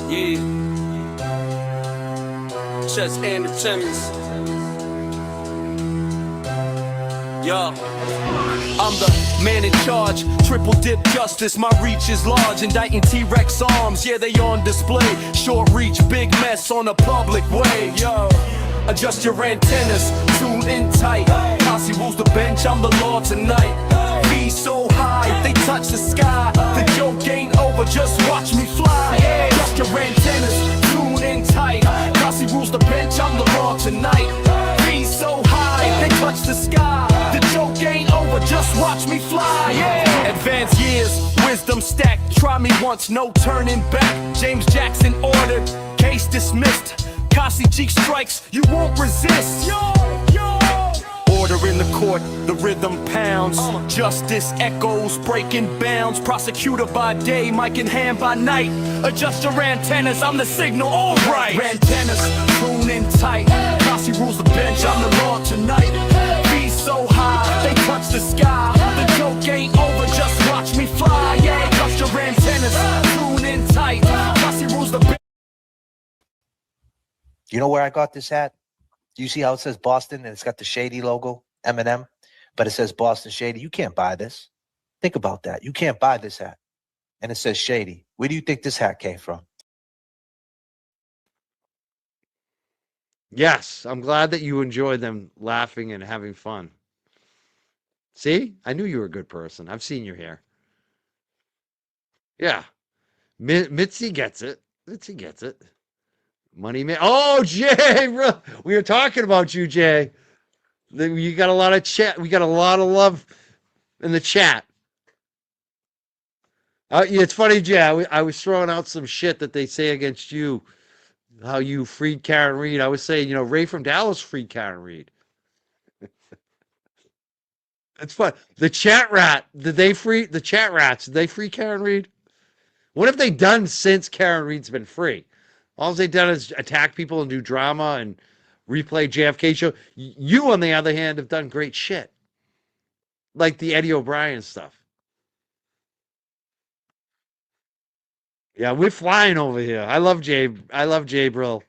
Yeah, Chess and the Timmons. Yo, I'm the man in charge, triple dip justice, my reach is large, indicting T-Rex arms, yeah they on display, short reach, big mess on a public way, yo. Adjust your antennas, tune in tight, Posse rules the bench, I'm the law tonight. Be so high, if they touch the sky, the joke ain't over, just watch me fly, yeah. Adjust your antennas, tune in tight, Posse rules the bench, I'm the law tonight. Be so high, if they touch the sky, the joke ain't over, just watch me fly, yeah. Advanced years, wisdom stacked, try me once, no turning back. James Jackson ordered, case dismissed. Kasi cheek strikes, you won't resist. Yo, yo. Order in the court, the rhythm pounds. Justice echoes, breaking bounds. Prosecutor by day, mic in hand by night. Adjust your antennas, I'm the signal, alright. Antennas, tune in tight. Kasi rules the bench, I'm the law tonight. Be so high, they touch the sky. The joke ain't over, just watch me fly. Yeah, adjust your antennas, tune in tight. Kasi rules the bench. You know where I got this hat? Do you see how it says Boston and it's got the Shady logo, M&M, but it says Boston Shady? You can't buy this. Think about that. You can't buy this hat. And it says Shady. Where do you think this hat came from? Yes, I'm glad that you enjoyed them laughing and having fun. See? I knew you were a good person. I've seen you here. Yeah. Mitzi gets it. Mitzi gets it. Money man. Oh, Jay, bro. We were talking about you, Jay. You got a lot of chat. We got a lot of love in the chat. Yeah, it's funny, Jay. I was throwing out some shit that they say against you. How you freed Karen Reed. I was saying, Ray from Dallas freed Karen Reed. It's fun. The chat rat. Did they free the chat rats? Did they free Karen Reed? What have they done since Karen Reed's been free? All they've done is attack people and do drama and replay JFK show. You, on the other hand, have done great shit. Like the Eddie O'Brien stuff. Yeah, we're flying over here. I love Jay. I love Jay Brill.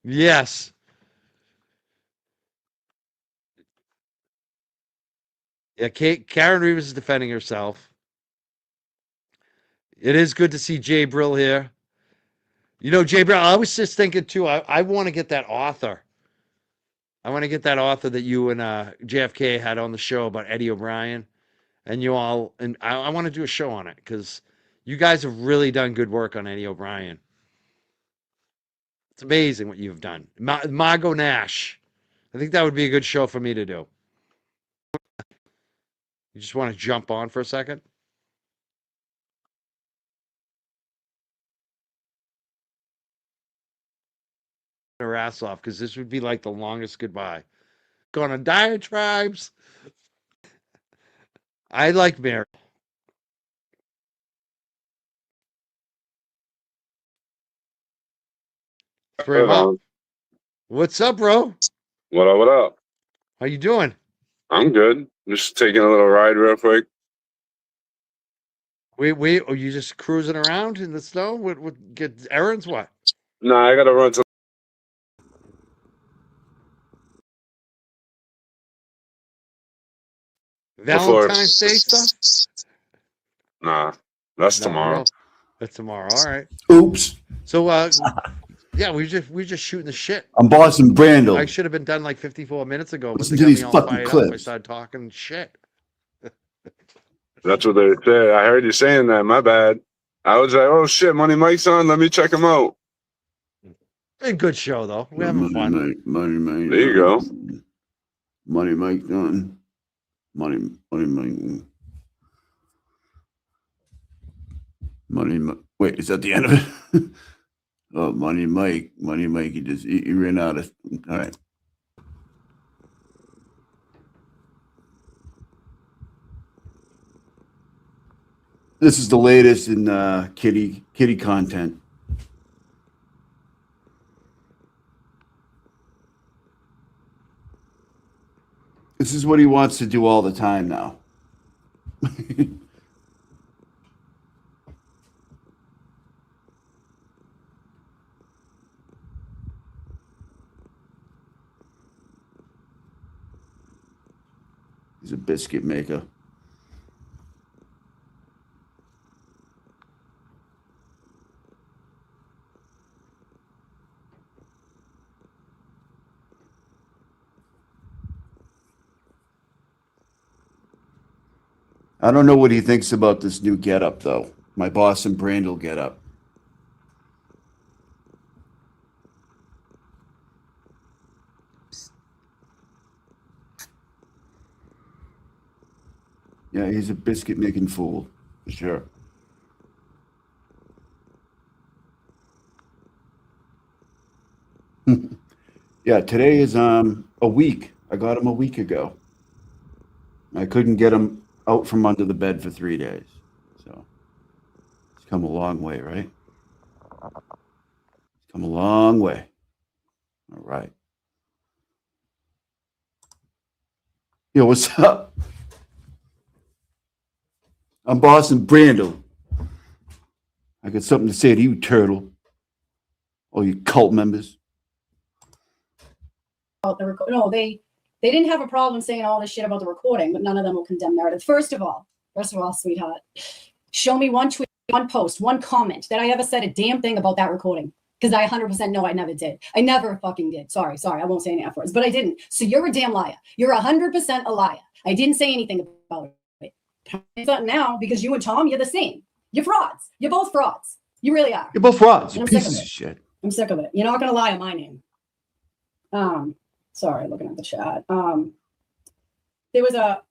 Yes. Yeah, Karen Reeves is defending herself. It is good to see Jay Brill here. Jay Brill, I was just thinking too, I want to get that author. I want to get that author that you and JFK had on the show about Eddie O'Brien. And you all, and I want to do a show on it because you guys have really done good work on Eddie O'Brien. It's amazing what you've done. Margot Nash. I think that would be a good show for me to do. You just want to jump on for a second? Her ass off because this would be like the longest goodbye. Going on diatribes. I like Mary. What's up, bro? What up, what up? How you doing? I'm good. Just taking a little ride real quick. Wait, are you just cruising around in the snow? What get errands? What? Nah, I gotta run to Valentine's Day stuff? Nah, that's tomorrow. No. That's tomorrow. All right. Oops. So yeah, we just shooting the shit. I'm Boston Brandall. I should have been done like 54 minutes ago, but Listen they to got these me all fucking fired up. clips. I started talking shit. That's what they said. I heard you saying that. My bad. I was like, oh shit, Money Mike's on. Let me check him out. A good show though. We're having fun. Money Mike. There you go. Money Mike done. Money Mike. Wait, is that the end of it? Oh, Money Mike. He ran out of. All right. This is the latest in kitty content. This is what he wants to do all the time now. He's a biscuit maker. I don't know what he thinks about this new getup, though. My Boston Brandall getup. Yeah, he's a biscuit making fool, for sure. Yeah, today is a week. I got him a week ago. I couldn't get him out from under the bed for 3 days. So it's come a long way, right? It's come a long way. All right. Yo, what's up? I'm Boston Brandall. I got something to say to you, Turtle. All you cult members. No, they didn't have a problem saying all this shit about the recording, but none of them will condemn Meredith. First of all, sweetheart, show me one tweet, one post, one comment that I ever said a damn thing about that recording. Because I 100% know I never did. I never fucking did. Sorry. I won't say any F words, but I didn't. So you're a damn liar. You're 100% a liar. I didn't say anything about it. It's not now because you and Tom, you're the same. You're frauds. You're both frauds. You really are. You're both frauds. And You're I'm sick pieces of of it. shit. I'm sick of it. You're not going to lie on my name. Sorry, looking at the chat. There was a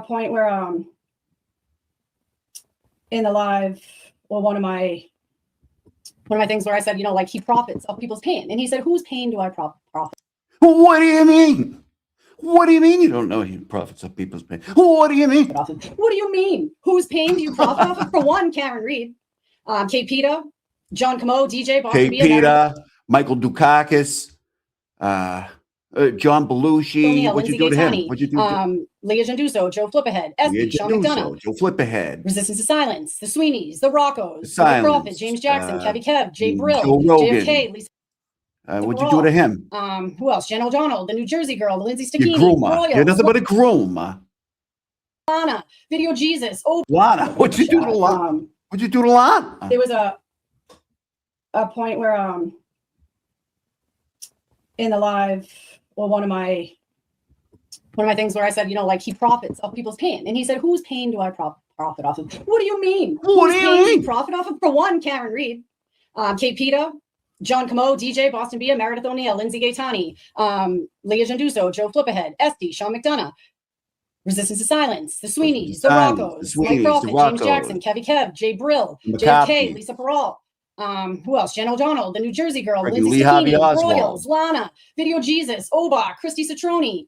point where in the live, well, one of my things where I said, like he profits off people's pain, and he said, "Whose pain do I profit?" What do you mean? What do you mean you don't know he profits off people's pain? What do you mean? What do you mean? Whose pain do you profit off of? For one, Karen Reed, Kate Peta, John Camo, DJ, Boston Kate Peta, Michael Dukakis, John Belushi. O'Neill, What'd you Lindsay do to him? Gaetani, What'd you do to Leah Janduso, Joe Flipahead, Esty, Sean McDonough, Joe Flipahead, Resistance to Silence, The Sweeneys, The Roccos, The Silence, Prophet, James Jackson, Kevy Kev, Jay Brill, Joe Rogan. JFK, Lisa. What'd you do to him? Who else? Jen O'Donnell, the New Jersey girl, the Lindsay You Stachini, groomer. Royals, You're nothing but a groomer. Lana, Video Jesus. Oh, Lana. What'd you do to Lana? What'd you do to Lana? There was a point where in the live, well, one of my things where I said, like he profits off people's pain, and he said, "Whose pain do I profit off of?" What do you mean? What do you pain mean? Profit off of? For one, Karen Reed, Kate Peta, John Camo, DJ, Boston Bia, Meredith O'Neill, Lindsay Gaetani, Leah Janduso, Joe Flipahead, Esty, Sean McDonough, Resistance to Silence, The Sweeneys, The Roccos, Mike Prophet, James Jackson, Kevy Kev, Jay Brill, JFK, Lisa Peralt. Who else? Jen O'Donnell, the New Jersey girl, Lindsay Stachini, Royals, Lana, Video Jesus, Obach, Christy Citroni,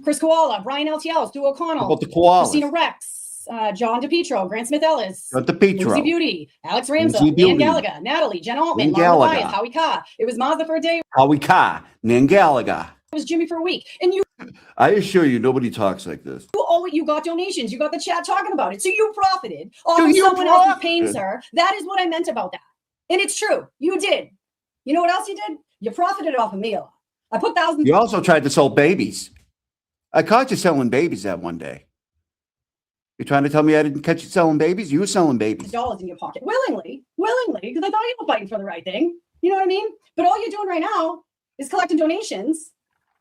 Chris Koala, Brian LTL, Stu O'Connell, Christina Rex, John DePietro, Grant Smith Ellis, Lucy Beauty, Alex Ramsey, Dan Gallagher, Natalie, Jen Altman, Lauren Matthias, Howie Carr. It was Mazda for a day. Howie Carr, Nan Gallagher. It was Jimmy for a week. And I assure you, nobody talks like this. you got donations. You got the chat talking about it. So you profited off of someone else's pain, sir. That is what I meant about that. And it's true. You did. You know what else you did? You profited off of me a lot. I put thousands. You also tried to sell babies. I caught you selling babies that one day. You're trying to tell me I didn't catch you selling babies? You were selling babies. Dollars in your pocket. Willingly, because I thought you were fighting for the right thing. You know what I mean? But all you're doing right now is collecting donations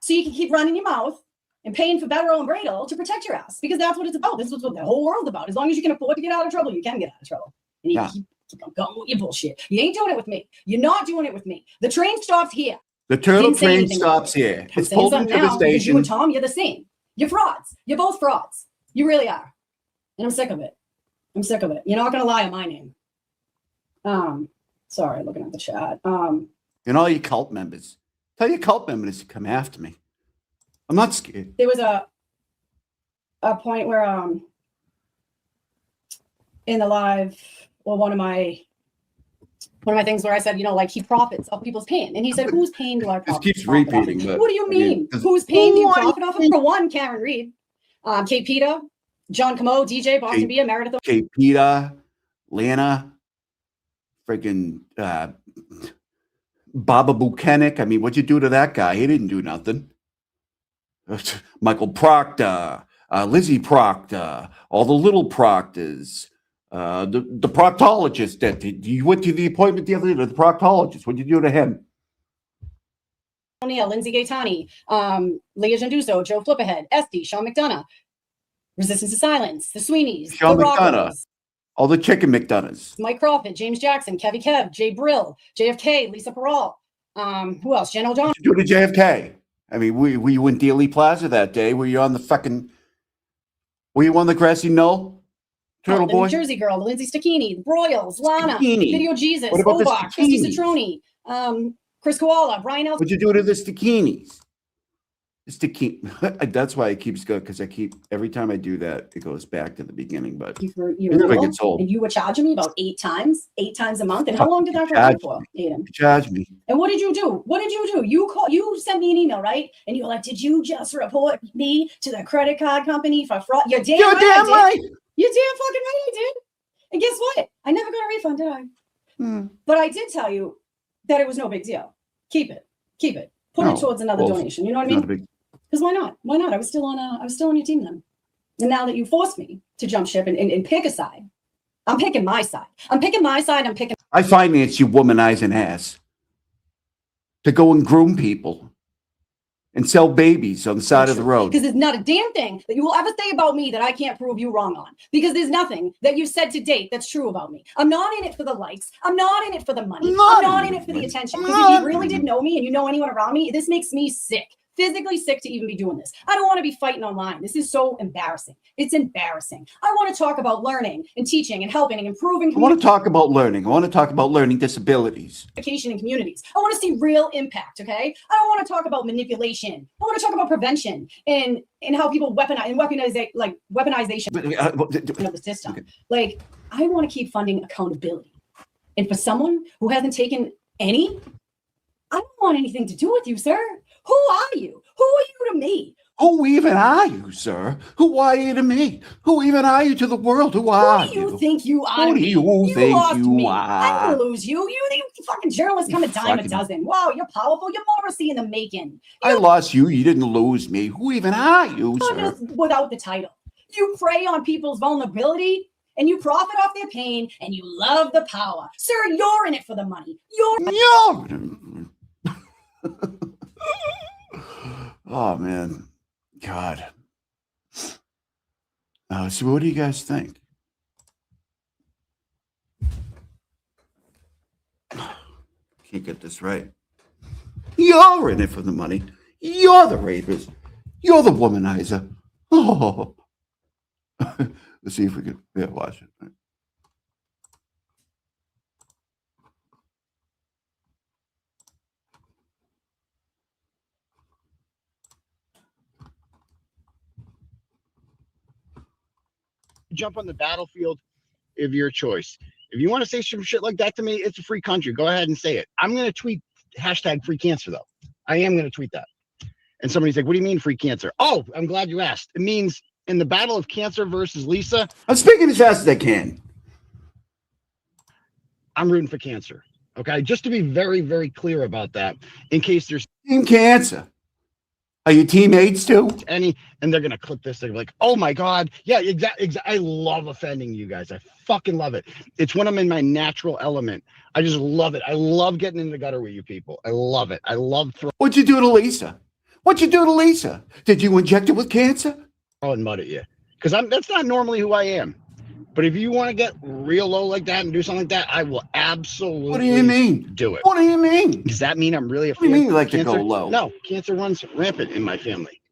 so you can keep running your mouth and paying for Better and Brandall to protect your ass, because that's what it's about. This is what the whole world's about. As long as you can afford to get out of trouble, you can get out of trouble. And you keep going with your bullshit. You ain't doing it with me. You're not doing it with me. The train stops here. The turtle train stops here. It's pulled into the station. You and Tom, you're the same. You're frauds. You're both frauds. You really are. And I'm sick of it. You're not going to lie on my name. Sorry, looking at the chat. And all you cult members. Tell your cult members to come after me. I'm not scared. There was a point where in the live, well, one of my things where I said, like he profits off people's pain, and he said, "Whose pain do I profit?" This keeps repeating. But what do you mean? Whose pain do you profit off of? For one, Karen Reed, Kate Peta, John Camo, DJ, Boston Bia, Meredith. Kate Peta, Lana, freaking Baba Buchanan. I mean, what'd you do to that guy? He didn't do nothing. Michael Proctor, Lizzie Proctor, all the little Proctors, the proctologist that you went to the appointment the other day, the proctologist. What'd you do to him? O'Neill, Lindsay Gaetani, Leah Janduso, Joe Flipperhead, Esty, Sean McDonough, Resistance to Silence, the Sweeneys, Sean the McDonough. Rockos, All the chicken McDonoughs. Mike Crawford, James Jackson, Kevy Kev, Jay Brill, JFK, Lisa Peral. Who else? Jen O'Donnell. What'd you do to JFK? I mean, were you in Dealey Plaza that day? Were you on the grassy knoll? Turtle the Boy? New Jersey Girl, the Lindsay Stacchini, the Royals, Lana, Stacchini. Video Jesus, What about the Obach, Christy Stacchinis? Citroni, Chris Koala, Brian Elson. What'd you do to the Stacchinis? That's why it keeps going, because every time I do that, it goes back to the beginning. But You it never gets old. and you were charging me about 8 times a month. And how long did that go on for, Aiden? You charge me. And what did you do? You sent me an email, right? And you were like, did you just report me to the credit card company for fraud? You're damn You're right. damn right. You're damn fucking right, I did. And guess what? I never got a refund, did I? But I did tell you that it was no big deal. Keep it. Put it towards another donation. You know what I mean? Because why not? Why not? I was still on your team then. And now that you forced me to jump ship and pick a side, I'm picking my side. I finance you womanizing ass to go and groom people and sell babies on the side of the road. Because there's not a damn thing that you will ever say about me that I can't prove you wrong on. Because there's nothing that you've said to date that's true about me. I'm not in it for the likes. I'm not in it for the money. I'm not in it for the attention. Because if you really did know me and you know anyone around me, this makes me sick. Physically sick to even be doing this. I don't want to be fighting online. This is so embarrassing. It's embarrassing. I want to talk about learning and teaching and helping and improving. I want to talk about learning. I want to talk about learning disabilities. Communication in communities. I want to see real impact. Okay. I don't want to talk about manipulation. I want to talk about prevention and how people weaponization of the system. Okay. Like, I want to keep funding accountability. And for someone who hasn't taken any, I don't want anything to do with you, sir. Who are you? Who are you to me? Who even are you, sir? Who are you to me? Who even are you to the world? Who are Who do you you? think you are? Who do you think lost you me. are? I didn't lose you. You fucking journalists come a dime a dozen. Wow, you're powerful. You're Morrissey in the making. I lost you. You didn't lose me. Who even are you, You're sir? just without the title. You prey on people's vulnerability and you profit off their pain and you love the power. Sir, you're in it for the money. Oh, man. God. So what do you guys think? Can't get this right. You're in it for the money. You're the rapist. You're the womanizer. Oh. Let's see if we can watch it. Jump on the battlefield of your choice. If you want to say some shit like that to me, it's a free country. Go ahead and say it. I'm going to tweet hashtag free cancer, though. I am going to tweet that. And somebody's like, what do you mean free cancer? Oh, I'm glad you asked. It means in the battle of cancer versus Lisa. I'm speaking as fast as I can. I'm rooting for cancer. Okay. Just to be very, very clear about that, in case there's Team Cancer. Are you teammates too? any, and they're going to clip this. They're like, oh my God. Yeah, exactly. I love offending you guys. I fucking love it. It's when I'm in my natural element. I just love it. I love getting in the gutter with you people. I love it. I love What'd you do to Lisa? What'd you do to Lisa? Did you inject her with cancer? throwing mud at you. Because that's not normally who I am. But if you want to get real low like that and do something like that, I will absolutely What do you mean? do it. What do you mean? Does that mean I'm really a What do you fan mean you like of to go cancer? low? No, cancer runs rampant in my family,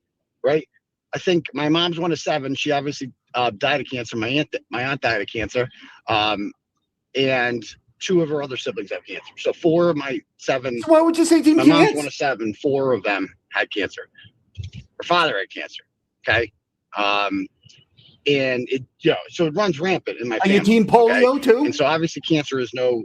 right? I think my mom's one of 7. She obviously died of cancer. My aunt died of cancer, and 2 of her other siblings have cancer. So 4 of my 7. So why would you say Team My mom's Cancer? one of 7. 4 of them had cancer. Her father had cancer. Okay, and it so it runs rampant in my Are family. you Team Polio okay? too? And so obviously cancer is no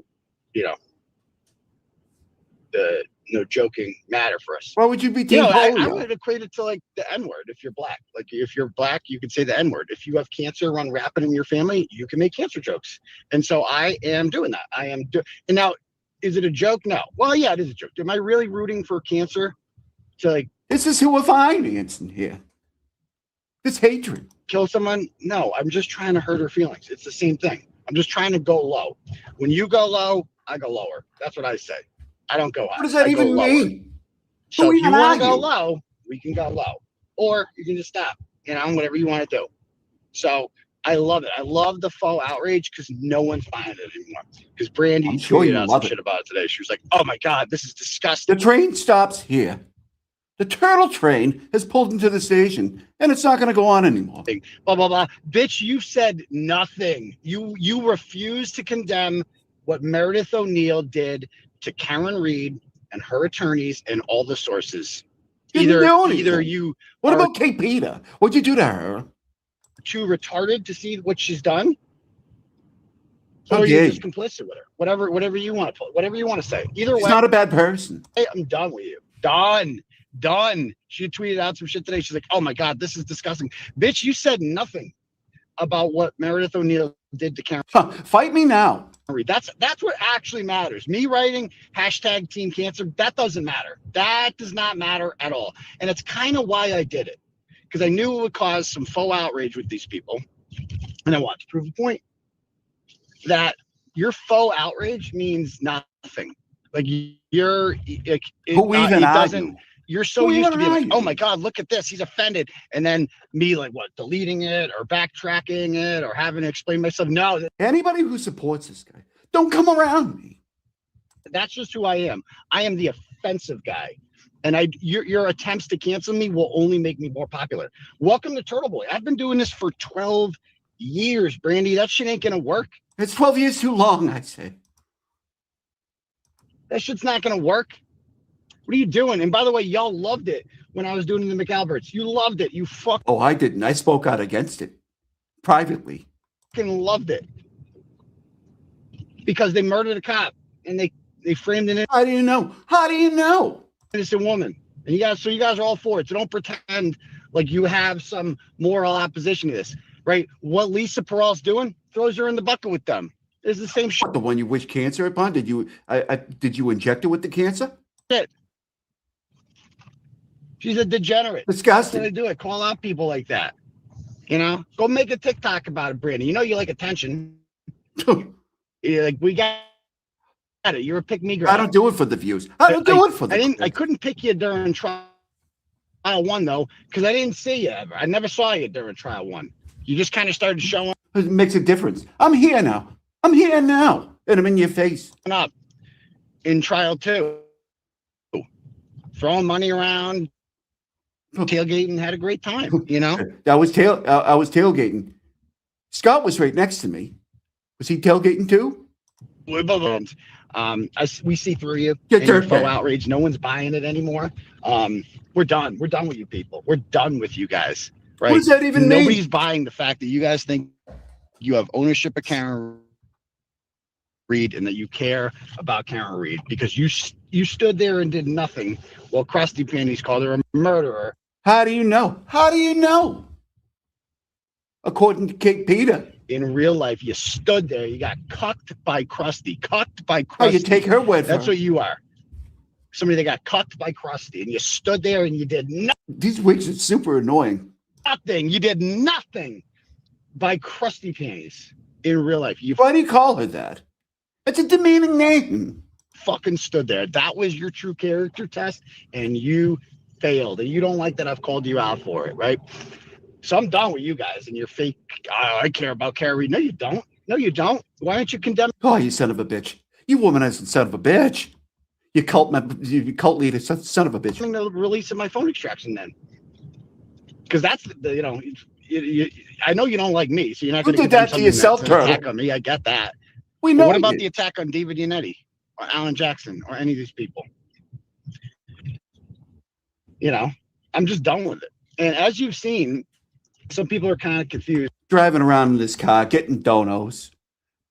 joking matter for us. Why would you be Team I Polio? would equate it to like the N-word if you're black. Like if you're black, you could say the N-word. If you have cancer run rampant in your family, you can make cancer jokes. And so I am doing that. And now, is it a joke? No. Well, yeah, it is a joke. Am I really rooting for cancer to like This is who we're financing here. This hatred. Kill someone? No, I'm just trying to hurt her feelings. It's the same thing. I'm just trying to go low. When you go low, I go lower. That's what I say. I don't go high. What does that I go even lower. mean? So Who if you even want are to go you? low, we can go low. Or you can just stop, whatever you want to do. So I love it. I love the faux outrage because no one's buying it anymore. Because Brandy I'm sure tweeted you out some love it. shit about it today. She was like, oh my God, this is disgusting. The train stops here. The turtle train has pulled into the station, and it's not going to go on anymore. Blah, blah, blah. Bitch, you said nothing. You refused to condemn what Meredith O'Neill did to Karen Reed and her attorneys and all the sources. Didn't do Either anything. you What are about Kate Peter? What'd you do to her? too retarded to see what she's done, How or you're dare just you? complicit with her. Whatever you want to put, whatever you want to say. Either She's way, not a bad person. I'm done with you. Done. She tweeted out some shit today. She's like, oh my God, this is disgusting. Bitch, you said nothing about what Meredith O'Neill did to Karen Huh, fight me now. Reed. That's what actually matters. Me writing hashtag Team Cancer, that doesn't matter. That does not matter at all. And it's kind of why I did it. Because I knew it would cause some faux outrage with these people. And I want to prove a point that your faux outrage means nothing. Like you're, it Who even are doesn't. you? You're so Who used to even being are like, you? oh my God, look at this. He's offended. And then me like what, deleting it or backtracking it or having to explain myself. No, Anybody who supports this guy, don't come around me. that's just who I am. I am the offensive guy. And your attempts to cancel me will only make me more popular. Welcome to Turtle Boy. I've been doing this for 12 years, Brandy. That shit ain't gonna work. It's 12 years too long, I say. That shit's not gonna work. What are you doing? And by the way, y'all loved it when I was doing the McAlberts. You loved it. You fucking Oh, I didn't. I spoke out against it privately. loved it. Because they murdered a cop and they framed an How do you know? How do you know? innocent woman. And you guys are all for it. So don't pretend like you have some moral opposition to this, right? What Lisa Peral's doing throws her in the bucket with them. It's the same shit. The one you wish cancer upon? Did you inject it with the cancer? She's a degenerate. That's Disgusting. what I do. I call out people like that. Go make a TikTok about it, Brandon. You like attention. You're like, we got it. You're a pick me girl. I don't do it for the views. I don't do it for the I couldn't pick you during trial one though, because I didn't see you ever. I never saw you during trial one. You just kind of started showing It makes a difference. I'm here now. And I'm in your face. up in trial two. Throwing money around, tailgating, had a great time, I was tailgating. Scott was right next to me. Was he tailgating too? We see through you. You're And your dirtbag. faux outrage. No one's buying it anymore. We're done. We're done with you people. We're done with you guys. Right? What does that even mean? Nobody's buying the fact that you guys think you have ownership of Karen Reed and that you care about Karen Reed because you stood there and did nothing while Krusty Panties called her a murderer. How do you know? How do you know? According to Kate Peter. In real life, you stood there. You got cucked by Krusty. Cucked by Krusty. Oh, you take her word for That's it. what you are. Somebody that got cucked by Krusty, and you stood there and you did These wigs are super annoying. nothing. You did nothing by Krusty Panties in real life. You Why do you call her that? It's a demeaning name. fucking stood there. That was your true character test, and you failed. And you don't like that I've called you out for it, right? So I'm done with you guys and your fake. Oh, I care about Karen Reed. No, you don't. No, you don't. Why don't you condemn Oh, you son of a bitch. You womanizing son of a bitch. You cult leader, son of a bitch. the release of my phone extraction then? Because that's I know you don't like me, so you're not You going did that to yourself, Turtle. attack on me. I get that. We But know. what about you. the attack on David Yannetti or Alan Jackson or any of these people? I'm just done with it. And as you've seen, some people are kind of confused. Driving around in this car, getting donos,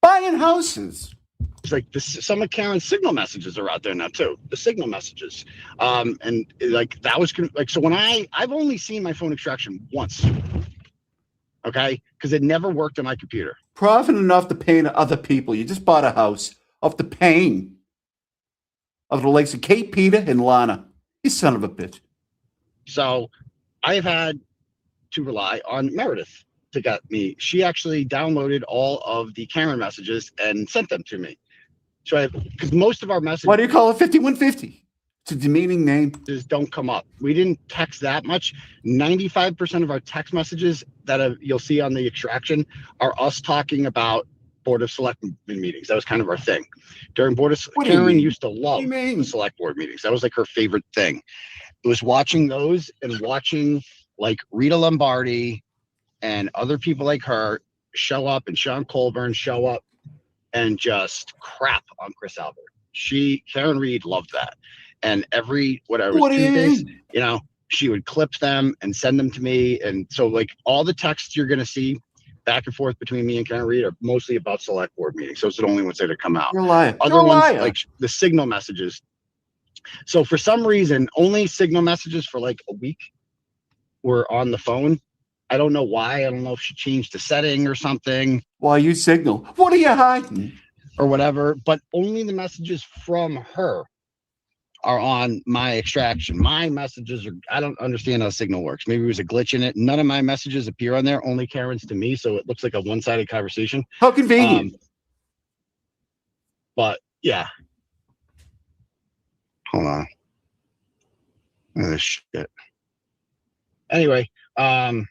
buying houses. It's like some of Karen's signal messages are out there now too. The signal messages, and like that was like so. When I've only seen my phone extraction once, okay, because it never worked on my computer. Profiting off the pain of other people. You just bought a house off the pain of the likes of Kate, Peter, and Lana. You son of a bitch. So I have had to rely on Meredith to get me. She actually downloaded all of the Karen messages and sent them to me. So because most of our messages. Why do you call it 5150? It's a demeaning name. Don't come up. We didn't text that much. 95% of our text messages that you'll see on the extraction are us talking about Board of Selectmen meetings. That was kind of our thing. During Karen used to love the select board meetings. That was like her favorite thing. It was watching those and watching like Rita Lombardi and other people like her show up, and Sean Colburn show up and just crap on Chris Albert. Karen Reed loved that. And every Tuesdays, she would clip them and send them to me. And so like all the texts you're going to see back and forth between me and Karen Reed are mostly about select board meetings. Those are the only ones that have come out. You're lying. Other ones, like the signal messages. So for some reason, only signal messages for like a week were on the phone. I don't know why. I don't know if she changed the setting or something. Why you signal? What are you hiding? Or whatever. But only the messages from her are on my extraction. My messages I don't understand how Signal works. Maybe it was a glitch in it. None of my messages appear on there, only Karen's to me. So it looks like a one-sided conversation. How convenient. But yeah. Hold on. Oh, shit. Anyway, so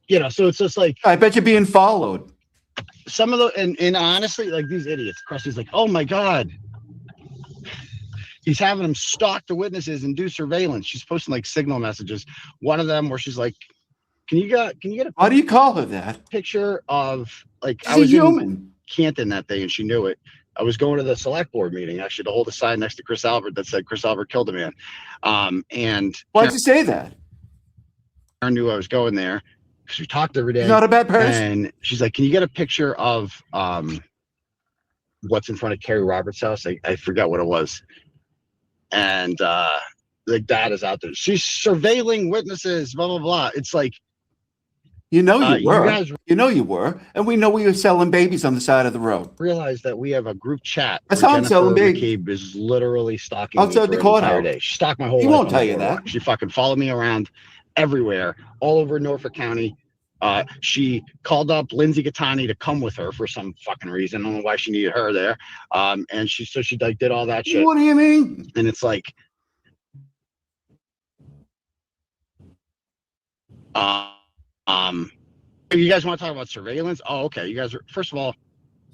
it's just like. I bet you're being followed. Some of the, and honestly, like these idiots, Krusty's like, oh my God. He's having them stalk the witnesses and do surveillance. She's posting like signal messages. One of them where she's like, can you get a Why do you call her that? picture of like She's a human. in Canton that day and she knew it. I was going to the select board meeting actually to hold a sign next to Chris Albert that said Chris Albert killed a man. And Why'd you say that? I knew I was going there because we talked every day. He's not a bad person. And she's like, can you get a picture of what's in front of Kerry Roberts' house? I forgot what it was. And the dad is out there. She's surveilling witnesses, blah, blah, blah. It's like, you were. You you were. And we know we were selling babies on the side of the road. Realize that we have a group chat. That's how I'm selling babies. McCabe is literally stalking outside me the for an entire courthouse. day. She stalked my whole He life. won't tell you that. She fucking followed me around everywhere, all over Norfolk County. She called up Lindsay Gattani to come with her for some fucking reason. I don't know why she needed her there. And she like did all that shit. What do you mean? And it's like, you guys want to talk about surveillance? Oh, okay. You guys are, first of all,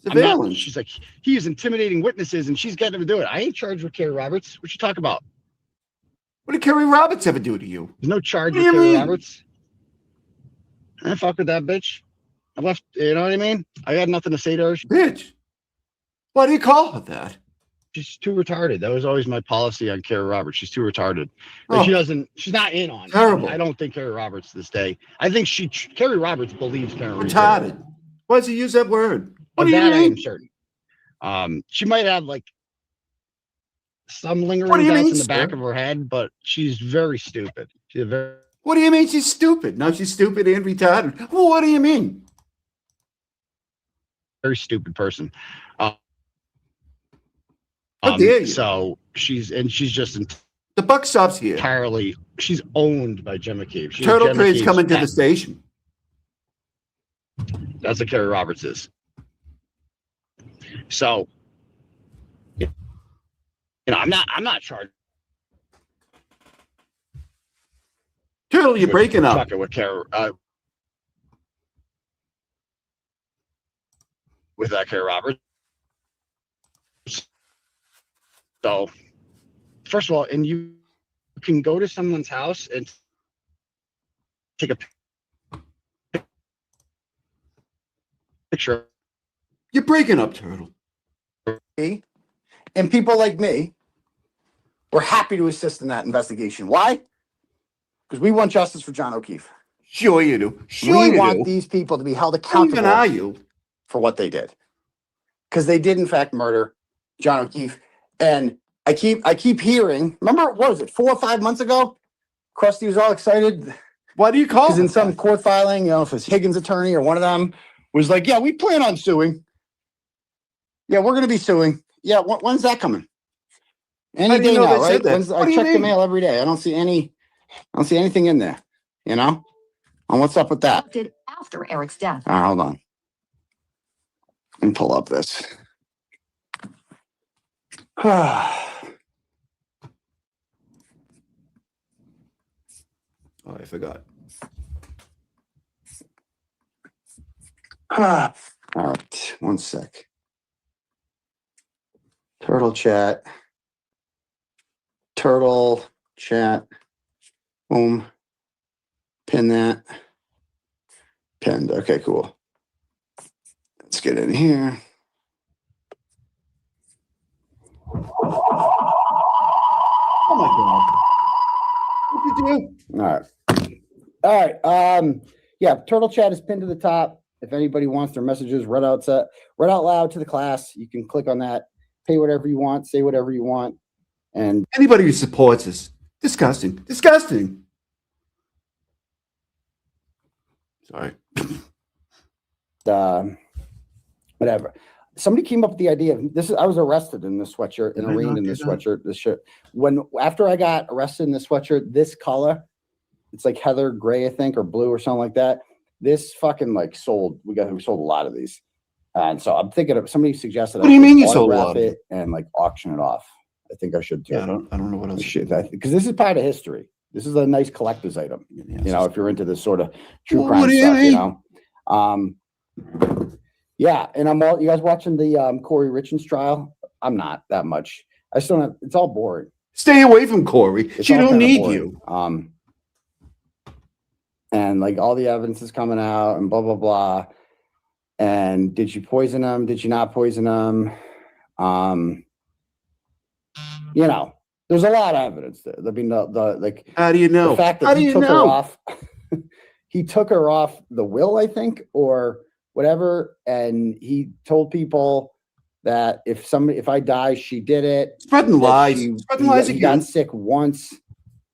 Surveillance. She's like, he is intimidating witnesses and she's getting him to do it. I ain't charged with Kerry Roberts. What you talk about? What did Kerry Roberts ever do to you? There's no charge What with do you Kerry mean? Roberts. I didn't fuck with that bitch. I left, you know what I mean? I had nothing to say to her. Bitch. Why do you call her that? She's too retarded. That was always my policy on Kerry Roberts. She's too retarded. Like, she's not in on it. Terrible. I don't think Kerry Roberts this day. I think Kerry Roberts believes Karen Reed. Retarded. Why does he use that word? What Of do you that I mean? am certain. She might have like some lingering What do you doubts mean, in the back sir? of her head, but she's very stupid. She's a very, What do you mean she's stupid? Now she's stupid and retarded. Well, what do you mean? very stupid person. How dare you? So she's just The buck stops here. entirely. She's owned by Jim McCabe. She's Turtle Jim Trade's McCabe's coming to pet. the station. That's what Kerry Roberts is. So, I'm not charged. Turtle, you're breaking up. Fucking with Kerry. With that Kerry Roberts. So, first of all, and you can go to someone's house and take a picture. You're breaking up, Turtle. And people like me, we're happy to assist in that investigation. Why? Because we want justice for John O'Keefe. Sure you do. Sure We you want do. these people to be held How even accountable are you? for what they did. Because they did, in fact, murder John O'Keefe. And I keep hearing, remember, what was it, 4 or 5 months ago? Krusty was all excited. Why do you call Because it in some that? court filing, if it's Higgins' attorney or one of them was like, yeah, we plan on suing. Yeah, we're going to be suing. Yeah, when's that coming? How Any do you day know now, they said right? that? I What do you check the mean? mail every day. I don't see any I don't see anything in there, you know? And what's up with that? Did after Eric's death. All right, hold on. Let me pull up this. Oh, I forgot. All right, one sec. Turtle chat. Boom. Pin that. Pinned. Okay, cool. Let's get in here. Oh my God. What'd you do? All right. All right. Yeah, turtle chat is pinned to the top. If anybody wants their messages read out loud to the class, you can click on that, pay whatever you want, say whatever you want. And Anybody who supports us, disgusting. Disgusting. Sorry. whatever. Somebody came up with the idea of this. I was arrested in this sweatshirt and Did I arraigned knock in you this down? sweatshirt. This shirt. After I got arrested in this sweatshirt, this color, it's like heather gray, I think, or blue or something like that. This fucking like sold. We sold a lot of these, and so I'm thinking of somebody suggested. What do you mean you sold a autograph lot of it and like auction it off? I think I should too. Yeah, I don't know what else. Because this is part of history. This is a nice collector's item. Yeah, You know, if you're into this sort of true Well, crime what do you stuff, you mean? know. Yeah, and you guys watching the Corey Richards trial? I'm not that much. I still don't. It's all boring. Stay away from Corey. It's She all don't kinda need boring. you. And like all the evidence is coming out and blah blah blah. And did she poison him? Did she not poison him? You know, there's a lot of evidence there. I mean, like How do you know? the fact How that do he you took her know? off, he took her off the will, I think, or whatever, and he told people that if I die, she did it. Spreading that lies. she- Spreading he lies got- he got again. sick once,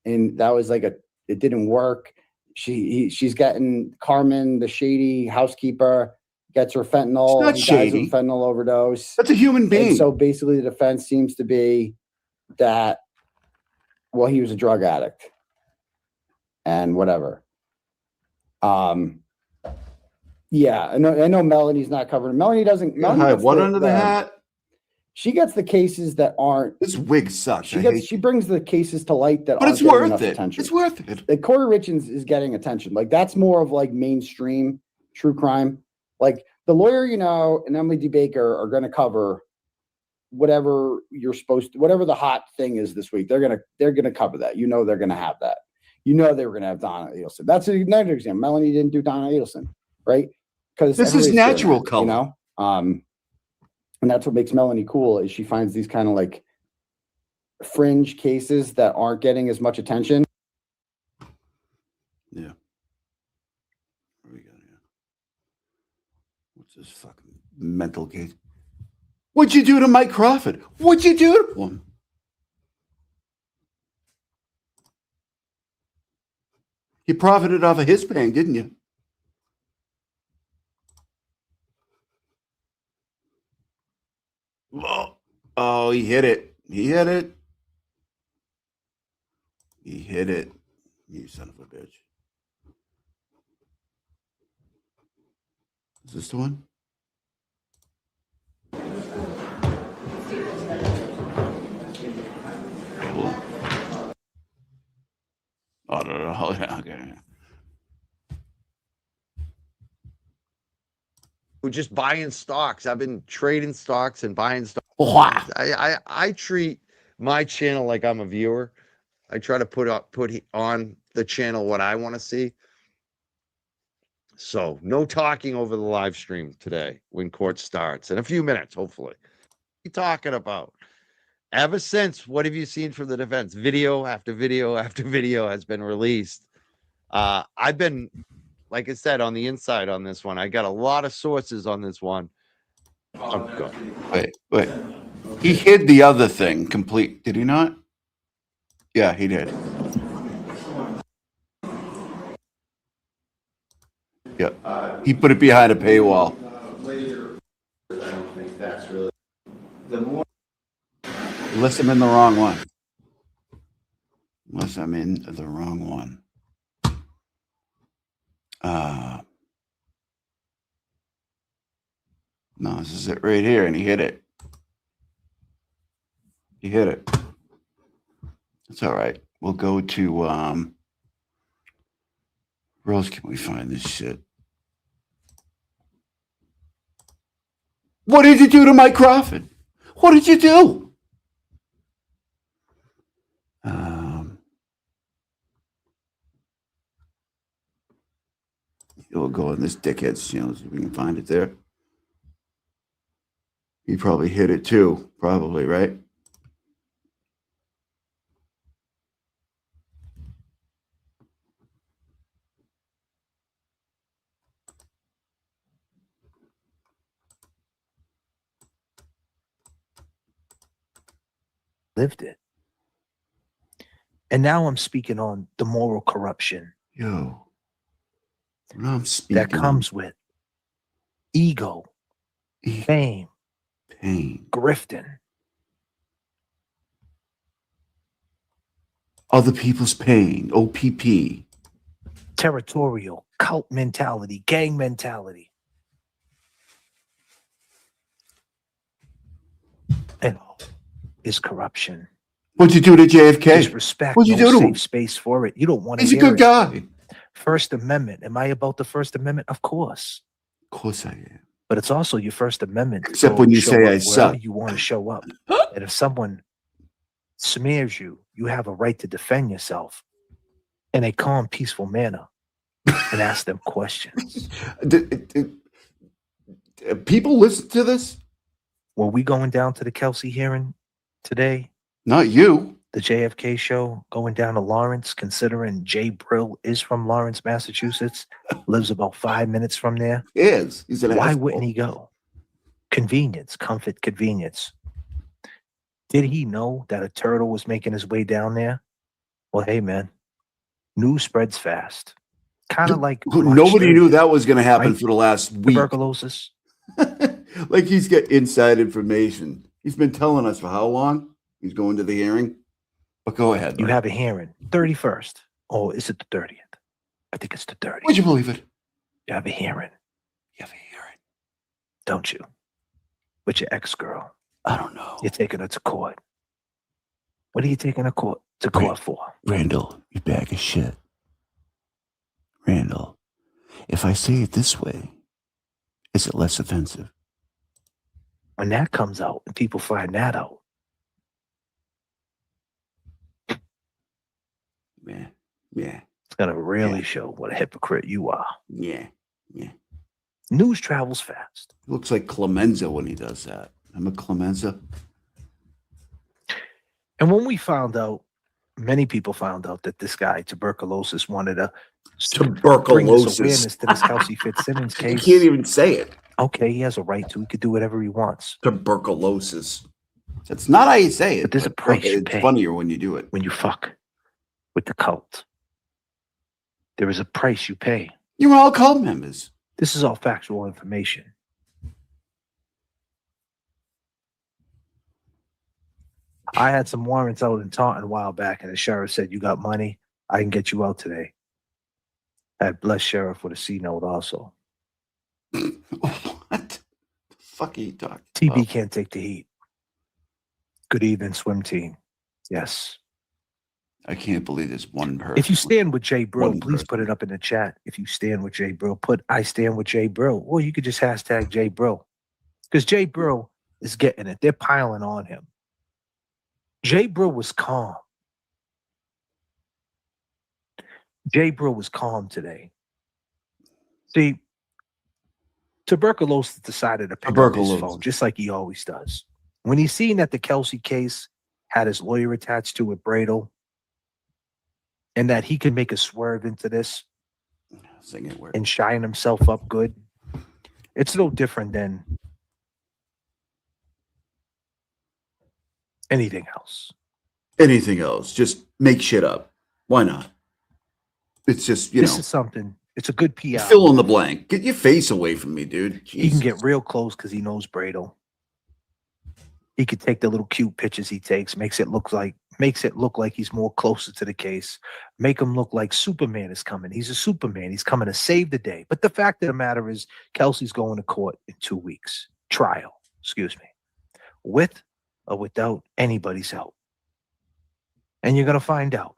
and that was like it didn't work. She's getting Carmen, the shady housekeeper, gets her fentanyl. It's not he dies shady. of a fentanyl overdose. That's a human being. And so basically, the defense seems to be that, well, he was a drug addict and whatever. Yeah, I know Melanie's not covered. Melanie doesn't. You gonna Melanie hide gets what under the hat? She gets the cases that aren't. This wig sucks. She brings the cases to light that but aren't it's getting worth enough it. attention. It's worth it. Like Corey Richards is getting attention. Like that's more of like mainstream true crime. Like The Lawyer, and Emily D. Baker are going to cover whatever whatever the hot thing is this week. They're gonna cover that. They're gonna have that. They were gonna have Donna Edelson. That's another example. Melanie didn't do Donna Edelson, right? Because This is natural color. And that's what makes Melanie cool is she finds these kind of like fringe cases that aren't getting as much attention. Yeah. What do we got here? What's this fucking mental case? What'd you do to Mike Crawford? What'd you do to him? You profited off of his pain, didn't you? Oh, he hit it. He hit it. He hit it. You son of a bitch. Is this the one? Oh, no. Okay. We're just buying stocks. I've been trading stocks and buying stocks. Wow. I treat my channel like I'm a viewer. I try to put on the channel what I want to see. So no talking over the live stream today when court starts in a few minutes, hopefully. What are you talking about? Ever since, what have you seen from the defense? Video after video after video has been released. I've been, like I said, on the inside on this one. I got a lot of sources on this one. Wait. He hid the other thing complete. Did he not? Yeah, he did. Yeah. He put it behind a paywall. I don't think that's really the more. List him in the wrong one. Unless I'm in the wrong one. No, this is it right here, and he hit it. He hit it. It's all right. We'll go to where else can we find this shit? What did you do to Mike Crawford? What did you do? We'll go in this dickhead's channel so we can find it there. He probably hit it too, probably, right? Lived it. And now I'm speaking on the moral corruption Yo. When I'm speaking that comes with ego, fame, pain, grifting. other people's pain, OPP. Territorial, cult mentality, gang mentality. And is corruption. What'd you do to JFK? Disrespect. What'd you No do to safe him? space for it. You don't want to He's a hear good it. guy. First Amendment. Am I about the First Amendment? Of course. Of course I am. But it's also your First Amendment. to Except go when you show say up I wherever suck. you want to show up. And if someone smears you, you have a right to defend yourself in a calm, peaceful manner and ask them questions. People listen to this? Were we going down to the Kelsey hearing today? Not you. The JFK show going down to Lawrence, considering Jay Brill is from Lawrence, Massachusetts, lives about 5 minutes from there. Is. He's an Why asshole. wouldn't he go? Convenience, comfort, convenience. Did he know that a turtle was making his way down there? Well, hey, man, news spreads fast. Kind of like Nobody March knew 30th, that was going to happen right? for the last week. Tuberculosis. Like he's got inside information. He's been telling us for how long? He's going to the hearing. But go ahead. You buddy. have a hearing, 31st. Oh, is it the 30th? I think it's the 30th. Would you believe it? You have a hearing, You have a hearing. don't you? With your ex-girl. I don't know. You're taking her to court. What are you taking her to court for? Brandall, you bag of shit. Randall, if I say it this way, is it less offensive? When that comes out and people find that out, Yeah. it's going to really Yeah. show what a hypocrite you are. Yeah. News travels fast. Looks like Clemenza when he does that. I'm a Clemenza. And when we found out, many people found out that this guy, tuberculosis, wanted to bring this Tuberculosis. awareness to this Kelsey Fitzsimmons You case. can't even say it. Okay, he has a right to. He could do whatever he wants. Tuberculosis. That's not how you say it. But there's a price you it's pay. funnier when you do it. When you fuck with the cult, there is a price you pay. You're all cult members. This is all factual information. I had some warrants out in Taunton a while back, and the sheriff said, "You got money? I can get you out today." I had blessed sheriff with a C note also. What the fuck are you talking TB about? can't take the heat. Good evening, swim team. Yes. I can't believe this one person. If you stand with Jay Brill, One please put it up in the chat. If you stand with Jay Brill, put "I stand with Jay Brill." Or you could just hashtag Jay Brill. Because Jay Brill is getting it. They're piling on him. Jay Brill was calm. Jay Brill was calm today. See, tuberculosis decided to pick up his phone, just like he always does. When he seen that the Kelsey case had his lawyer attached to it, Brandall, and that he could make a swerve into this Sing it where. and shine himself up good, it's no different than anything else. Anything else. Just make shit up. Why not? It's just, This is something, it's a good PR. fill in the blank. Get your face away from me, dude. He can Jesus. get real close because he knows Brandall. He could take the little cute pictures he takes, makes it look like makes it look like he's more closer to the case, make him look like Superman is coming. He's a Superman. He's coming to save the day. But the fact of the matter is, Kelsey's going to court in 2 weeks. Trial, excuse me, with or without anybody's help. And you're going to find out.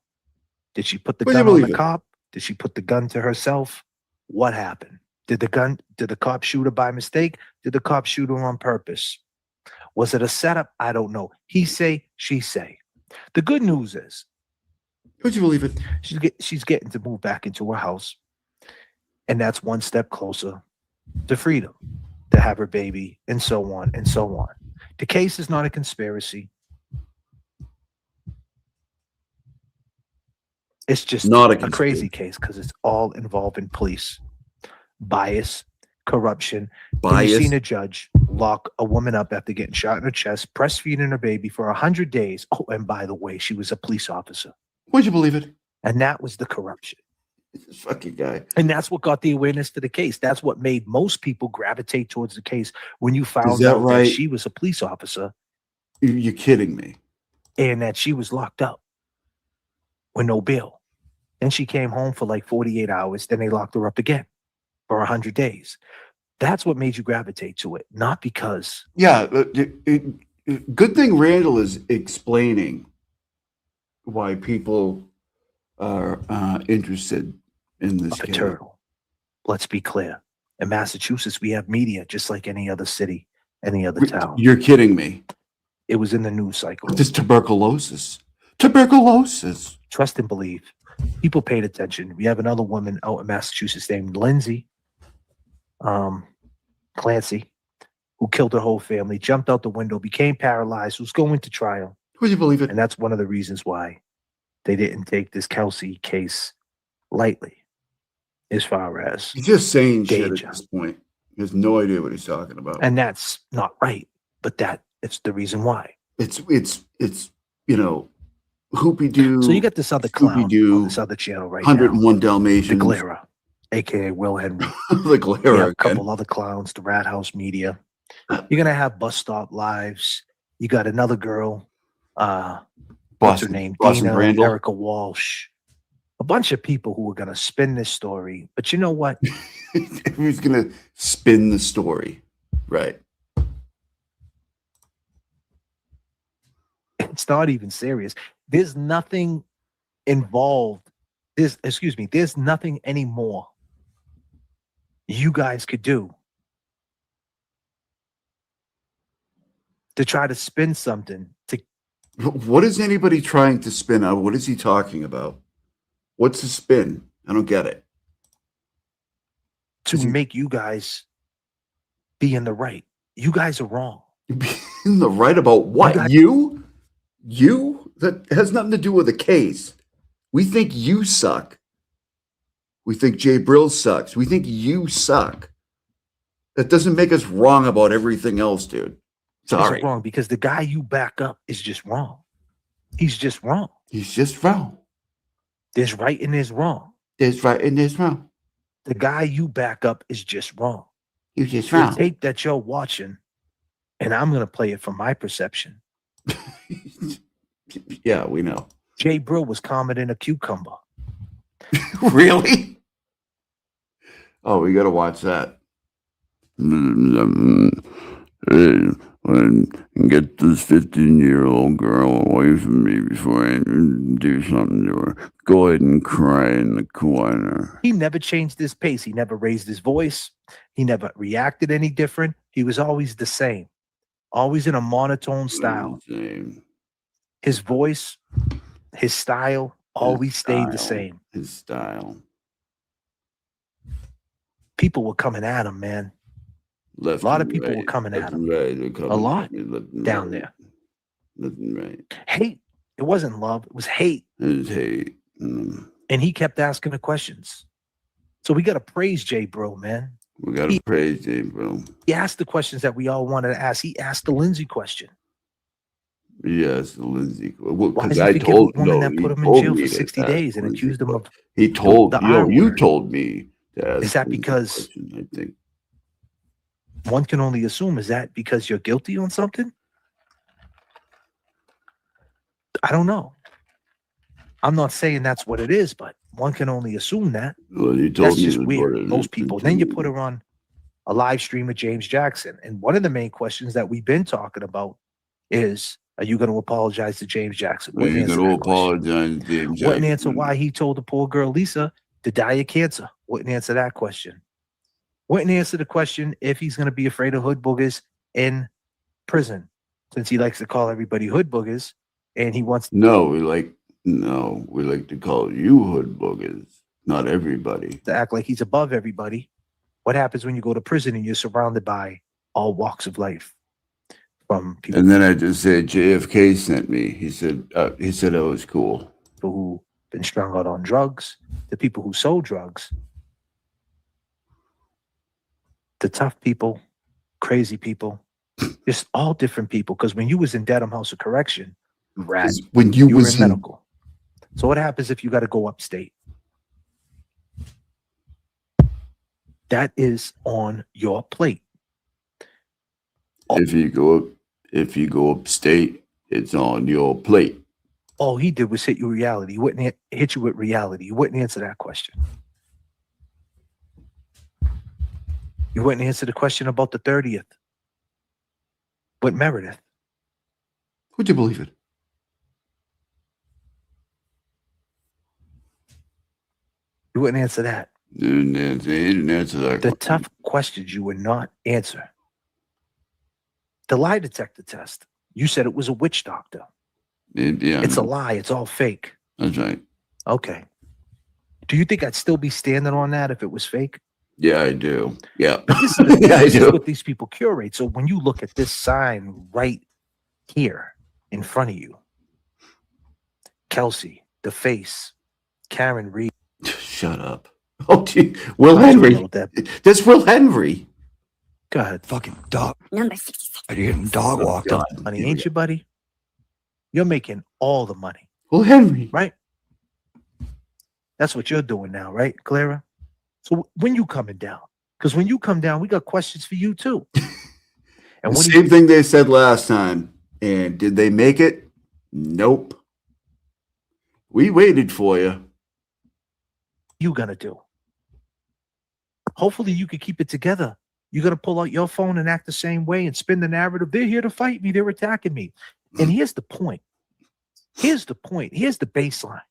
Did she put the Will you gun on the believe it? cop? Did she put the gun to herself? What happened? Did the cop shoot her by mistake? Did the cop shoot her on purpose? Was it a setup? I don't know. He say, she say. The good news is, Would you believe it? she's getting to move back into her house. And that's one step closer to freedom, to have her baby, and so on and so on. The case is not a conspiracy. It's just Not a a crazy case because it's all involving police bias, corruption. And Bias. you've seen a judge lock a woman up after getting shot in her chest, breastfeeding her baby for 100 days. Oh, and by the way, she was a police officer. Would you believe it? And that was the corruption. This fucking guy. And that's what got the awareness to the case. That's what made most people gravitate towards the case when you found that out right? that she was a police officer You're kidding me. and that she was locked up with no bail. Then she came home for like 48 hours. Then they locked her up again for 100 days. That's what made you gravitate to it, not because Yeah. Good thing Randall is explaining why people are interested in this of a case. turtle. Let's be clear. In Massachusetts, we have media just like any other city, any other town. You're kidding me. It was in the news cycle. This tuberculosis. Tuberculosis. Trust and believe. People paid attention. We have another woman out in Massachusetts named Lindsay Clancy, who killed her whole family, jumped out the window, became paralyzed, was going to trial. Would you believe it? And that's one of the reasons why they didn't take this Kelsey case lightly as far as He's just saying shit danger. at this point. He has no idea what he's talking about. And that's not right, but it's the reason why. It's you know, Hoopy Doo. So you got this other clown Scooby-Doo, on this other channel right now, 101 the Dalmatians. Glera, aka Will Henry. The glare You have a again. couple other clowns, the Rat House Media. You're gonna have Bus Stop Lives. You got another girl, what's her name? Boston Dina, Brandall. Erica Walsh. A bunch of people who are gonna spin this story. But you know what? Who's gonna spin the story? Right. It's not even serious. There's nothing involved. There's nothing anymore you guys could do to try to spin something to What is anybody trying to spin out? What is he talking about? What's the spin? I don't get it. make you guys be in the right. You guys are wrong. In the right about what? got- You? That has nothing to do with the case. We think you suck. We think Jay Brill sucks. We think you suck. That doesn't make us wrong about everything else, dude. Sorry. It's wrong because the guy you back up is just wrong. He's just wrong. He's just wrong. There's right and there's wrong. There's right and there's wrong. The guy you back up is just wrong. You're just The wrong. tape that you're watching, and I'm gonna play it from my perception. Yeah, we know. Jay Brill was calmer than a cucumber. Really? Oh, we got to watch that. Get this 15-year-old girl away from me before I do something to her. Go ahead and cry in the corner. He never changed his pace. He never raised his voice. He never reacted any different. He was always the same, always in a monotone style. His voice, his style always stayed the same. His style. People were coming at him, man. Left A lot of and people were right, coming left at and right, they're coming A lot at me, left and down right, there. Left and right. Hate. It wasn't love. It was hate. It's hate. And he kept asking the questions. So we got to praise Jay Bro, man. We got to praise Jay Bro. He asked the questions that we all wanted to ask. He asked the Lindsay question. Yes, Lindsay. Why Because does he I forgive told a woman no, that he put him in told jail me for to 60 ask days and Lindsay accused him of He told the you. R You word? told me to ask. Is that Lindsay because- a question, I think. one can only assume, is that because you're guilty on something? I don't know. I'm not saying that's what it is, but one can only assume that. Well, you told That's me just what weird. it Most is. people. Then you put her on a live stream with James Jackson. And one of the main questions that we've been talking about is, are you going to apologize to James Jackson? Are you Wouldn't answer going to that question. apologize to James Wouldn't answer Jackson? why he told the poor girl Lisa to die of cancer. Wouldn't answer that question. Wouldn't answer the question if he's going to be afraid of hood boogers in prison, since he likes to call everybody hood boogers, and he wants No, we like to call you hood boogers, not everybody. to act like he's above everybody. What happens when you go to prison and you're surrounded by all walks of life? From people And then I just said JFK sent me. He said I was cool. who been strung out on drugs, the people who sold drugs, the tough people, crazy people, just all different people. Because when you was in Dedham House of Correction, you rat, 'Cause when you you were was in in, medical. So what happens if you got to go upstate? That is on your plate. if you go upstate, it's on your plate. All he did was hit you with reality. He wouldn't hit you with reality. You wouldn't answer that question. You wouldn't answer the question about the 30th with Meredith. Would you believe it? You wouldn't answer that. He didn't answer that. The question. tough questions you would not answer. The lie detector test. You said it was a witch doctor. Yeah, It's a lie. It's all fake. that's right. Okay. Do you think I'd still be standing on that if it was fake? Yeah, I do. Yeah, But this is, yeah, I this is do. what these people curate. So when you look at this sign right here in front of you, Kelsey, the face, Karen Reed. Shut up. Oh, gee. Will I don't Henry. know that. That's Will Henry. Go ahead. Fucking dog. Number 66. Are you getting dog walked on? Money, ain't you, buddy? You're making all the money, Will Henry. right? That's what you're doing now, right, Clara? So when you coming down? Because when you come down, we got questions for you too. And The what same thing they said last time. And did they make it? Nope. We waited for you. you gonna do? Hopefully you can keep it together. You're gonna pull out your phone and act the same way and spin the narrative. They're here to fight me. They're attacking me. And here's the point. Here's the point. Here's the baseline.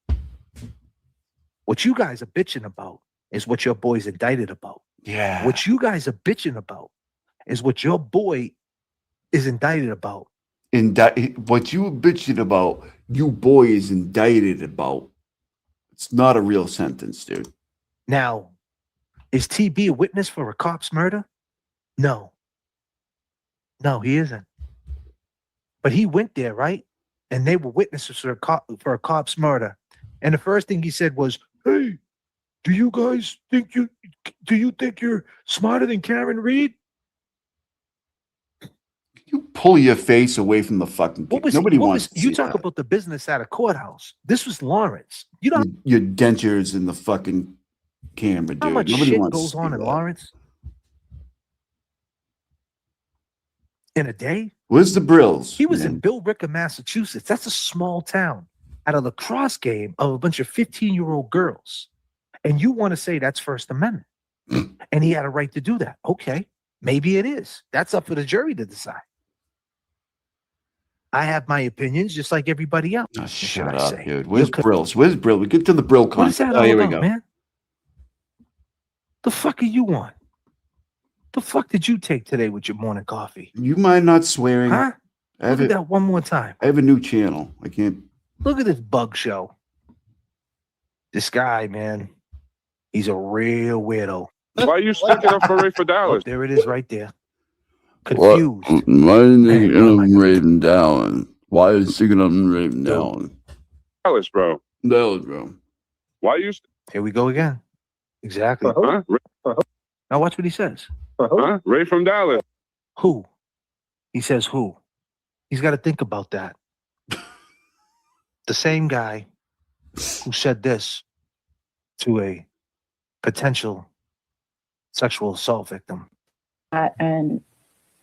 What you guys are bitching about is what your boy's indicted about. Yeah. What you guys are bitching about is what your boy is indicted about. What you were bitching about, you boy is indicted about. It's not a real sentence, dude. Now, is TB a witness for a cop's murder? No. No, he isn't. But he went there, right? And they were witnesses for a cop's murder. And the first thing he said was, "Hey, do you think you're smarter than Karen Reed?" You pull your face away from the fucking. Nobody wants to you see talk that. about the business at a courthouse. This was Lawrence. You know Your dentures in the fucking camera, dude. how much Nobody shit wants goes to on see in that. Lawrence in a day? Where's the Brills? He was man? in Billerica, Massachusetts. That's a small town. At a lacrosse game of a bunch of 15-year-old girls. And you want to say that's First Amendment. And he had a right to do that. Okay, maybe it is. That's up for the jury to decide. I have my opinions just like everybody else. Oh, What should shut I up, say? dude. Where's You're Brills? Where's Brill? We get to the Brill What is content. that Oh, all here we about, go. man? The fuck are you on? The fuck did you take today with your morning coffee? You mind not swearing? Huh? I have Look at it. that one more time. I have a new channel. I can't. Look at this bug show. This guy, man, he's a real weirdo. Why are you sticking up for Ray for Oh, Dallas? there it is right there. Confused. Why are Man, what am I gonna Raven down? Why is sticking up Raven down? Dallas, bro. No, bro. Why you? Here we go again. Exactly. Huh? Now watch what he says. Huh? Ray from Dallas. Who? He says who? He's got to think about that. The same guy who said this to a potential sexual assault victim. And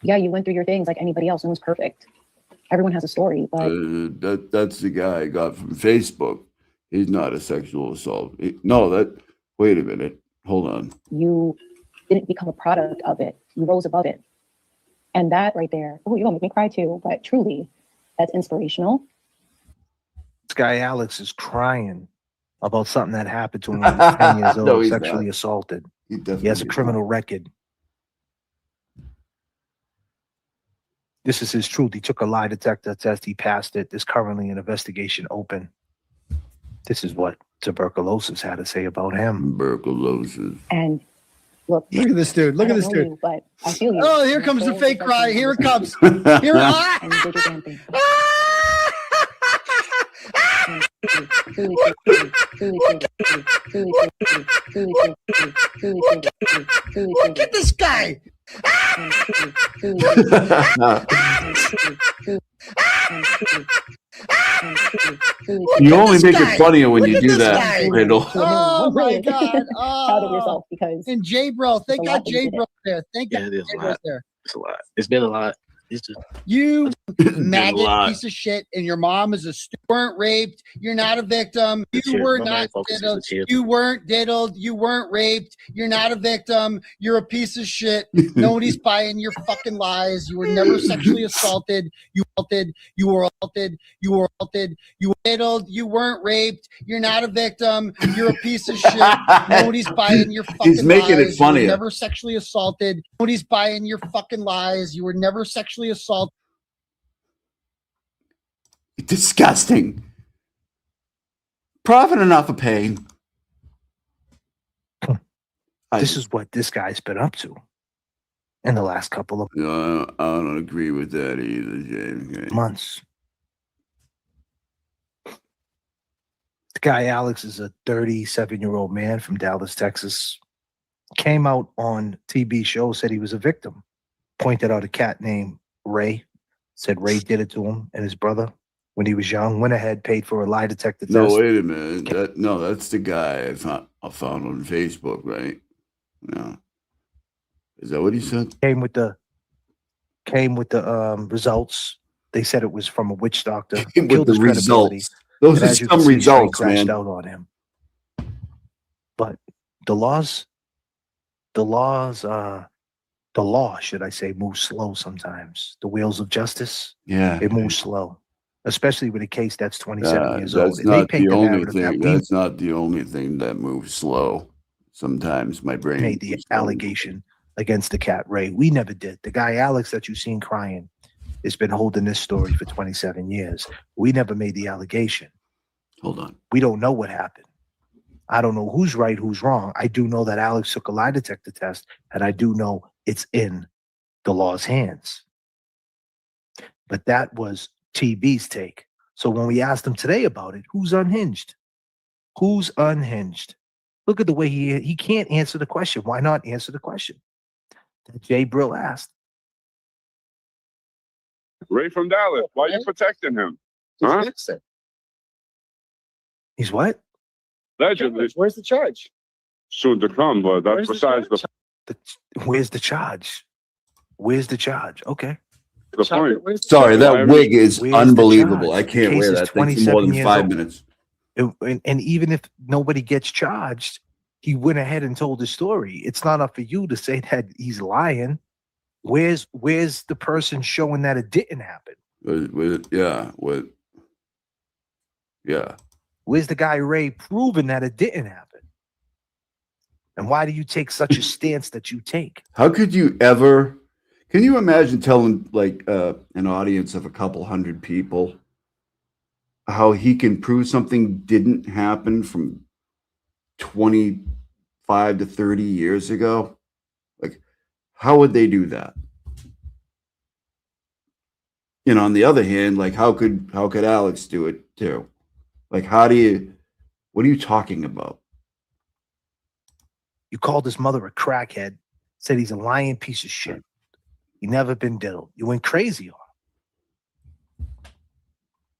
yeah, you went through your things like anybody else. No one's perfect. everyone has a story, but That's the guy I got from Facebook. He's not a sexual assault. Wait a minute. Hold on. you didn't become a product of it. You rose above it. And that right there, oh, you're gonna make me cry too, but truly, that's inspirational. This guy Alex is crying about something that happened to him when he was 10 years old, No, he's sexually not. assaulted. He He has a definitely criminal record. This is his truth. He took a lie detector test. He passed it. There's currently an investigation open. This is what tuberculosis had to say about him. Tuberculosis. And look Look at this dude. Look I at don't this know dude. you, but I feel you. Oh, here Your comes the soul fake is cry. like Here it you. comes. Here it And you did your damn thing. And truly, truly, truly, truly, truly, truly, truly, truly, truly, truly, truly, truly, truly, truly, Look at this guy. and truly, truly, truly, and truly, truly, and truly, and truly, truly, You only this make guy. it funnier when Look you at do this that, guy. Brandall. Oh my Brilliant. God. Proud of Oh. yourself because And J Bro. Thank a God lot that you J did Bro there. Thank Yeah, God it is J a Bro's lot. there. It's a lot. It's been a lot. It's just You Been a maggot lot. piece of shit, and your mom is you weren't raped. You're not a victim. You shit. were My main not focus is diddled. the children. You weren't diddled. You weren't raped. You're not a victim. You're a piece of shit. Nobody's buying your fucking lies. You were never sexually assaulted. You altered. You were altered. You were altered. You were diddled. You weren't raped. You're not a victim. You're a piece of shit. Nobody's buying your fucking He's making it lies. You were funnier. never sexually assaulted. Nobody's buying your fucking lies. You were never sexually assaulted. Disgusting. Profit enough of pain. This is what this guy's been up to in the last couple of No, I don't agree with that either, James. months. The guy Alex is a 37-year-old man from Dallas, Texas. Came out on TV show, said he was a victim. Pointed out a cat named Ray. Said Ray did it to him and his brother when he was young. Went ahead, paid for a lie detector test. No, wait a minute. That's the guy I found on Facebook, right? No. Is that what he said? Came with the results. They said it was from a witch doctor. With Killed the his credibility. results. Those And are as you can some see, straight results, crashed man. out on him. But the law, should I say, moves slow sometimes. The wheels of justice, Yeah. it moves slow, especially with a case that's 27 years old. That's And they not paint the the only narrative that thing. we That's not the only thing that moves slow. Sometimes my brain made the moves slow. allegation against the cat Ray. We never did. The guy Alex that you've seen crying has been holding this story for 27 years. We never made the allegation. Hold on. We don't know what happened. I don't know who's right, who's wrong. I do know that Alex took a lie detector test, and I do know it's in the law's hands. But that was TV's take. So when we asked him today about it, who's unhinged? Who's unhinged? Look at the way he can't answer the question. Why not answer the question that Jay Brill asked? Ray from Dallas. Why are you protecting him? Huh? He's what? Allegedly. Where's the charge? Soon to come, but that's besides the Where's the charge? Where's the charge? Okay. point. Sorry, that wig is Where's the unbelievable. charge? I can't Case wear is that thing for 27 more than years 5 old. minutes. And even if nobody gets charged, he went ahead and told his story. It's not up for you to say that he's lying. Where's the person showing that it didn't happen? Yeah. Where's the guy Ray proving that it didn't happen? And why do you take such a stance that you take? How could you ever? Can you imagine telling like an audience of a couple hundred people how he can prove something didn't happen from 25 to 30 years ago? Like, how would they do that? You know, on the other hand, like how could Alex do it too? Like, what are you talking about? You called his mother a crackhead, said he's a lying piece of shit. He never been diddled. You went crazy on him.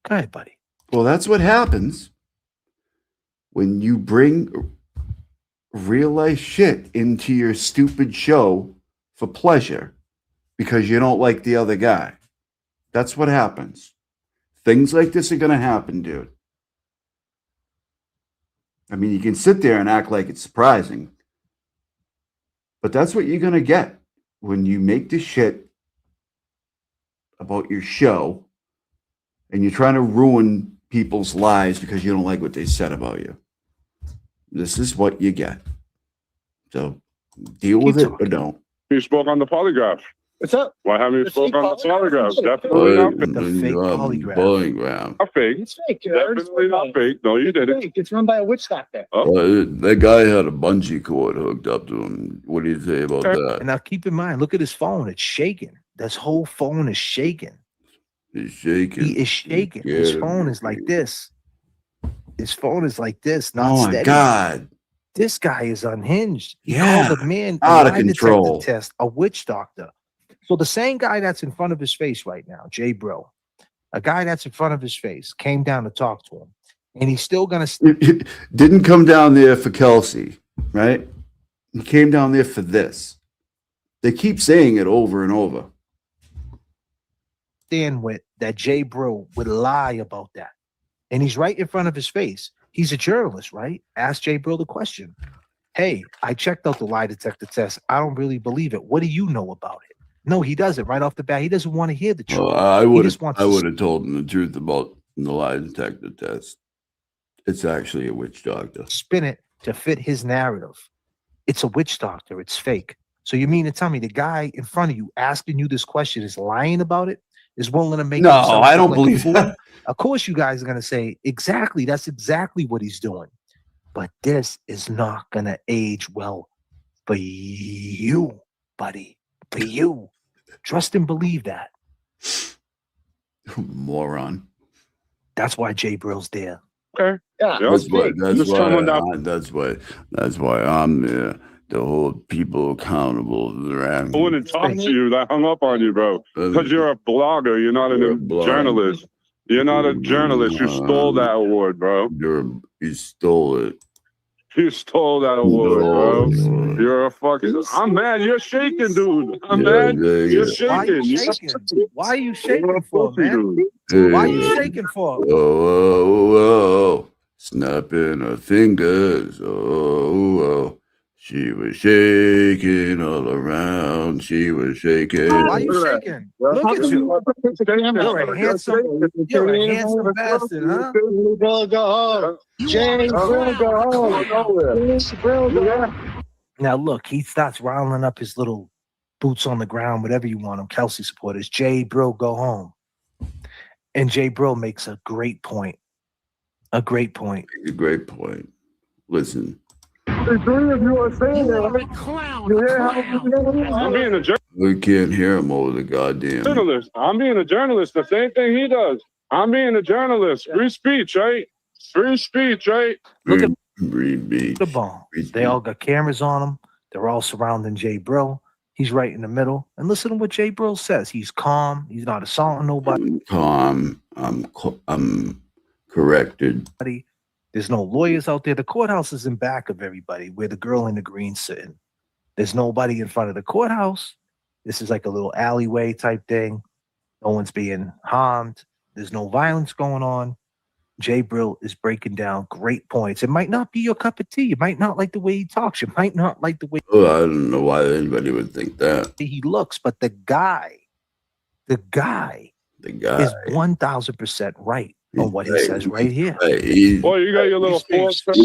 Go ahead, buddy. Well, that's what happens when you bring real life shit into your stupid show for pleasure because you don't like the other guy. That's what happens. Things like this are going to happen, dude. I mean, you can sit there and act like it's surprising, but that's what you're going to get when you make this shit about your show and you're trying to ruin people's lives because you don't like what they said about you. This is what you get. So deal with it or don't. You spoke on the polygraph. What's up? Why haven't you The spoke fake on the polygraph? polygraph. Definitely not fake. The fake polygraph. Not fake. It's fake. I already Definitely spoke not on it. fake. No, you It's didn't. fake. It's run by a witch doctor. That guy had a bungee cord hooked up to him. What do you say about that? And now keep in mind, look at his phone. It's shaking. This whole phone is shaking. He's shaking. He is shaking. His phone is like this. His phone is like this, not Oh my steady. God. This guy is unhinged. He Yeah. called a man Out of lie detector control. test a witch doctor. So the same guy that's in front of his face right now, Jay Brill, a guy that's in front of his face, came down to talk to him, and he's still gonna Didn't come down there for Kelsey, right? He came down there for this. They keep saying it over and over. stand with that Jay Brill would lie about that, and he's right in front of his face. He's a journalist, right? Ask Jay Brill the question. Hey, I checked out the lie detector test. I don't really believe it. What do you know about it? No, he doesn't. Right off the bat, he doesn't want to hear the truth. Oh, I He would just wants I to- would have told him the truth about the lie detector test. It's actually a witch doctor. Spin it to fit his narrative. It's a witch doctor. It's fake. So you mean to tell me the guy in front of you asking you this question is lying about it? Is willing to make No, himself I look don't like a believe fool? that. Of course, you guys are gonna say exactly. That's exactly what he's doing. But this is not gonna age well for you, buddy. For you. Trust and believe that. Moron. That's why Jay Brill's there. Yeah. That's why. Just someone that- That's why I'm there to hold people accountable to their I actions. wouldn't talk to you. That hung up on you, bro. Because you're a blogger. You're not You're a a blogger. journalist. You're not a journalist. You stole that award, bro. You stole it. You stole that award, bro. No. You're a fucking. I'm mad. You're shaking, dude. I'm Yeah, mad. yeah, You're yeah. Why are you shaking. shaking? Why are you shaking You're a for, pussy, man? dude. Why are you shaking for? Oh, snapping her fingers. Oh, she was shaking all around. She was shaking. Why are you shaking? Look at you. You're a handsome bastard, huh? Brill, go home. Jay Brill, go home. Jay Brill, go home. Now look, he starts riling up his little boots on the ground, whatever you want him, Kelsey supporters. Jay Brill, go home. And Jay Brill makes a great point. A great point. A great point. Listen, The three of you are saying that. You hear how I'm being a we can't hear him over the goddamn. journalist. I'm being a journalist. The same thing he does. I'm being a journalist. Free speech, right? Free speech, right? Look at Reed Beach. the ball. They all got cameras on them. They're all surrounding Jay Brill. He's right in the middle. And listen to what Jay Brill says. He's calm. He's not assaulting nobody. Calm. I'm corrected. There's no lawyers out there. The courthouse is in back of everybody where the girl in the green's sitting. There's nobody in front of the courthouse. This is like a little alleyway type thing. No one's being harmed. There's no violence going on. Jay Brill is breaking down great points. It might not be your cup of tea. You might not like the way he talks. You might not like the way Oh, I don't know why anybody would think that. he looks, but the guy The guy. is 1000% right on what he Hey, says right here. Hey, Boy, you got your little Free force speech.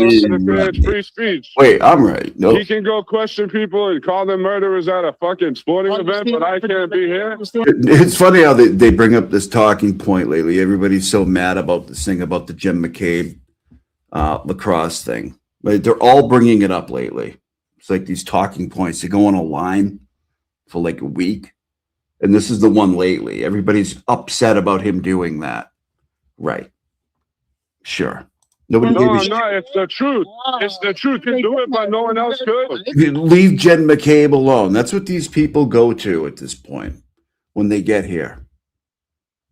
free speech. wait, I'm right. No, He can go question people and call them murderers at a fucking sporting event, but I can't be here. it's funny how they bring up this talking point lately. Everybody's so mad about this thing about the Jim McCabe lacrosse thing. Like, they're all bringing it up lately. It's like these talking points. They go on a line for like a week, and this is the one lately. Everybody's upset about him doing that. Right? Sure. Nobody No, gave a no, it's the truth. It's the truth. You do it, but no one else could. Leave Jen McCabe alone. That's what these people go to at this point when they get here.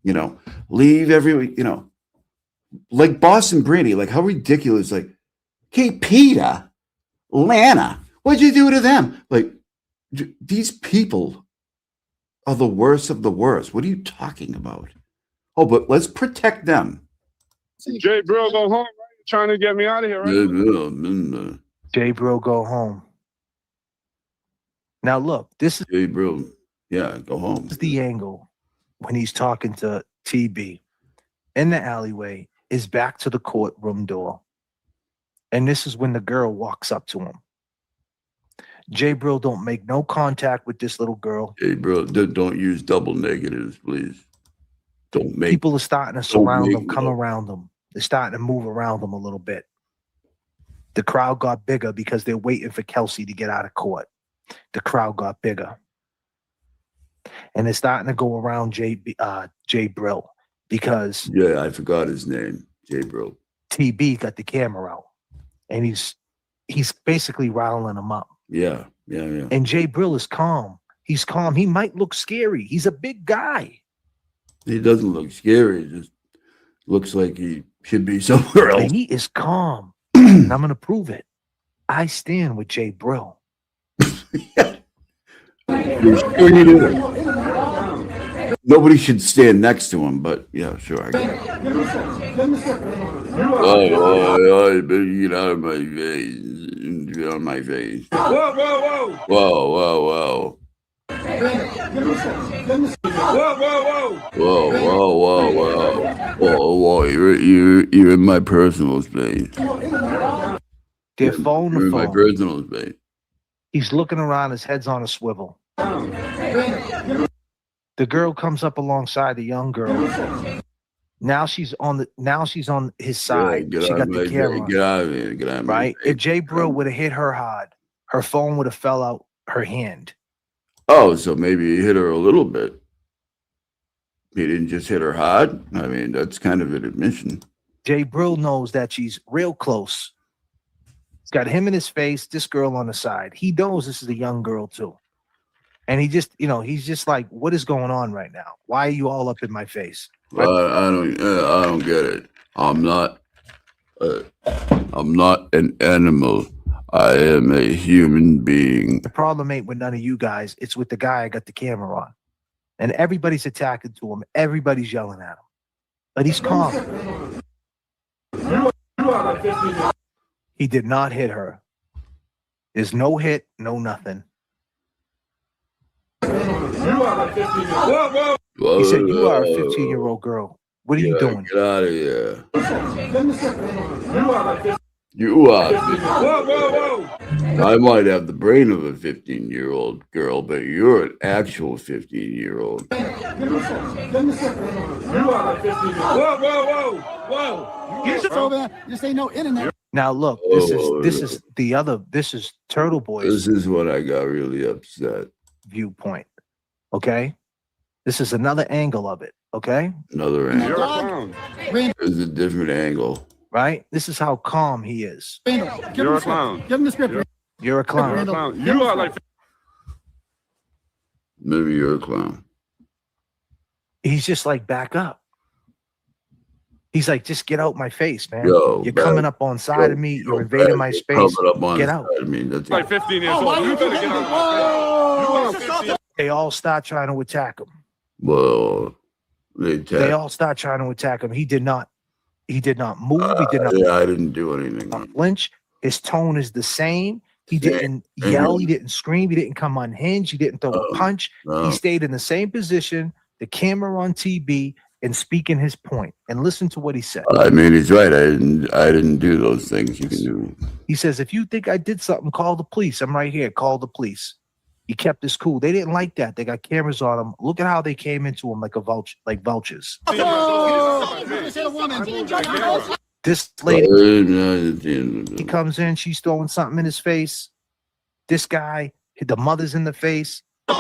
You know, leave every, you know, like Boston Brady, like how ridiculous. Like, hey, Peter, Lana, what'd you do to them? Like, these people are the worst of the worst. What are you talking about? Oh, but let's protect them. Jay Brill, go home, right? You're trying to get me out of here, right? Jay Bro, go home. Now look, this is Jay Brill, yeah, go home. the angle when he's talking to TB in the alleyway is back to the courtroom door. And this is when the girl walks up to him. Jay Brill don't make no contact with this little girl. Jay Brill, don't use double negatives, please. Don't make People are starting to surround make him, come no- around him. They're starting to move around him a little bit. The crowd got bigger because they're waiting for Kelsey to get out of court. The crowd got bigger. And they're starting to go around Jay Brill because Yeah, I forgot his name. Jay Brill. TB got the camera out. And he's basically riling him up. Yeah. And Jay Brill is calm. He's calm. He might look scary. He's a big guy. He doesn't look scary. He just looks like he should be somewhere else. But he is calm. And I'm going to prove it. I stand with Jay Brill. You're sure you do. Nobody should stand next to him, but yeah, sure. I get it. Oh, get out of my face. Get out of my face. Whoa. Whoa. Whoa. You're in my personal space. They're phone You're to in my phone. personal space. He's looking around. His head's on a swivel. The girl comes up alongside the young girl. Now she's on his side. Yeah, She got the camera. Get out of here. Get out of my Right? face. If Jay Brill would have hit her hard, her phone would have fell out her hand. Oh, so maybe he hit her a little bit. He didn't just hit her hard. I mean, that's kind of an admission. Jay Brill knows that she's real close. He's got him in his face, this girl on the side. He knows this is a young girl too. And he's just like, what is going on right now? Why are you all up in my face? I don't get it. I'm not an animal. I am a human being. The problem ain't with none of you guys. It's with the guy I got the camera on. And everybody's attacking to him. Everybody's yelling at him. But he's calm. He did not hit her. There's no hit, no nothing. Whoa. He said, you are a 15-year-old girl. What are you doing? Get out of here. You are. I might have the brain of a 15-year-old girl, but you're an actual 15-year-old. Just ain't no internet. Now look, this is Turtle Boy's This is when I got really upset. viewpoint. Okay? This is another angle of it. Okay? Another You're angle. a clown. There's a different angle. Right? This is how calm he is. You're a clown. Give him the script. You're- You're a clown. You're a clown. You are like Maybe you're a clown. He's just like, back up. He's like, just get out my face, man. Yo, You're back- coming up on side of me. You're invading my space. Get out. I mean, that's 15 years old. You better get out. You are 15. They all start trying to attack him. well, They all start trying to attack him. He did not move. He did not yeah, I didn't do anything. flinch. His tone is the same. He Same. didn't yell. He didn't scream. He didn't come unhinged. He didn't throw a punch. No. He stayed in the same position, the camera on TB, and speaking his point. And listen to what he said. I mean, he's right. I didn't do those things you can do. He says, if you think I did something, call the police. I'm right here. Call the police. He kept his cool. They didn't like that. They got cameras on him. Look at how they came into him like vultures. This lady, he comes in, she's throwing something in his face. This guy, the mother's in the face. She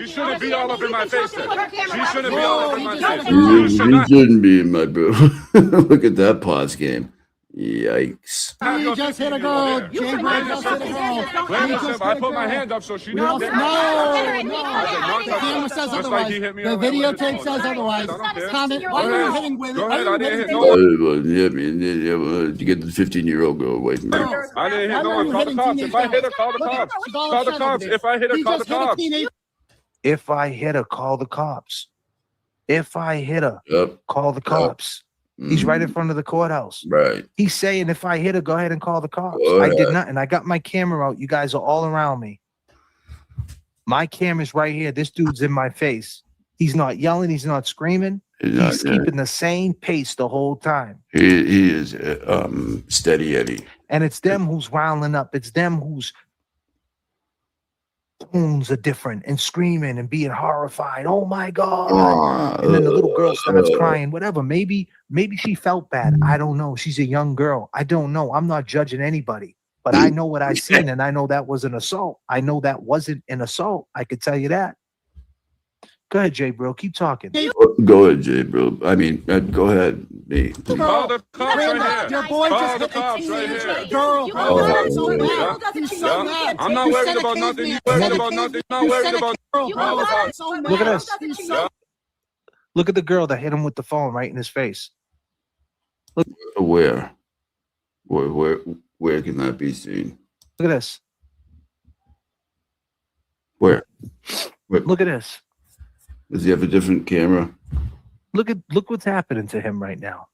shouldn't be all up in my face. Then. She shouldn't be all up in my face. You You should not. shouldn't be in my booth. Look at that pause game. Yikes. He just hit a girl. Jay Brown just hit a girl. I put my hand up so she knows. No. The camera says otherwise. The videotape says otherwise. Comment. Why are you hitting women? Go ahead. I didn't hit no one. You get the 15-year-old girl away from me. I didn't hit no one. Call the cops. If I hit her, call the cops. Call the cops. If I hit her, call the cops. If I hit her, call the cops. If I hit her, call the cops. He's right in front of the courthouse. Right. He's saying, if I hit her, go ahead and call the cops. Go I ahead. did not, and I got my camera out. You guys are all around me. My camera's right here. This dude's in my face. He's not yelling. He's not screaming. He's keeping the same pace the whole time. He is steady Eddie. And it's them who's riling up. It's them whose tones are different and screaming and being horrified. Oh my God. And then the little girl starts crying, whatever. Maybe she felt bad. I don't know. She's a young girl. I don't know. I'm not judging anybody, but I know what I seen, and I know that was an assault. I know that wasn't an assault. I could tell you that. Go ahead, Jay, bro. Keep talking. Go ahead, Jay, bro. I mean, go ahead. Me. Call the cops right here. Your boy call the cops right here. Girl, I'm not worried about nothing. You worried about nothing. I'm not worried about. Look at this. Look at the girl that hit him with the phone right in his face. Look. Where can that be seen? Look at this. Where? Look at this. Does he have a different camera? Look what's happening to him right now.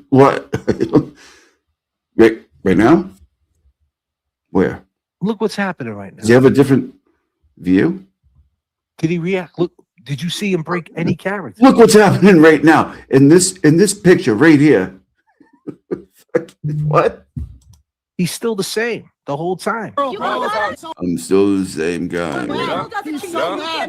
What? right now? Where? Look what's happening right now. Does he have a different view? Did he react? Look, did you see him break any character? Look what's happening right now in this picture right here. What? He's still the same the whole time. I'm still the same guy.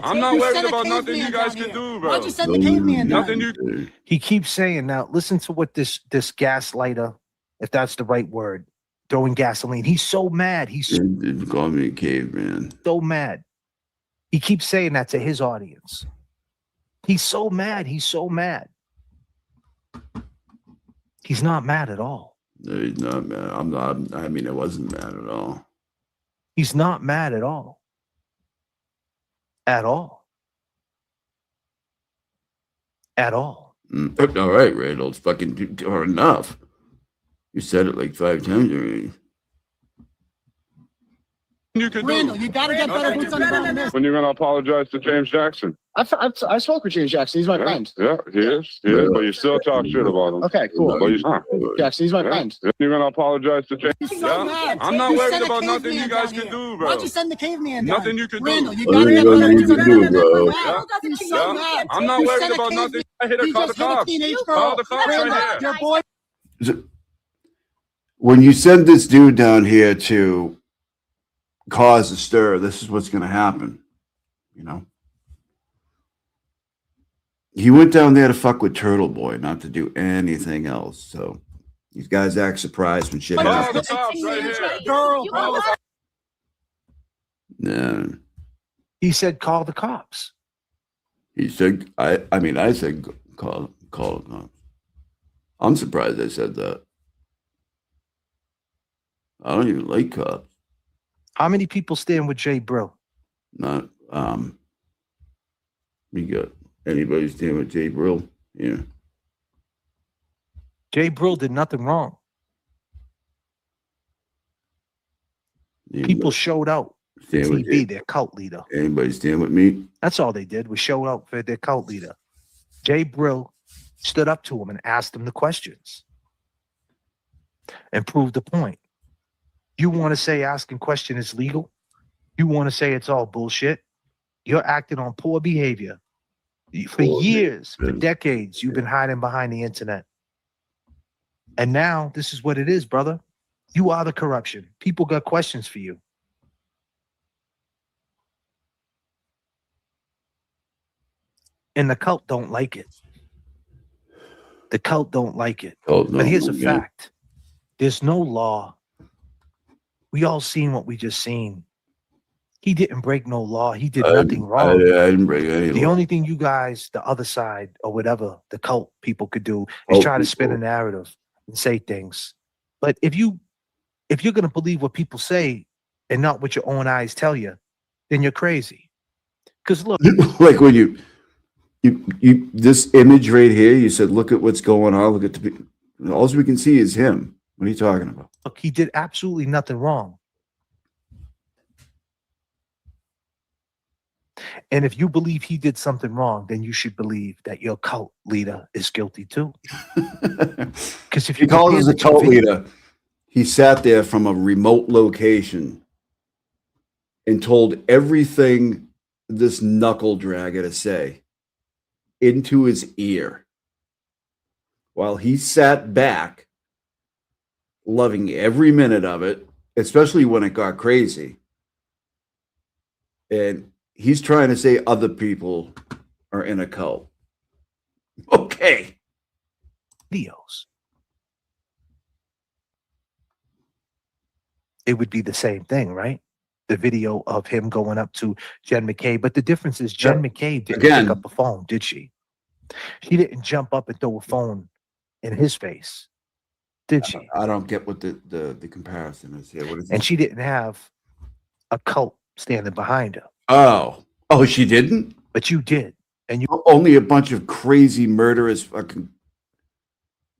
I'm not worried about nothing you guys can do, bro. Why'd you send the caveman down? Nothing you. He keeps saying, now listen to what this gaslighter, if that's the right word, throwing gasoline. He's so mad. He's Call me a caveman. so mad. He keeps saying that to his audience. He's so mad. He's so mad. He's not mad at all. No, he's not mad. I'm not. I mean, I wasn't mad at all. He's not mad at all. At all. At all. All right, Randall. It's fucking enough. You said it like 5 times already. Brandall, you gotta get better boots on the ground. When you're gonna apologize to James Jackson? I spoke with James Jackson. He's my friend. Yeah, he is. But you still talk shit about him. Okay, cool. But he's not. Jackson, he's my friend. You're gonna apologize to James? So mad. I'm not worried about nothing you guys can do, bro. Why'd you send the caveman down? Nothing you can Randall, do. you gotta get better boots on the ground. He's so mad. I'm not worried about nothing. I hit her. Call the cops. Call the cops right here. Your boy. When you send this dude down here to cause a stir, this is what's going to happen. You know, he went down there to fuck with Turtle Boy, not to do anything else. So these guys act surprised when shit happens. Yeah. He said, call the cops. He said, I said, call the cops. I'm surprised I said that. I don't even like cops. How many people stand with Jay Brill? Not, we got anybody stand with Jay Brill? Yeah. Jay Brill did nothing wrong. People showed out. TB, their cult leader. Anybody stand with me? That's all they did was show out for their cult leader. Jay Brill stood up to him and asked him the questions and proved the point. You want to say asking question is legal? You want to say it's all bullshit? You're acting on poor behavior. For years, for decades, you've been hiding behind the internet. And now this is what it is, brother. You are the corruption. People got questions for you. And the cult don't like it. The cult don't like it. But here's a fact. There's no law. We all seen what we just seen. He didn't break no law. He did nothing wrong. I didn't break any The law. only thing you guys, the other side or whatever, the cult people could do is try to spin a narrative and say things. But if you're going to believe what people say and not what your own eyes tell you, then you're crazy. Because look, Like when you this image right here, you said, look at what's going on. Look at all we can see is him. What are you talking about? look, he did absolutely nothing wrong. And if you believe he did something wrong, then you should believe that your cult leader is guilty too. Because if He you called us a compare the cult two videos- leader. He sat there from a remote location and told everything this knuckle dragger to say into his ear while he sat back, loving every minute of it, especially when it got crazy. And he's trying to say other people are in a cult. Okay. videos, it would be the same thing, right? The video of him going up to Jen McKay. But the difference is Jen McKay didn't Again. pick up a phone, did she? She didn't jump up and throw a phone in his face, did she? I don't get what the comparison is here. What is And this? she didn't have a cult standing behind her, Oh, she didn't? but you did. And you Only a bunch of crazy murderous fucking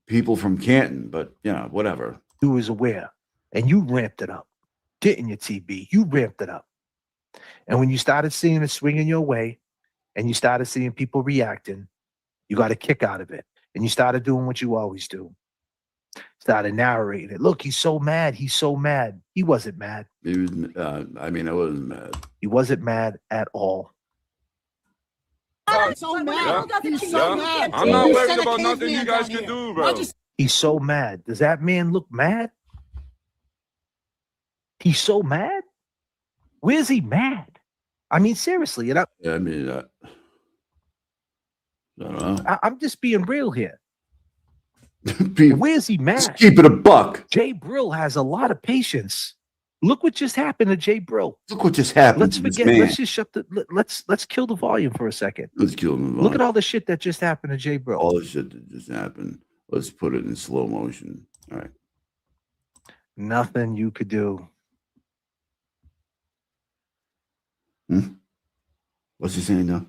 people from Canton, but whatever. was aware and you ramped it up, didn't you, TB? You ramped it up. And when you started seeing it swinging your way and you started seeing people reacting, you got a kick out of it. And you started doing what you always do. Started narrating it. Look, he's so mad. He's so mad. He wasn't mad. He was, I wasn't mad. He wasn't mad at all. He's so mad. He's so mad. I'm not You worried said a about nothing you caveman guys down can here. do, bro. I just- He's so mad. Does that man look mad? He's so mad? Where's he mad? I mean, seriously, Yeah, I mean, I don't know. I'm just being real here. People, Where's he just mad? keep it a buck. Jay Brill has a lot of patience. Look what just happened to Jay Brill. Look what just happened Let's to this forget. man. Let's just shut the. Let's kill the volume for a second. Let's kill him. Look at all the shit that just happened to Jay Brill. all the shit that just happened. Let's put it in slow motion. All right. Nothing you could do. What's he saying now?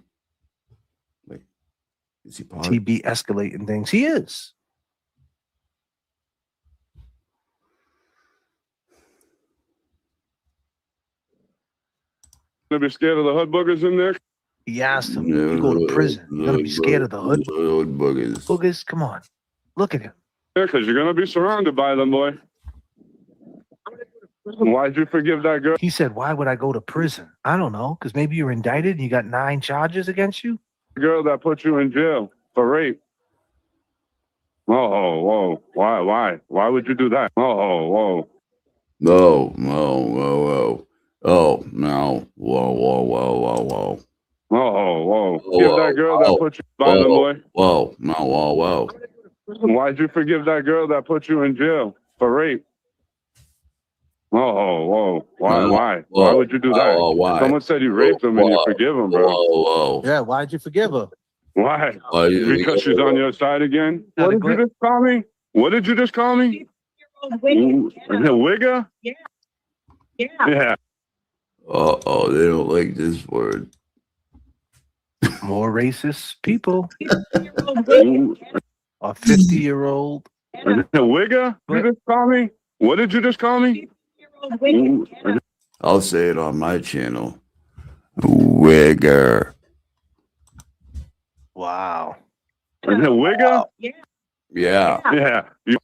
Wait, is he paused? TB escalating things. He is. Gonna be scared of the hood boogers in there? He asked him. You go to prison. You're gonna be scared of the hood boogers. boogers. Come on, look at him. Yeah, because you're gonna be surrounded by them, boy. Why'd you forgive that girl? He said, "Why would I go to prison? I don't know, because maybe you're indicted and you got 9 charges against you." Girl that put you in jail for rape. Oh, whoa. Why? Why would you do that? Oh, whoa. No. Oh, no. Whoa. Oh, whoa. Whoa, Give that girl that whoa, put you by them, boy. Whoa. No. Whoa. Why'd you forgive that girl that put you in jail for rape? Oh, whoa. Why? Why would you do that? Why? Someone said you raped them and you forgive them, bro. Whoa. Yeah, why'd you forgive her? Why? Why you- Because she's on your side again? Not What a did you great- just call me? What did you just call me? A wigger? Yeah. Uh-oh, they don't like this word. More racist people. Ooh, A 50-year-old. a wigger? You just call me? What did you just call me? Ooh, I'll say it on my channel. Wigger. Wow. a wigger? Yeah. Yeah.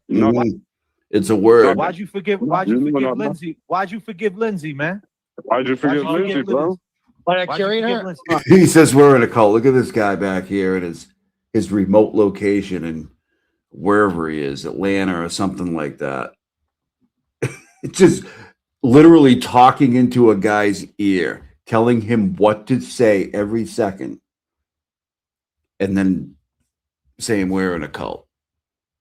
No, Mhm. It's a word. Why'd you forgive Lindsay? Why'd you forgive Lindsay, man? why'd you forgive Why'd you Lindsay, forgive bro? Lindsay? But I Why'd you carried forgive her. Lindsay? He says we're in a cult. Look at this guy back here at his remote location and wherever he is, Atlanta or something like that. It's just literally talking into a guy's ear, telling him what to say every second, and then saying we're in a cult.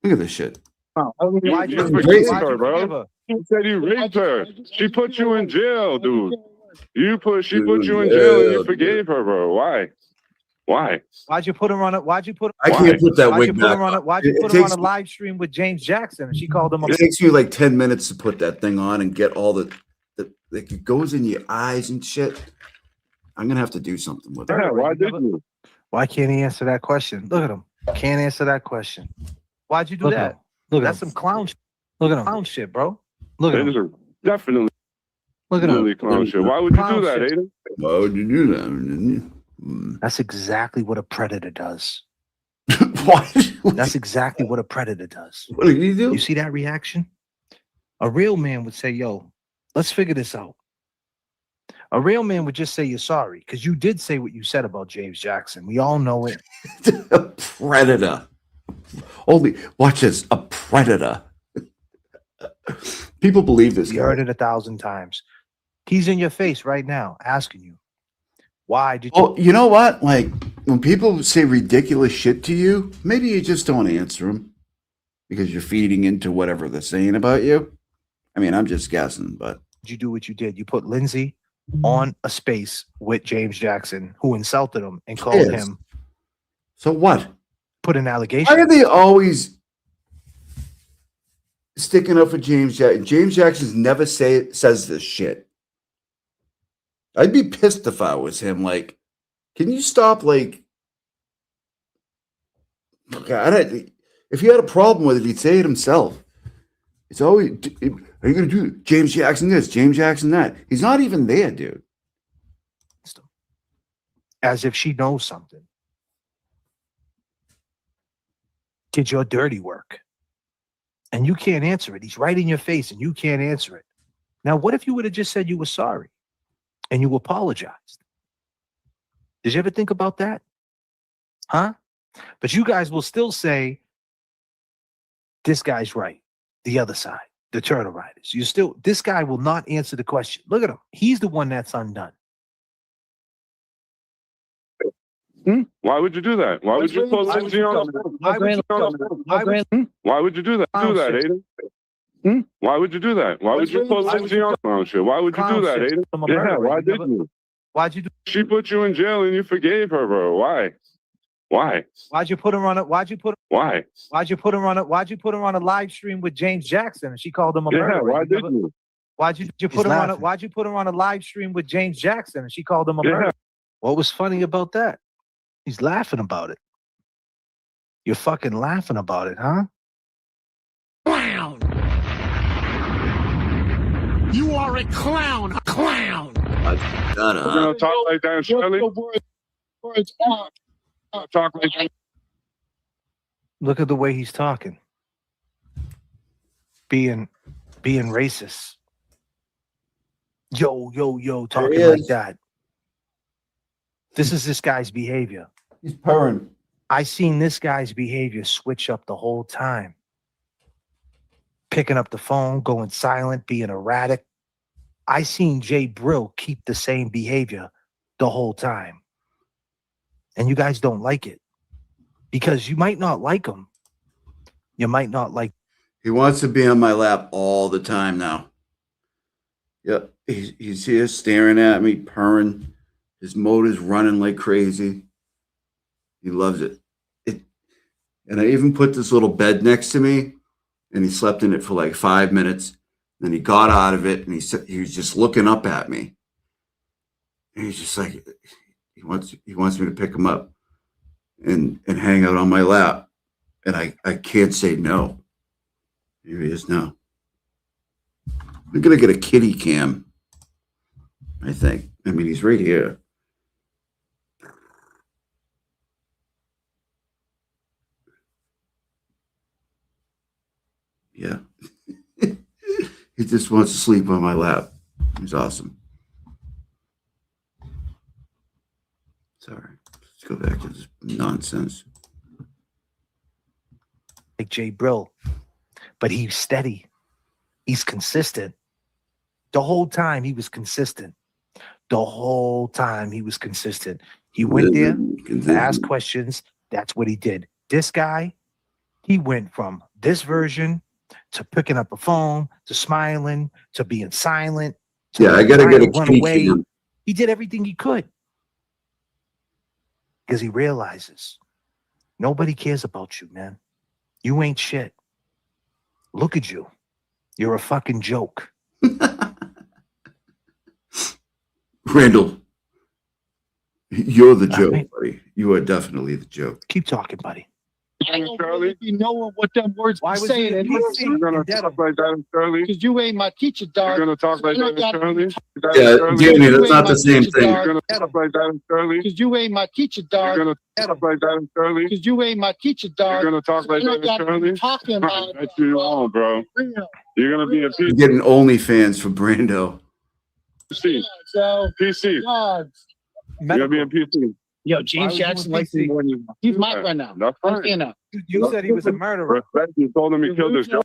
Look at this shit. Why'd you You forgive forgave her, her, bro. You said you raped her. She put you in jail, dude. She put you in jail and you forgave her, bro. Why? Why? Why'd you put her on it? Why'd you put? I can't put that Why'd you wig put back her on on. it? Why'd you It put her on takes a me- live stream with James Jackson? And she called him a. It takes you like 10 minutes to put that thing on and get all the like it goes in your eyes and shit. I'm gonna have to do something with it. Yeah, why did you? Why can't he answer that question? Look at him. Can't answer that question. Why'd you do Look at that? him. Look at That's him. some clown. Look at him. Clown shit, bro. Look at That him. is a definitely Look at him. really clown shit. Why would you Clown do that, shit. Aiden? Why would you do that? That's exactly what a predator does. Why? That's exactly what a predator does. What did you do? You see that reaction? A real man would say, yo, let's figure this out. A real man would just say you're sorry because you did say what you said about James Jackson. We all know it. A predator. Only watch this. A predator. People believe this. You guy. heard it 1,000 times. He's in your face right now asking you, why did you? Well, you know what? Like when people say ridiculous shit to you, maybe you just don't answer them because you're feeding into whatever they're saying about you. I mean, I'm just guessing, but You do what you did. You put Lindsay on a space with James Jackson, who insulted him and called Yes. him, so what? put an Why allegation. are they always sticking up for James Jackson? James Jackson's never says this shit. I'd be pissed if I was him. Like, can you stop? Like, if he had a problem with it, he'd say it himself. It's always, are you going to do James Jackson this, James Jackson that? He's not even there, dude. As if she knows something. Did your dirty work. And you can't answer it. He's right in your face and you can't answer it. Now, what if you would have just said you were sorry and you apologized? Did you ever think about that? Huh? But you guys will still say, this guy's right. The other side, the turtle riders. This guy will not answer the question. Look at him. He's the one that's undone. Why would you do that? Why would you put Lindsay on the phone? Why would Why would you do that? Clown shit. Aiden? Why would you do that? Why would you put Lindsay on the phone shit? Why would you do that, Aiden? Yeah, why did you? Why'd you do? She put you in jail and you forgave her, bro. Why? Why? Why'd you put her on it? Why'd you put Why? Why'd you put her on it? Why'd you put her on a live stream with James Jackson and she called him a Yeah, murderer? why You did never- you? Why'd you put her on it? Why'd you put her on a live stream with James Jackson and she called him a Yeah. murderer? What was funny about that? He's laughing about it. You're fucking laughing about it, huh? Clown. You are a clown. A clown. We're gonna talk like that, Shirley. Words are. Talk like that. Look at the way he's talking. Being racist. Yo, talking like is. that. This is this guy's behavior. He's purring. I seen this guy's behavior switch up the whole time. Picking up the phone, going silent, being erratic. I seen Jay Brill keep the same behavior the whole time. And you guys don't like it. Because you might not like him. You might not like. He wants to be on my lap all the time now. Yep, he's here staring at me, purring. His motor's running like crazy. He loves it. And I even put this little bed next to me, and he slept in it for like 5 minutes. Then he got out of it, and he was just looking up at me. And he's just like, he wants me to pick him up and hang out on my lap. And I can't say no. Here he is now. We're gonna get a kitty cam, I think. I mean, he's right here. Yeah. He just wants to sleep on my lap. He's awesome. Sorry. Let's go back to this nonsense. Like Jay Brill. But he's steady. He's consistent. The whole time he was consistent. The whole time he was consistent. He went there to ask questions. That's what he did. This guy, he went from this version to picking up a phone, to smiling, to being silent. To Yeah, I gotta trying get a to run kitty away. cam. He did everything he could. because he realizes nobody cares about you, man. You ain't shit. Look at you. You're a fucking joke. Randall, you're the joke, right. buddy. You are definitely the joke. Keep talking, buddy. Charlie, You know what them words Why be was saying, it and you're gonna talk like that in Charlie. because you ain't my teacher, You're dog. gonna talk like that in Charlie. Yeah, Charlie. Jamie, You that's ain't not my the same teacher, thing. dog. You're gonna talk like that in Charlie. Because you ain't my teacher, You're dog. gonna talk like that in Charlie. Because you ain't my teacher, You're dog. gonna talk like You that in got Charlie. talking about That's you wrong, bro. real. You're gonna be a You're PC. getting OnlyFans for Brando. So, PC. God, You're gonna be a PC. yo, James Jackson likes me more than you. He's my friend now. That's fine. Understand that? You said he was a murderer. Respect. You told him he killed his girl.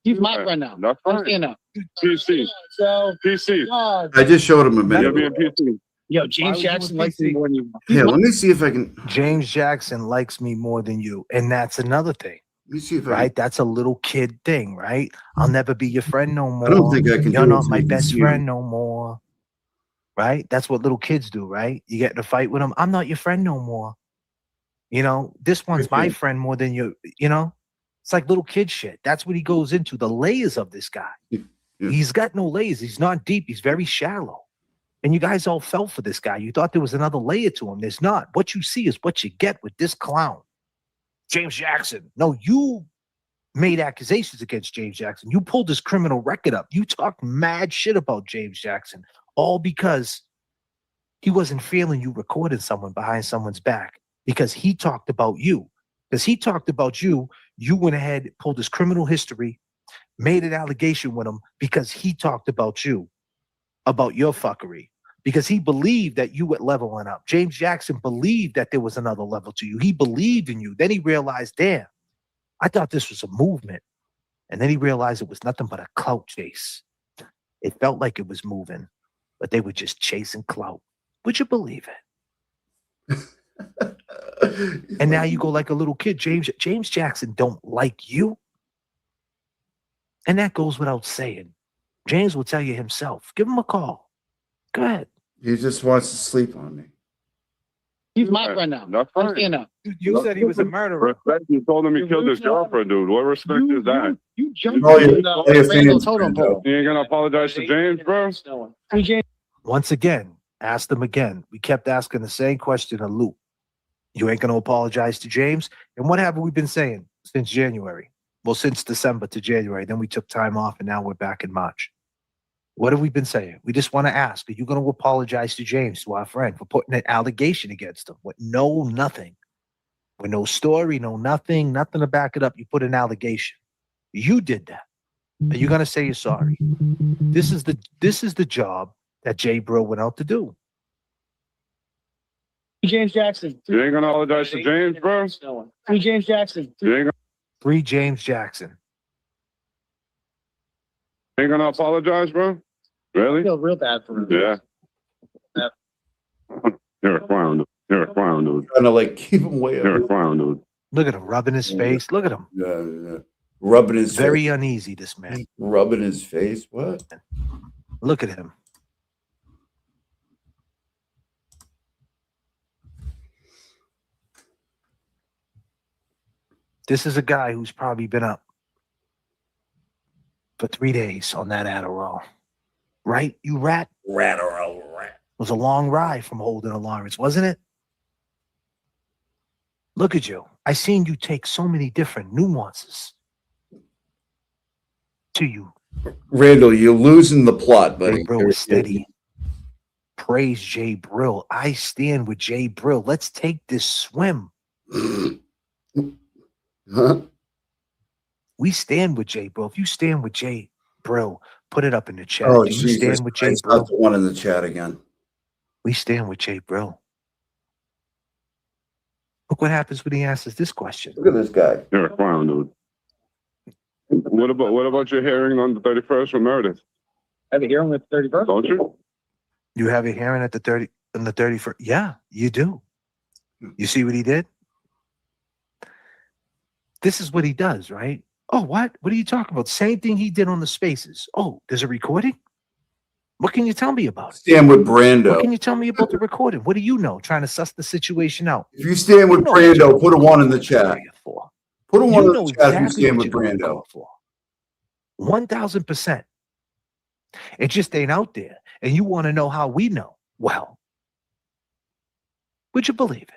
He's my friend now. That's fine. Understand that? PC. So, PC. God, I just showed him a You're minute. being PC. yo, James Jackson likes me more than you. Here, let me see if I can. James Jackson likes me more than you. And that's another thing, Let me see if I right? That's a little kid thing, right? I'll never be your friend no more. I don't think I can You're do it not so my you can best see friend him. no more. Right? That's what little kids do, right? You get in a fight with them. I'm not your friend no more. You know, this one's my friend more than you, you know? It's like little kid shit. That's what he goes into. The layers of this guy. Yeah. He's got no layers. He's not deep. He's very shallow. And you guys all fell for this guy. You thought there was another layer to him. There's not. What you see is what you get with this clown. James Jackson. No, you made accusations against James Jackson. You pulled his criminal record up. You talked mad shit about James Jackson, all because he wasn't feeling you recorded someone behind someone's back because he talked about you. Because he talked about you, you went ahead, pulled his criminal history, made an allegation with him because he talked about you, about your fuckery. Because he believed that you were leveling up. James Jackson believed that there was another level to you. He believed in you. Then he realized, damn, I thought this was a movement. And then he realized it was nothing but a clout chase. It felt like it was moving, but they were just chasing clout. Would you believe it? And now you go like a little kid. James Jackson don't like you. And that goes without saying. James will tell you himself. Give him a call. Go ahead. He just wants to sleep on me. he's my friend now. That's fine. Understand that? You said he was a murderer. Respect. You told him he killed his girlfriend, dude. What respect is that? You jumped All your- in the all your Brandall fans, totem Brando. pole. You ain't gonna apologize to James, bro? Hey, James, Once again, asked them again. We kept asking the same question a loop. You ain't going to apologize to James? And what have we been saying since January? Well, since December to January. Then we took time off and now we're back in March. What have we been saying? We just want to ask, are you going to apologize to James, to our friend, for putting an allegation against him with no nothing? With no story, no nothing to back it up. You put an allegation. You did that. Are you going to say you're sorry? This is the job that Jay Bro went out to do. James Jackson. You ain't gonna apologize to James, bro? Free James Jackson. You ain't Free James Jackson. gonna apologize, bro? I Really? feel real bad for him. Yeah. You're a clown, dude. You're a clown, dude. Trying to like keep him way You're a up. clown, dude. Look at him rubbing his face. Look at him. Rubbing his Very face. uneasy, this man. Rubbing his face. What? Look at him. This is a guy who's probably been up for 3 days on that Adderall. Right? You rat? Rat. It was a long ride from Holden to Lawrence, wasn't it? Look at you. I seen you take so many different nuances to you. Randall, you're losing the plot, buddy. Jay Brill is steady. Praise Jay Brill. I stand with Jay Brill. Let's take this swim. Huh? We stand with Jay Brill. If you stand with Jay Brill, put it up in the chat. Oh, Do you Jesus stand with Jay Christ, Brill? not the one in the chat again. We stand with Jay Brill. Look what happens when he asks us this question. Look at this guy. You're a clown, dude. What about your hearing on the 31st for Meredith? I have a hearing with 31st. Don't you? You have a hearing at the 31st. Yeah, you do. You see what he did? This is what he does, right? Oh, what? What are you talking about? Same thing he did on the spaces. Oh, there's a recording? What can you tell me about it? Stand with Brando. What can you tell me about the recording? What do you know? Trying to suss the situation out. If you stand with You know what Brando, you're put a going one in the to chat. for. Put a one You in know the chat if you exactly stand what with you're going to Brando. call for. 1,000%. It just ain't out there. And you want to know how we know. Well, would you believe it?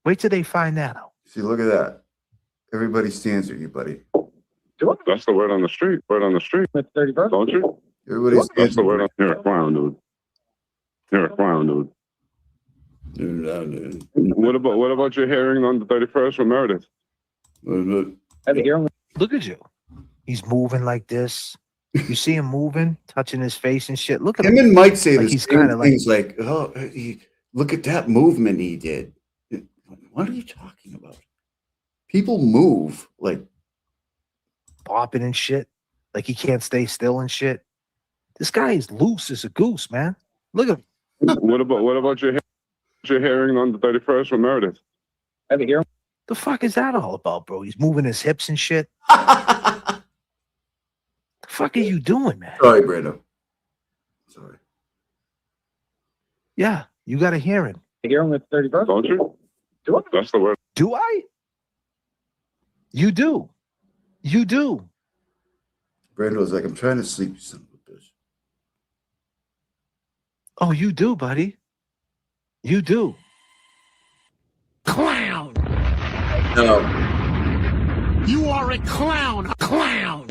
Wait till they find that out. See, look at that. Everybody stands with you, buddy. That's the word on the street. Word on the street. That's 31st, don't you? Everybody That's stands the with word on. You're a clown, dude. You're a clown, dude. you. What about your hearing on the 31st with Meredith? Look at you. He's moving like this. You see him moving, touching his face and shit. Look at Him him. and Mike say Like the he's same kinda like- things like, oh, look at that movement he did. What are you talking about? People move like Bopping and shit. Like he can't stay still and shit. This guy is loose as a goose, man. Look at him. What about your hearing on the 31st with Meredith? The fuck is that all about, bro? He's moving his hips and shit. The fuck are you doing, man? Sorry, Brando. Sorry. Yeah, you got a hearing. Hearing with 31st, don't you? That's the word. Do I? You do. You do. Brando's like, I'm trying to sleep, you son of a bitch. Oh, you do, buddy. You do. Clown. No. You are a clown. A clown.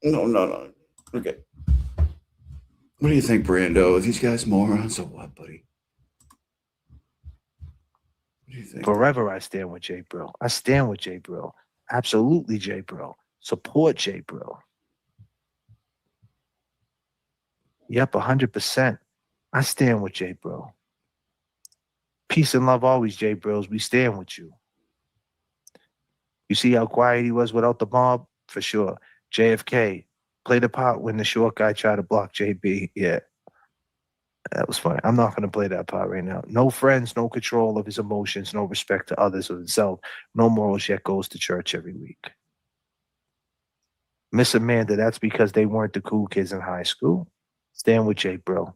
No. Okay. What do you think, Brando? Are these guys morons or what, buddy? What do you think? Forever I stand with J Bro. I stand with J Bro. Absolutely, J Bro. Support J Bro. Yep, 100%. I stand with J Bro. Peace and love always, J Bros. We stand with you. You see how quiet he was without the mob? For sure. JFK played a part when the short guy tried to block JB. Yeah. That was funny. I'm not going to play that part right now. No friends, no control of his emotions, no respect to others or himself, no morals, yet goes to church every week. Miss Amanda, that's because they weren't the cool kids in high school. Stand with J Bro.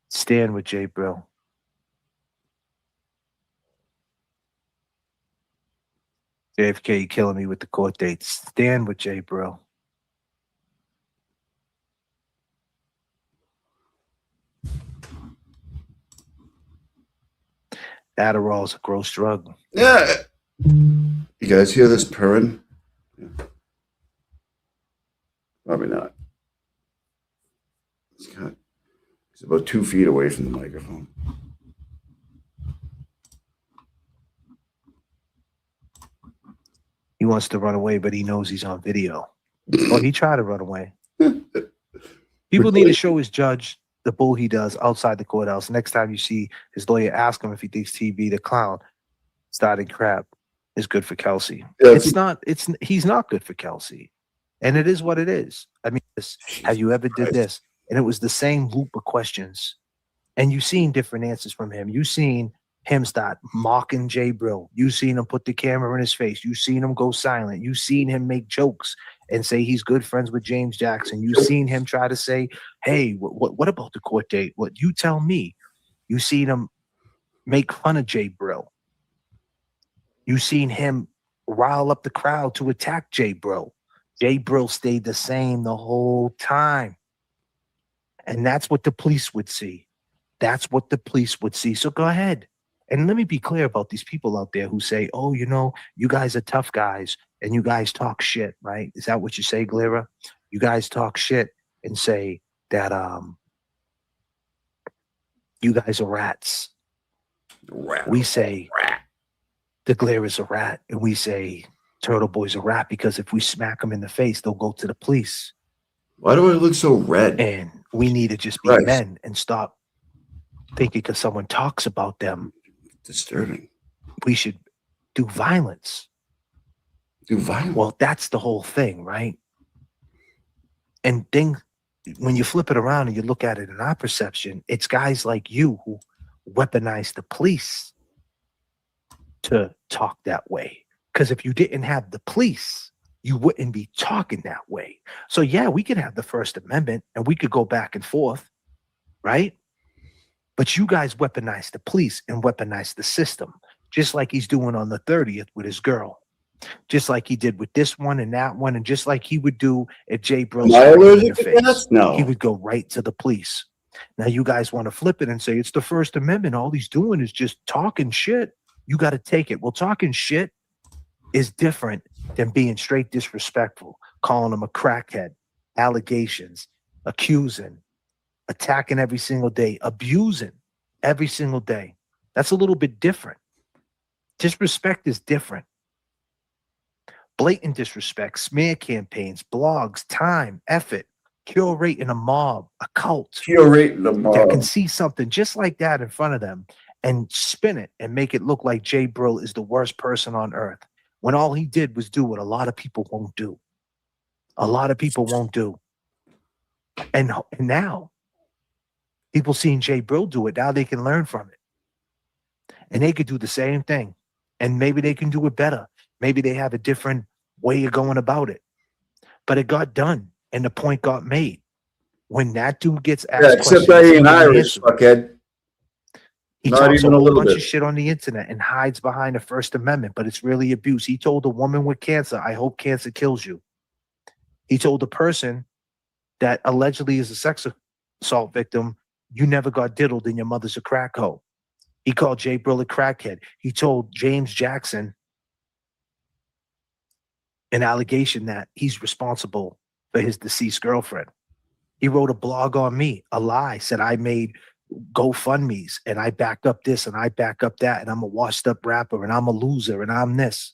Stand with J Bro. JFK killing me with the court dates. Stand with J Bro. Adderall's a gross drug. Yeah. You guys hear this purring? Yeah. Probably not. He's about 2 feet away from the microphone. He wants to run away, but he knows he's on video. Oh, he tried to run away. People need to show his judge the bull he does outside the courthouse. Next time you see his lawyer, ask him if he thinks TB the clown starting crap is good for Kelsey. Yeah, He's not good for Kelsey. And it is what it is. I mean, have you ever did this? And it was the same loop of questions. And you've seen different answers from him. You've seen him start mocking J Brill. You've seen him put the camera in his face. You've seen him go silent. You've seen him make jokes and say he's good friends with James Jackson. You've seen him try to say, hey, what about the court date? What you tell me? You've seen him make fun of J Brill. You've seen him rile up the crowd to attack J Brill. J Brill stayed the same the whole time. And that's what the police would see. That's what the police would see. So go ahead. And let me be clear about these people out there who say, oh, you know, you guys are tough guys and you guys talk shit, right? Is that what you say, Glera? You guys talk shit and say that you guys are rats. We say the Glera's a rat, and we say Turtle Boy's a rat because if we smack them in the face, they'll go to the police. Why do I look so red? And we need to just be Christ. men and stop thinking because someone talks about them. Disturbing. We should do violence. Do violence? Well, that's the whole thing, right? And when you flip it around and you look at it in our perception, it's guys like you who weaponize the police to talk that way. Because if you didn't have the police, you wouldn't be talking that way. So yeah, we could have the First Amendment and we could go back and forth, right? But you guys weaponize the police and weaponize the system, just like he's doing on the 30th with his girl, just like he did with this one and that one, and just like he would do if Jay Brill Am I stabbed him in allergic the to face. gas? No. He would go right to the police. Now you guys want to flip it and say it's the First Amendment. All he's doing is just talking shit. You got to take it. Well, talking shit is different than being straight disrespectful, calling him a crackhead, allegations, accusing, attacking every single day, abusing every single day. That's a little bit different. Disrespect is different. Blatant disrespect, smear campaigns, blogs, time, effort, curating a mob, a cult Curating the that can mob. see something just like that in front of them and spin it and make it look like Jay Brill is the worst person on earth, when all he did was do what a lot of people won't do. A lot of people won't do. And now, people seeing Jay Brill do it, now they can learn from it. And they could do the same thing. And maybe they can do it better. Maybe they have a different way of going about it. But it got done, and the point got made. When that dude gets asked Yeah, except questions, I he ain't don't Irish, answer. fuckhead. He Not talks even a a whole little bunch bit. of shit on the internet and hides behind the First Amendment, but it's really abuse. He told a woman with cancer, I hope cancer kills you. He told a person that allegedly is a sex assault victim, you never got diddled and your mother's a crack hoe. He called Jay Brill a crackhead. He told James Jackson an allegation that he's responsible for his deceased girlfriend. He wrote a blog on me, a lie, said I made GoFundMes and I back up this and I back up that and I'm a washed up rapper and I'm a loser and I'm this.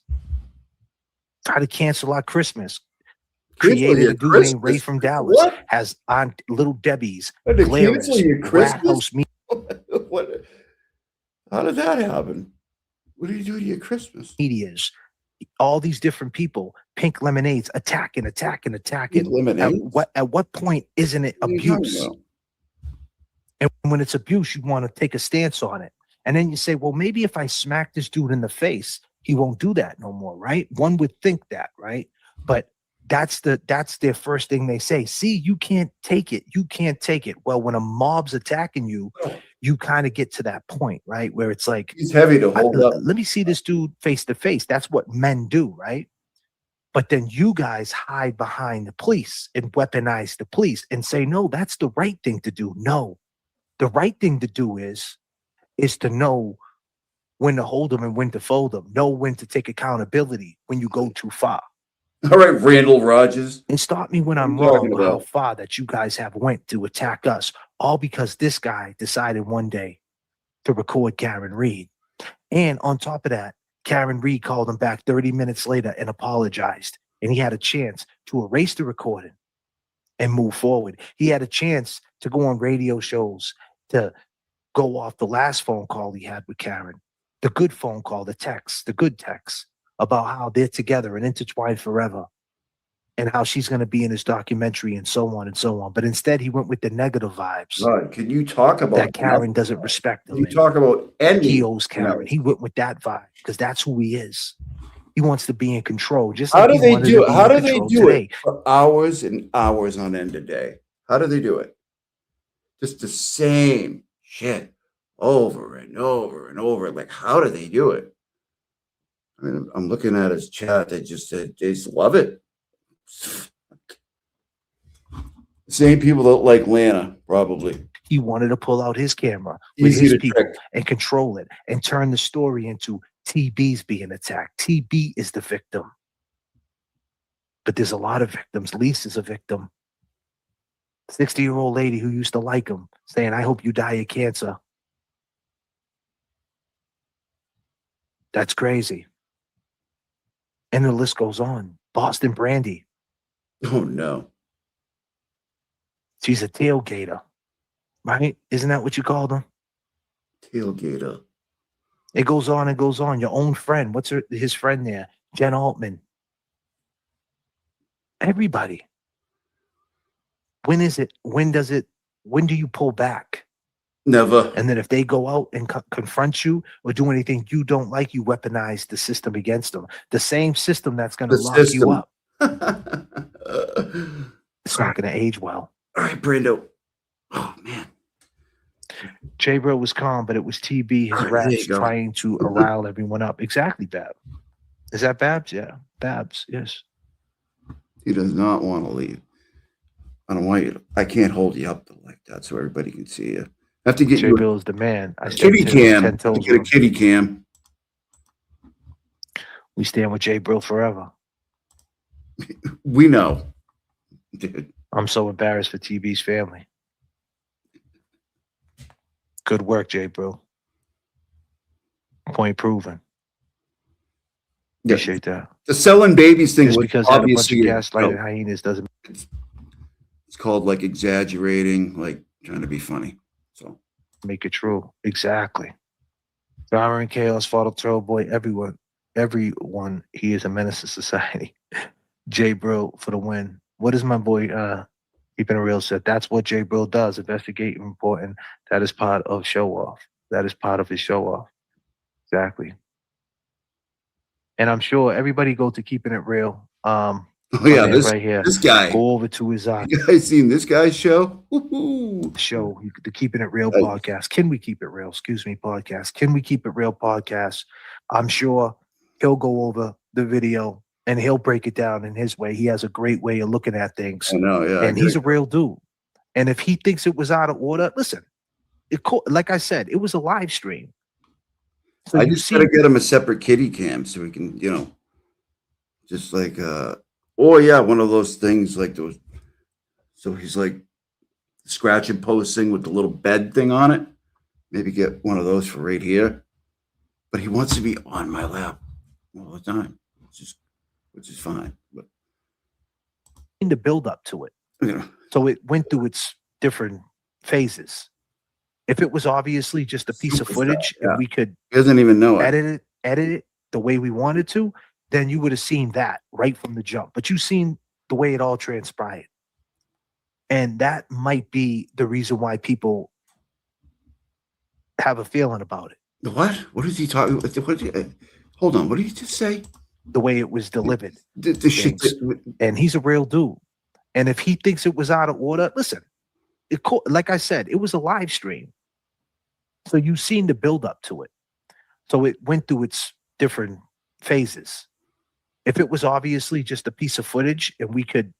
Try to cancel our Christmas. Created a dude named Ray from Dallas. What? Has Aunt Little Debbie's, Had to Glarus, cancel your Rat Christmas? House Media. What? How did that happen? What do you do to your Christmas? Medias, all these different people, Pink Lemonades, attacking. Pink Lemonades? At what point isn't it What are you talking abuse? about? And when it's abuse, you want to take a stance on it. And then you say, well, maybe if I smack this dude in the face, he won't do that no more, right? One would think that, right? But that's their first thing they say. See, you can't take it. You can't take it. Well, when a mob's attacking you, you kind of get to that point, right? Where it's like, He's heavy to hold up. let me see this dude face to face. That's what men do, right? But then you guys hide behind the police and weaponize the police and say, no, that's the right thing to do. No, the right thing to do is to know when to hold them and when to fold them. Know when to take accountability when you go too far. All right, Randall Rogers. And stop me when I'm What are you wrong talking with how about? far that you guys have went to attack us, all because this guy decided one day to record Karen Reed. And on top of that, Karen Reed called him back 30 minutes later and apologized. And he had a chance to erase the recording and move forward. He had a chance to go on radio shows, to go off the last phone call he had with Karen, the good phone call, the text, the good text about how they're together and intertwined forever and how she's going to be in his documentary and so on and so on. But instead, he went with the negative vibes God, can you talk about that Karen nothing? doesn't respect him. Can you and talk about any? he owes Karen. He went with that vibe because that's who he is. He wants to be in control. Just How like do he they wanted do to it? be How in do they control do today. it for hours and hours on end a day? How do they do it? Just the same shit over and over and over. Like, how do they do it? I mean, I'm looking at his chat. They just love it. Same people that like Lana, probably. He wanted to pull out his camera with Easy his to people trick. and control it and turn the story into TB's being attacked. TB is the victim. But there's a lot of victims. Lisa's a victim. 60-year-old lady who used to like him saying, I hope you die of cancer. That's crazy. And the list goes on. Boston Brandy. Oh, no. She's a tailgater, right? Isn't that what you called them? Tailgater. It goes on and goes on. Your own friend. What's his friend there? Jen Altman. Everybody. When is it? When does it? When do you pull back? Never. And then if they go out and confront you or do anything you don't like, you weaponize the system against them. The same system that's going to The lock you system. up. It's not going to age well. All right, Brando. Oh man. Jay Bro was calm, but it was TB, his All right, there raps you go. trying to rile everyone up. Exactly, Bab. Is that Babs? Yeah, Babs. Yes. He does not want to leave. I don't want you to. I can't hold you up like that so everybody can see you. I have to get Jay you Bill is the man. a kitty cam. Get a kitty cam. We stand with Jay Brill forever. We know, dude. I'm so embarrassed for TB's family. Good work, Jay Brill. Point proven. Yeah. Appreciate that. The selling babies thing Just was because had a bunch of obviously gaslighted hyenas doesn't it's called like exaggerating, like trying to be funny. So make it true. Exactly. Drama and chaos, Father Trailboy, everyone, he is a menace to society. Jay Brill for the win. What is my boy Keeping It Real said? That's what Jay Brill does. Investigate and report, and that is part of show off. That is part of his show off. Exactly. And I'm sure everybody go to Keeping It Real. oh yeah, this right here. This guy. Go over to his You guys seen this guy's show? Woo-hoo. show, the Keeping It Real podcast. Can we keep it real? Excuse me, podcast. Can we keep it real podcast? I'm sure he'll go over the video and he'll break it down in his way. He has a great way of looking at things. I know, yeah. And he's a real dude. And if he thinks it was out of order, listen, like I said, it was a live stream. So I just gotta get him a separate kitty cam so we can, just like oh yeah, one of those things like those. So he's like scratch and post thing with the little bed thing on it. Maybe get one of those for right here. But he wants to be on my lap all the time, which is fine. But in the build up to it. Yeah. So it went through its different phases. If it was obviously just a piece of footage and we could he doesn't even know edit it the way we wanted to, then you would have seen that right from the jump. But you've seen the way it all transpired. And that might be the reason why people have a feeling about it. What? What is he talking? Hold on. What did he just say? The way it was delivered. The shit. And he's a real dude. And if he thinks it was out of order, listen, like I said, it was a live stream. So you've seen the build up to it. So it went through its different phases. If it was obviously just a piece of footage and we could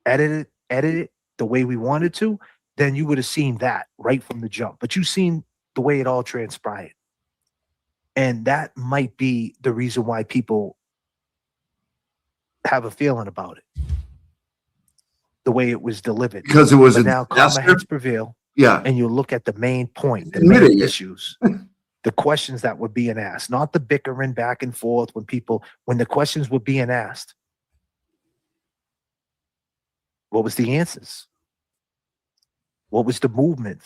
edit it the way we wanted to, then you would have seen that right from the jump. But you've seen the way it all transpired. And that might be the reason why people have a feeling about it. The way it was delivered. Because it was but now calmer heads prevail. Yeah. And you look at the main point, the main issues, the questions that were being asked, not the bickering back and forth when the questions were being asked. What was the answers? What was the movement?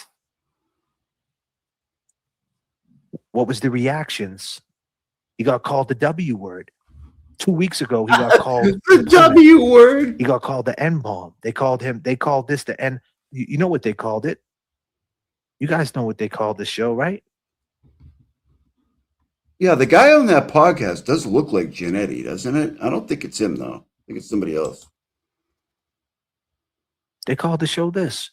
What was the reactions? He got called the W word. 2 weeks ago, he got called the W word. He got called the N bomb. They called this the N. You know what they called it? You guys know what they called the show, right? Yeah, the guy on that podcast does look like Giannetti, doesn't it? I don't think it's him, though. I think it's somebody else. They called the show this.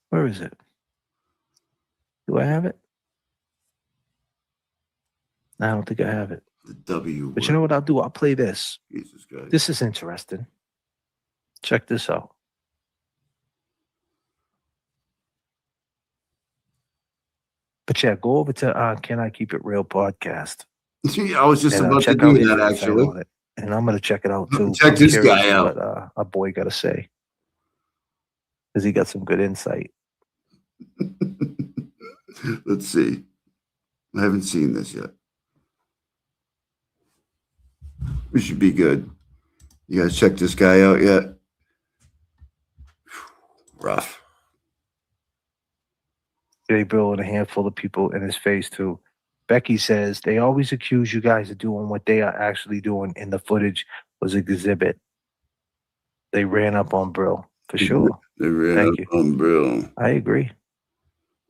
Where is it? Do I have it? I don't think I have it. The W word. But you know what I'll do? I'll play this. Jesus Christ. This is interesting. Check this out. But yeah, go over to Can I Keep It Real podcast. I was just about to do that, actually. And I'm going to check it out, too. Check this guy out. What our boy got to say. Because he got some good insight. Let's see. I haven't seen this yet. We should be good. You guys check this guy out yet? Rough. Jay Bill and a handful of people in his face, too. Becky says they always accuse you guys of doing what they are actually doing, and the footage was an exhibit. They ran up on Brill, for sure. They ran up on Brill. I agree.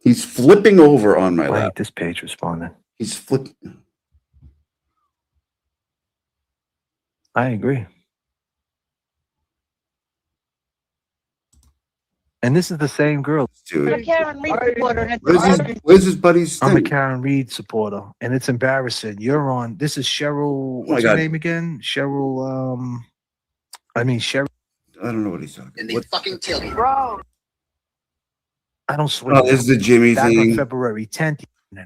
He's flipping over on my lap. This page responding. He's flipping. I agree. And this is the same girl. Dude. I'm a Karen Reed supporter, and Where's his buddy's I'm a thing? Karen Reed supporter, and it's embarrassing. You're on. This is Cheryl. What's her God. name again? Cheryl. Cheryl. I don't know what he's talking about. fucking tailgate. bro. I don't swear. Oh, this is the Jimmy Back on thing. February 10th. No.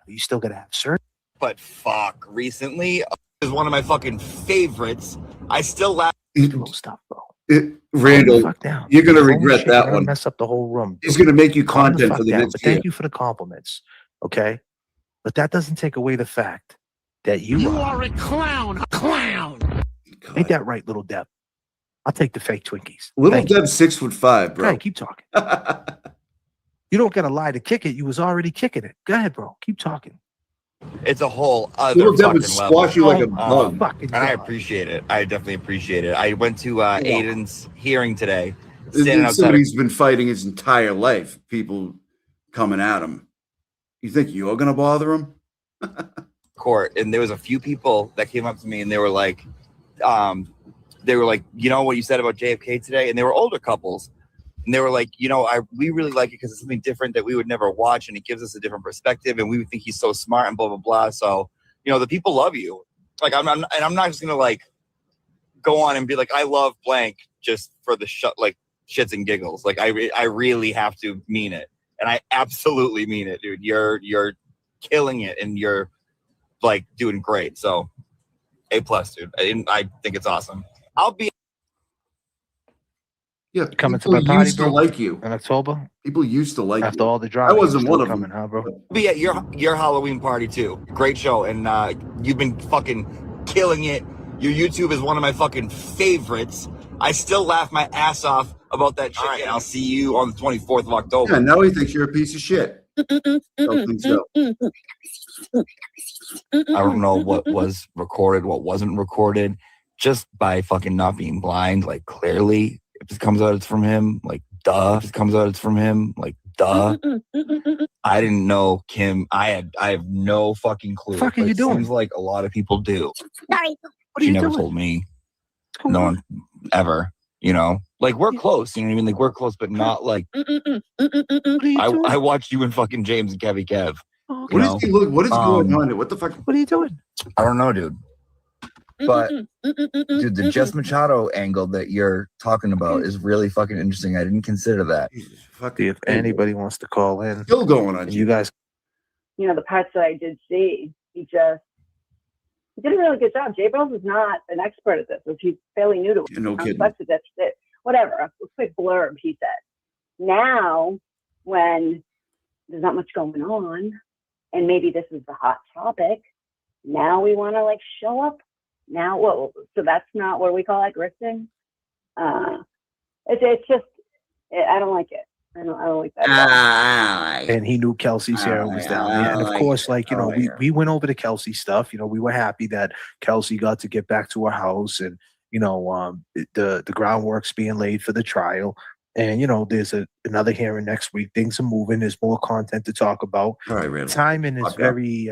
You still gotta have surgery. But fuck, recently is one of my fucking favorites. I still laugh. Stop, bro. Randall, Fuck down. you're gonna Holy regret shit, that you're gonna one. Mess up the whole room. He's gonna make you Calm the content fuck for the down, next but year. thank you for the compliments. Okay, but that doesn't take away the fact that you are a clown. Ain't that right, little Deb? I'll take the fake Twinkies. Little Thank you. Deb's 6'5", bro. Okay, keep talking. You don't gotta lie to kick it. You was already kicking it. Go ahead, bro. Keep talking. It's a whole other Little Deb fucking would level. squash you like a bug. Fucking And I God. appreciate it. I definitely appreciate it. I went to Aiden's hearing today. This Standing is outside somebody of who's been fighting his entire life. People coming at him. You think you're gonna bother him? court, and there was a few people that came up to me and they were like, you know what you said about JFK today? And they were older couples. And they were like, we really like it because it's something different that we would never watch, and it gives us a different perspective, and we would think he's so smart and blah blah blah. So, the people love you. Like I'm not just gonna like go on and be like, I love blank just for the shits and giggles. Like I really have to mean it, and I absolutely mean it, dude. You're killing it, and you're like doing great. So, A+, dude. I think it's awesome. I'll be. Yeah, Coming to people my party, used to bro, like you. in October. People used to like After you. all the drama, I wasn't you're one still of them. coming, huh, bro? Be at your Halloween party too. Great show, and you've been fucking killing it. Your YouTube is one of my fucking favorites. I still laugh my ass off about that shit. Right, I'll see you on the 24th of October. Yeah, now he thinks you're a piece of shit. Don't think so. I don't know what was recorded, what wasn't recorded, just by fucking not being blind. Like, clearly, if it comes out, it's from him. Like, duh. If it comes out, it's from him. Like, duh. I didn't know Kim. I have no fucking clue. The fuck are you doing? Seems like a lot of people do. Sorry. What are She you never doing? told me. What's No going one ever. Like we're close. You know what I mean? Like we're close, but not like. What are you doing? I watched you and fucking James and Kevy Kev. Oh, What is he look? What is going on? What the fuck? What are you doing? I don't know, dude. But dude, the Jess Machado angle that you're talking about is really fucking interesting. I didn't consider that. Jesus, fuck. See if anybody wants to call in. Still going on. And you guys, The parts that I did see, he did a really good job. Jay Bros is not an expert at this. He's fairly new to it. Yeah, no kidding. Whatever, a quick blurb, he said. Now, when there's not much going on, and maybe this is the hot topic, now we want to show up. Now, so that's not what we call that grifting. It's just, I don't like it. I don't like that. and he knew Kelsey's hair was down there. And of course, we went over the Kelsey stuff. We were happy that Kelsey got to get back to her house, and the groundwork's being laid for the trial. And there's another hearing next week. Things are moving. There's more content to talk about. All right, Randall. Timing is very,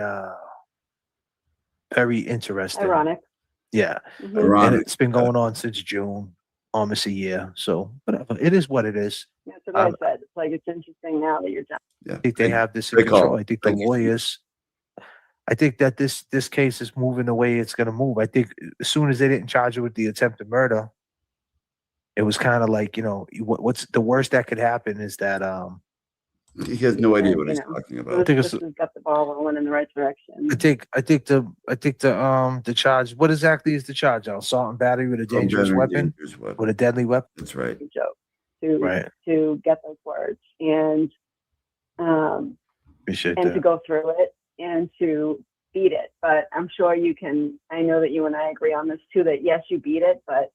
very interesting. Ironic. Yeah, Ironic. and it's been going on since June, almost a year. So whatever, it is what it is. That's what I said. It's interesting now that you're done. Yeah. I think they have this in Great call. control. I think the Thank you. lawyers. I think that this case is moving the way it's going to move. I think as soon as they didn't charge her with the attempted murder, it was kind of like what's the worst that could happen is that He has no idea what he's talking about. This has got the ball rolling in the right direction. I think the charge. What exactly is the charge? Assault and battery with a dangerous weapon, with a deadly weapon. That's right. Good joke Right. to get those words and Appreciate and that. to go through it and to beat it. But I'm sure you can. I know that you and I agree on this too. That yes, you beat it, but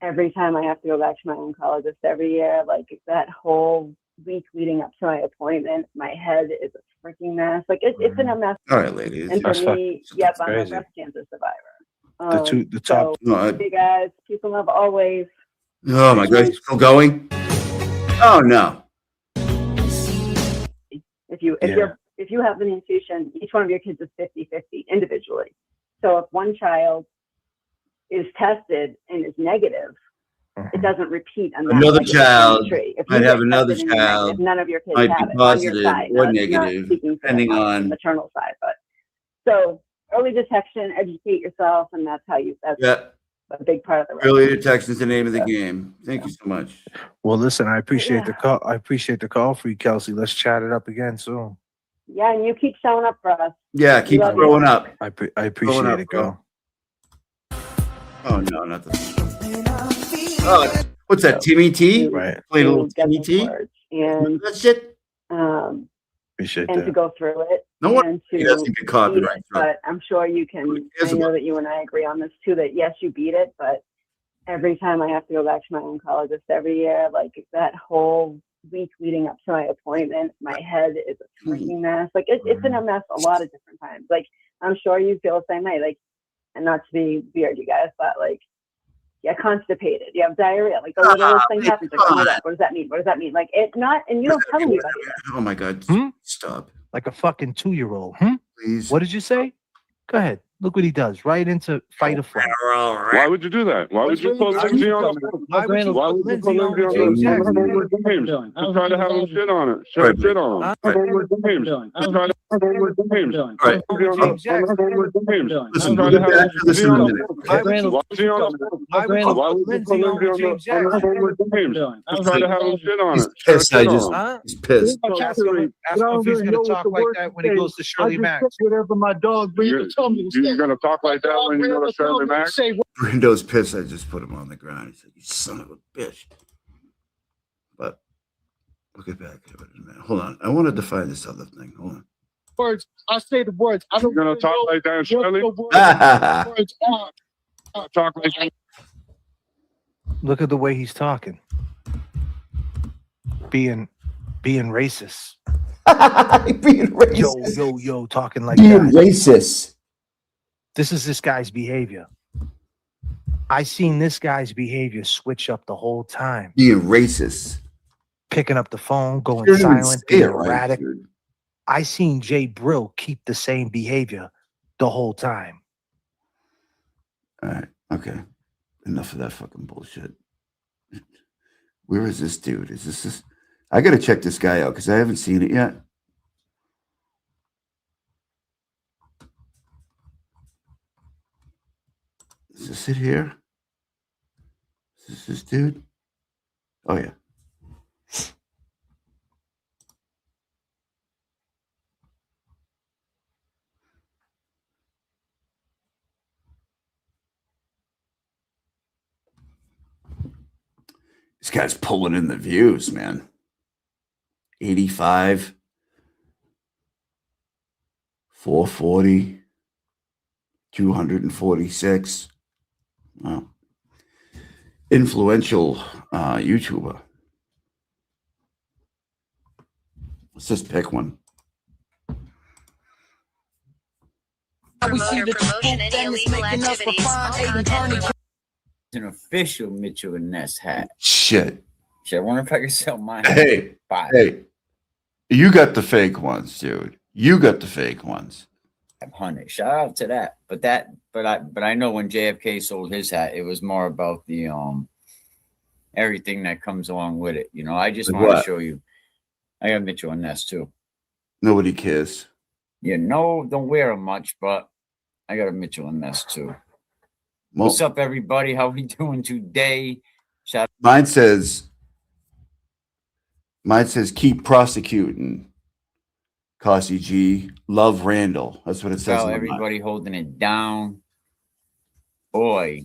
every time I have to go back to my oncologist every year, that whole week leading up to my appointment, my head is a freaking mess. It's in a mess. All right, ladies. And for me, yep, I'm a crazy. breast cancer survivor. The top. Hey guys, peace and love always. Oh my God, still going? Oh no. If you have an infusion, each one of your kids is 50-50 individually. So if one child is tested and is negative, it doesn't repeat on that Another negative child tree. If might you have get another tested and you're negative, child, none of your kids might have be it on your positive side, or not negative, speaking for depending the on. maternal side. But so early detection, educate yourself, and that's Yeah, a big part of the early detection is the name of the game. Thank you so much. Well, listen, I appreciate the Yeah. call. I appreciate the call for you, Kelsey. Let's chat it up again soon. Yeah, and you keep showing up for us. Yeah, keep love throwing up. I Throwing appreciate up, it, bro. girl. Oh no, not the. Oh, what's that? Timmy T? Right. Played a little to get Timmy those T. words and That shit. Appreciate and that. to go through it No one. and He to doesn't get beat copyright. it. But I'm sure you can. cares I know about that you and I agree on this too. That yes, you beat it, but every time I have to go back to my oncologist every year, like that whole week leading up to my appointment, my head is a freaking mess. Like it's been a mess a lot of different times. Like I'm sure you feel the same way. Like, and not to be weird, you guys, but like, yeah, constipated. You have diarrhea. Like the littlest thing happens. Like, oh my God, what does that mean? What does that mean? Like it's not, and you don't tell anybody this. Oh my God! Stop, Like a fucking 2-year-old. please. What did you say? Go ahead. Look what he does. Right into fight or flight. Why would you do that? Why would you put Lindsay on? Why would you Why put would you Lindsay put on Lindsay with on James Jackson? James? To try to have him shit on it. Shit on him. Right. James. To try to have him James. Right. James Jackson. Listen, we'll get back to this in a minute. Why would you Why would you put Lindsay on with James Jackson? James? To try to have him shit on He's it. pissed. I Shit just. on him. Huh? He's pissed. Ask him if he's going to talk like that when he goes to Shirley Mack. Whatever my dog brings, you tell me to You're gonna talk like that when you go to Shirley Mack? Brando's pissed. I just put him on the ground. He said, "You son of a bitch." But we'll get back to it in a minute. Hold on. I want to define this other thing. Hold on. words. I say the words. I don't You're gonna talk like that, Shirley? words are. Talk like that. Look at the way he's talking. Being racist. Being racist. Yo, talking like Being that. racist. This is this guy's behavior. I seen this guy's behavior switch up the whole time. Being racist. Picking up the phone, going You didn't even silent, say being it right, erratic. dude. I seen Jay Brill keep the same behavior the whole time. All right. Okay. Enough of that fucking bullshit. Where is this dude? Is this? I gotta check this guy out because I haven't seen it yet. Is this it here? Is this dude? Oh yeah. This guy's pulling in the views, man. 85, 440, 246. Wow. Influential YouTuber. Let's just pick one. Promote or promotion any illegal activities. All content An official Mitchell and Ness hat. Shit. I wonder if I could sell mine. Hey, hey, you got the fake ones, dude. You got the fake ones. 500. Shout out to that. But I know when JFK sold his hat, it was more about the everything that comes along with it. You know, I just Like want to what? show you. I got Mitchell and Ness too. Nobody cares. You know, don't wear them much, but I got a Mitchell and Ness too. Well, What's up, everybody? How we doing today? Shout mine says keep prosecuting. Cassie G. Love Randall. That's what it says. out on mine. everybody holding it down. Boy,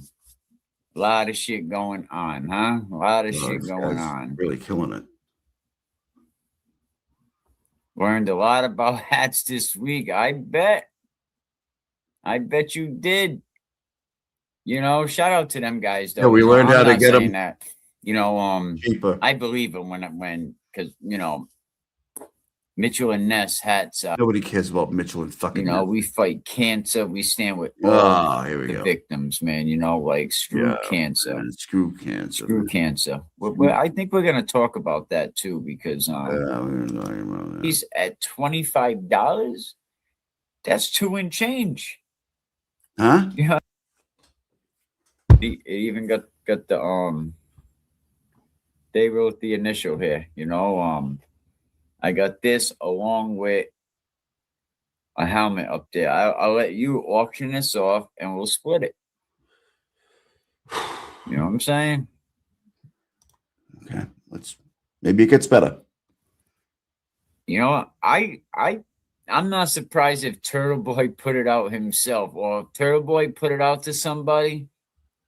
a lot of shit going on, huh? A lot of Oh, shit this going guy's on. Really killing it. Learned a lot about hats this week. I bet you did. You know, shout out to them guys though. Yeah, we You know, learned I'm how to not get saying 'em that. You know, cheaper. I believe them when because you know Mitchell and Ness hats. Nobody cares about Mitchell and fucking. You know, we fight cancer. We stand with Oh, all here we the go. victims, man. You know, like screw Yeah, cancer. man, screw cancer. Screw cancer. I think we're gonna talk about that too because Yeah, we're gonna talk about that. he's at $25. That's 2 and change. Huh? Yeah. It even got the they wrote the initial here, you know. I got this along with a helmet up there. I'll let you auction this off and we'll split it. You know what I'm saying? Okay, maybe it gets better. You know, I'm not surprised if Turtle Boy put it out himself, or if Turtle Boy put it out to somebody.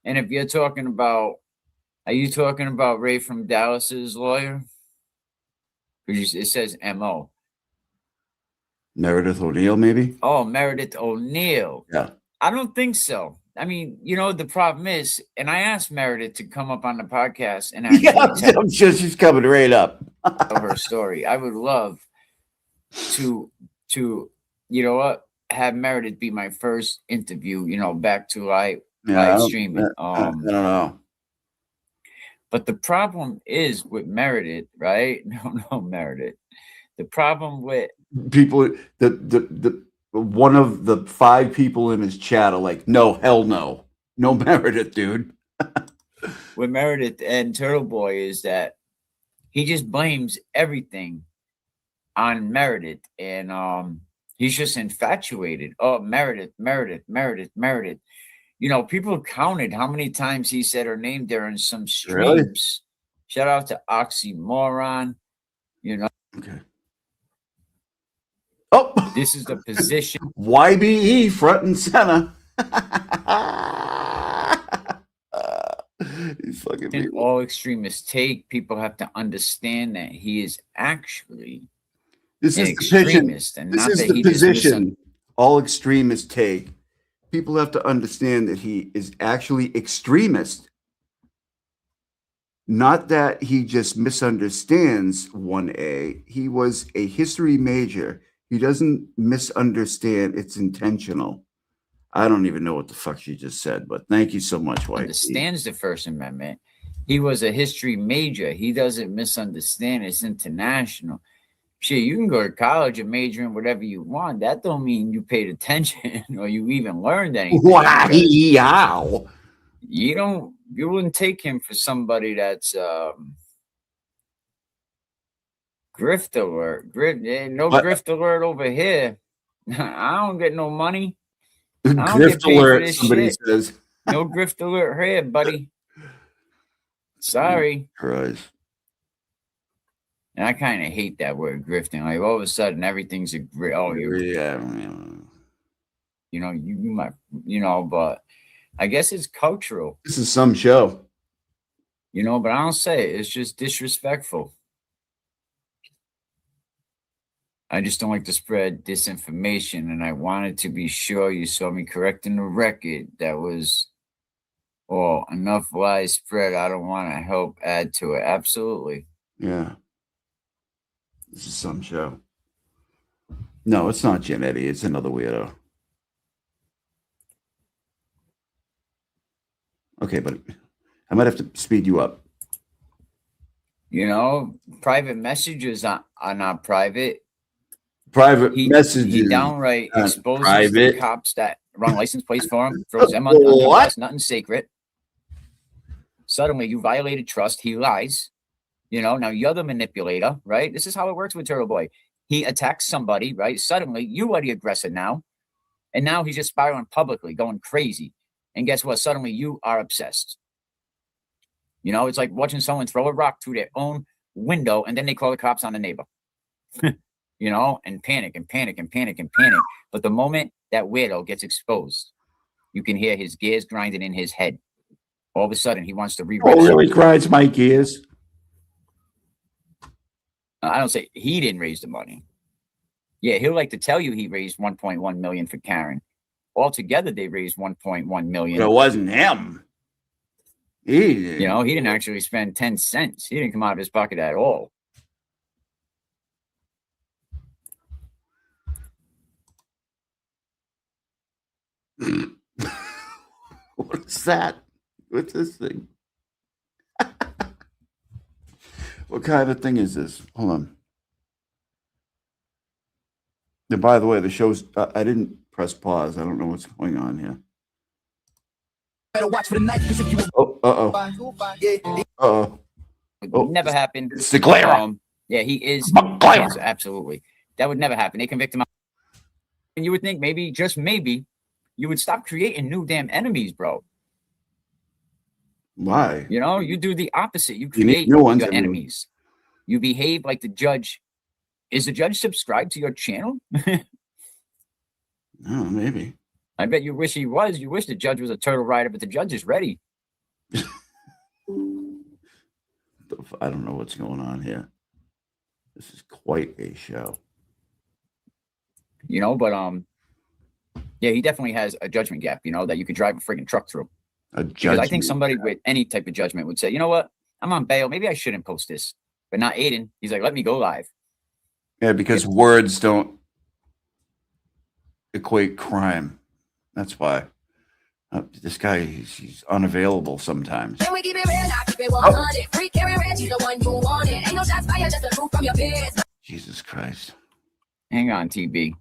And if you're talking about, are you talking about Ray from Dallas's lawyer? Because it says M.O. Meredith O'Neill, maybe? Oh, Meredith O'Neill. Yeah. I don't think so. I mean, you know, the problem is, and I asked Meredith to come up on the podcast and actually Yeah, I'm sure she's coming right up. tell her story. I would love to you know what, have Meredith be my first interview, you know, back to live streaming. I don't know. But the problem is with Meredith, right? No, Meredith. The problem with people, the one of the 5 people in his chat are like, no, hell no. No Meredith, dude. with Meredith and Turtle Boy is that he just blames everything on Meredith, and he's just infatuated. Oh, Meredith. You know, people counted how many times he said her name during some streams. Really? Shout out to Oxymoron. You know. Okay. Oh, this is the position. YBE front and center. He's fucking people. All extremists take. People have to understand that he is actually This an is the position. extremist, and This not is that the he just position all extremists take. People have to understand that he is actually extremist. Not that he just misunderstands 1A. He was a history major. He doesn't misunderstand. It's intentional. I don't even know what the fuck she just said, but thank you so much, White. understands the First Amendment. He was a history major. He doesn't misunderstand. It's international. Shit, you can go to college and major in whatever you want. That don't mean you paid attention or you even learned anything. Wow. You wouldn't take him for somebody that's grift alert. Grift alert over here. I don't get no money. I don't Grift get paid alert, for this somebody shit. says. No grift alert here, buddy. Sorry. Christ. And I kind of hate that word grifting. Like all of a sudden everything's a grift. Oh, yeah. You know, you might, you know, but I guess it's cultural. This is some show. You know, but I don't say it. It's just disrespectful. I just don't like to spread disinformation, and I wanted to be sure you saw me correcting the record. That was enough lies spread. I don't want to help add to it. Absolutely. Yeah. This is some show. No, it's not Janetti. It's another weirdo. Okay, but I might have to speed you up. You know, private messages are not private. Private messages. He downright exposes private. the cops that run license plates for him, throws them under the bus, nothing sacred. Suddenly, you violated trust. He lies. You know, now you're the manipulator, right? This is how it works with Turtle Boy. He attacks somebody, right? Suddenly, you are the aggressor now. And now he's just spiraling publicly, going crazy. And guess what? Suddenly, you are obsessed. You know, it's like watching someone throw a rock through their own window, and then they call the cops on the neighbor. You know, and panic and panic and panic and panic. But the moment that weirdo gets exposed, you can hear his gears grinding in his head. All of a sudden, he wants to rewrite. Oh, really grinds my gears. I don't say he didn't raise the money. Yeah, he'll like to tell you he raised 1.1 million for Karen. Altogether, they raised 1.1 million. But it wasn't him. You know, he didn't actually spend 10 cents. He didn't come out of his pocket at all. What's that? What's this thing? What kind of thing is this? Hold on. And by the way, the show's, I didn't press pause. I don't know what's going on here. watch for the knife, 'cause if you Oh, never happen. it's the glare. Yeah, he is glare. cancer, absolutely. That would never happen. They convict him. And you would think maybe, just maybe, you would stop creating new damn enemies, bro. Why? You know, you do the opposite. You You need create new ones your anyway. enemies. You behave like the judge. Is the judge subscribed to your channel? Oh, maybe. I bet you wish he was. You wish the judge was a turtle rider, but the judge is ready. I don't know what's going on here. This is quite a show. You know, but yeah, he definitely has a judgment gap, you know, that you could drive a freaking truck through. Because I think somebody with any type of judgment would say, you know what? I'm on bail. Maybe I shouldn't post this. But not Aiden. He's like, let me go live. Yeah, because words don't equate crime. That's why. This guy, he's unavailable sometimes. Then we keep it real, I keep it 100. Free carry rich, he's the one you wanted. Ain't no shots fired, just a proof from your peers. Jesus Christ. Hang on, TB.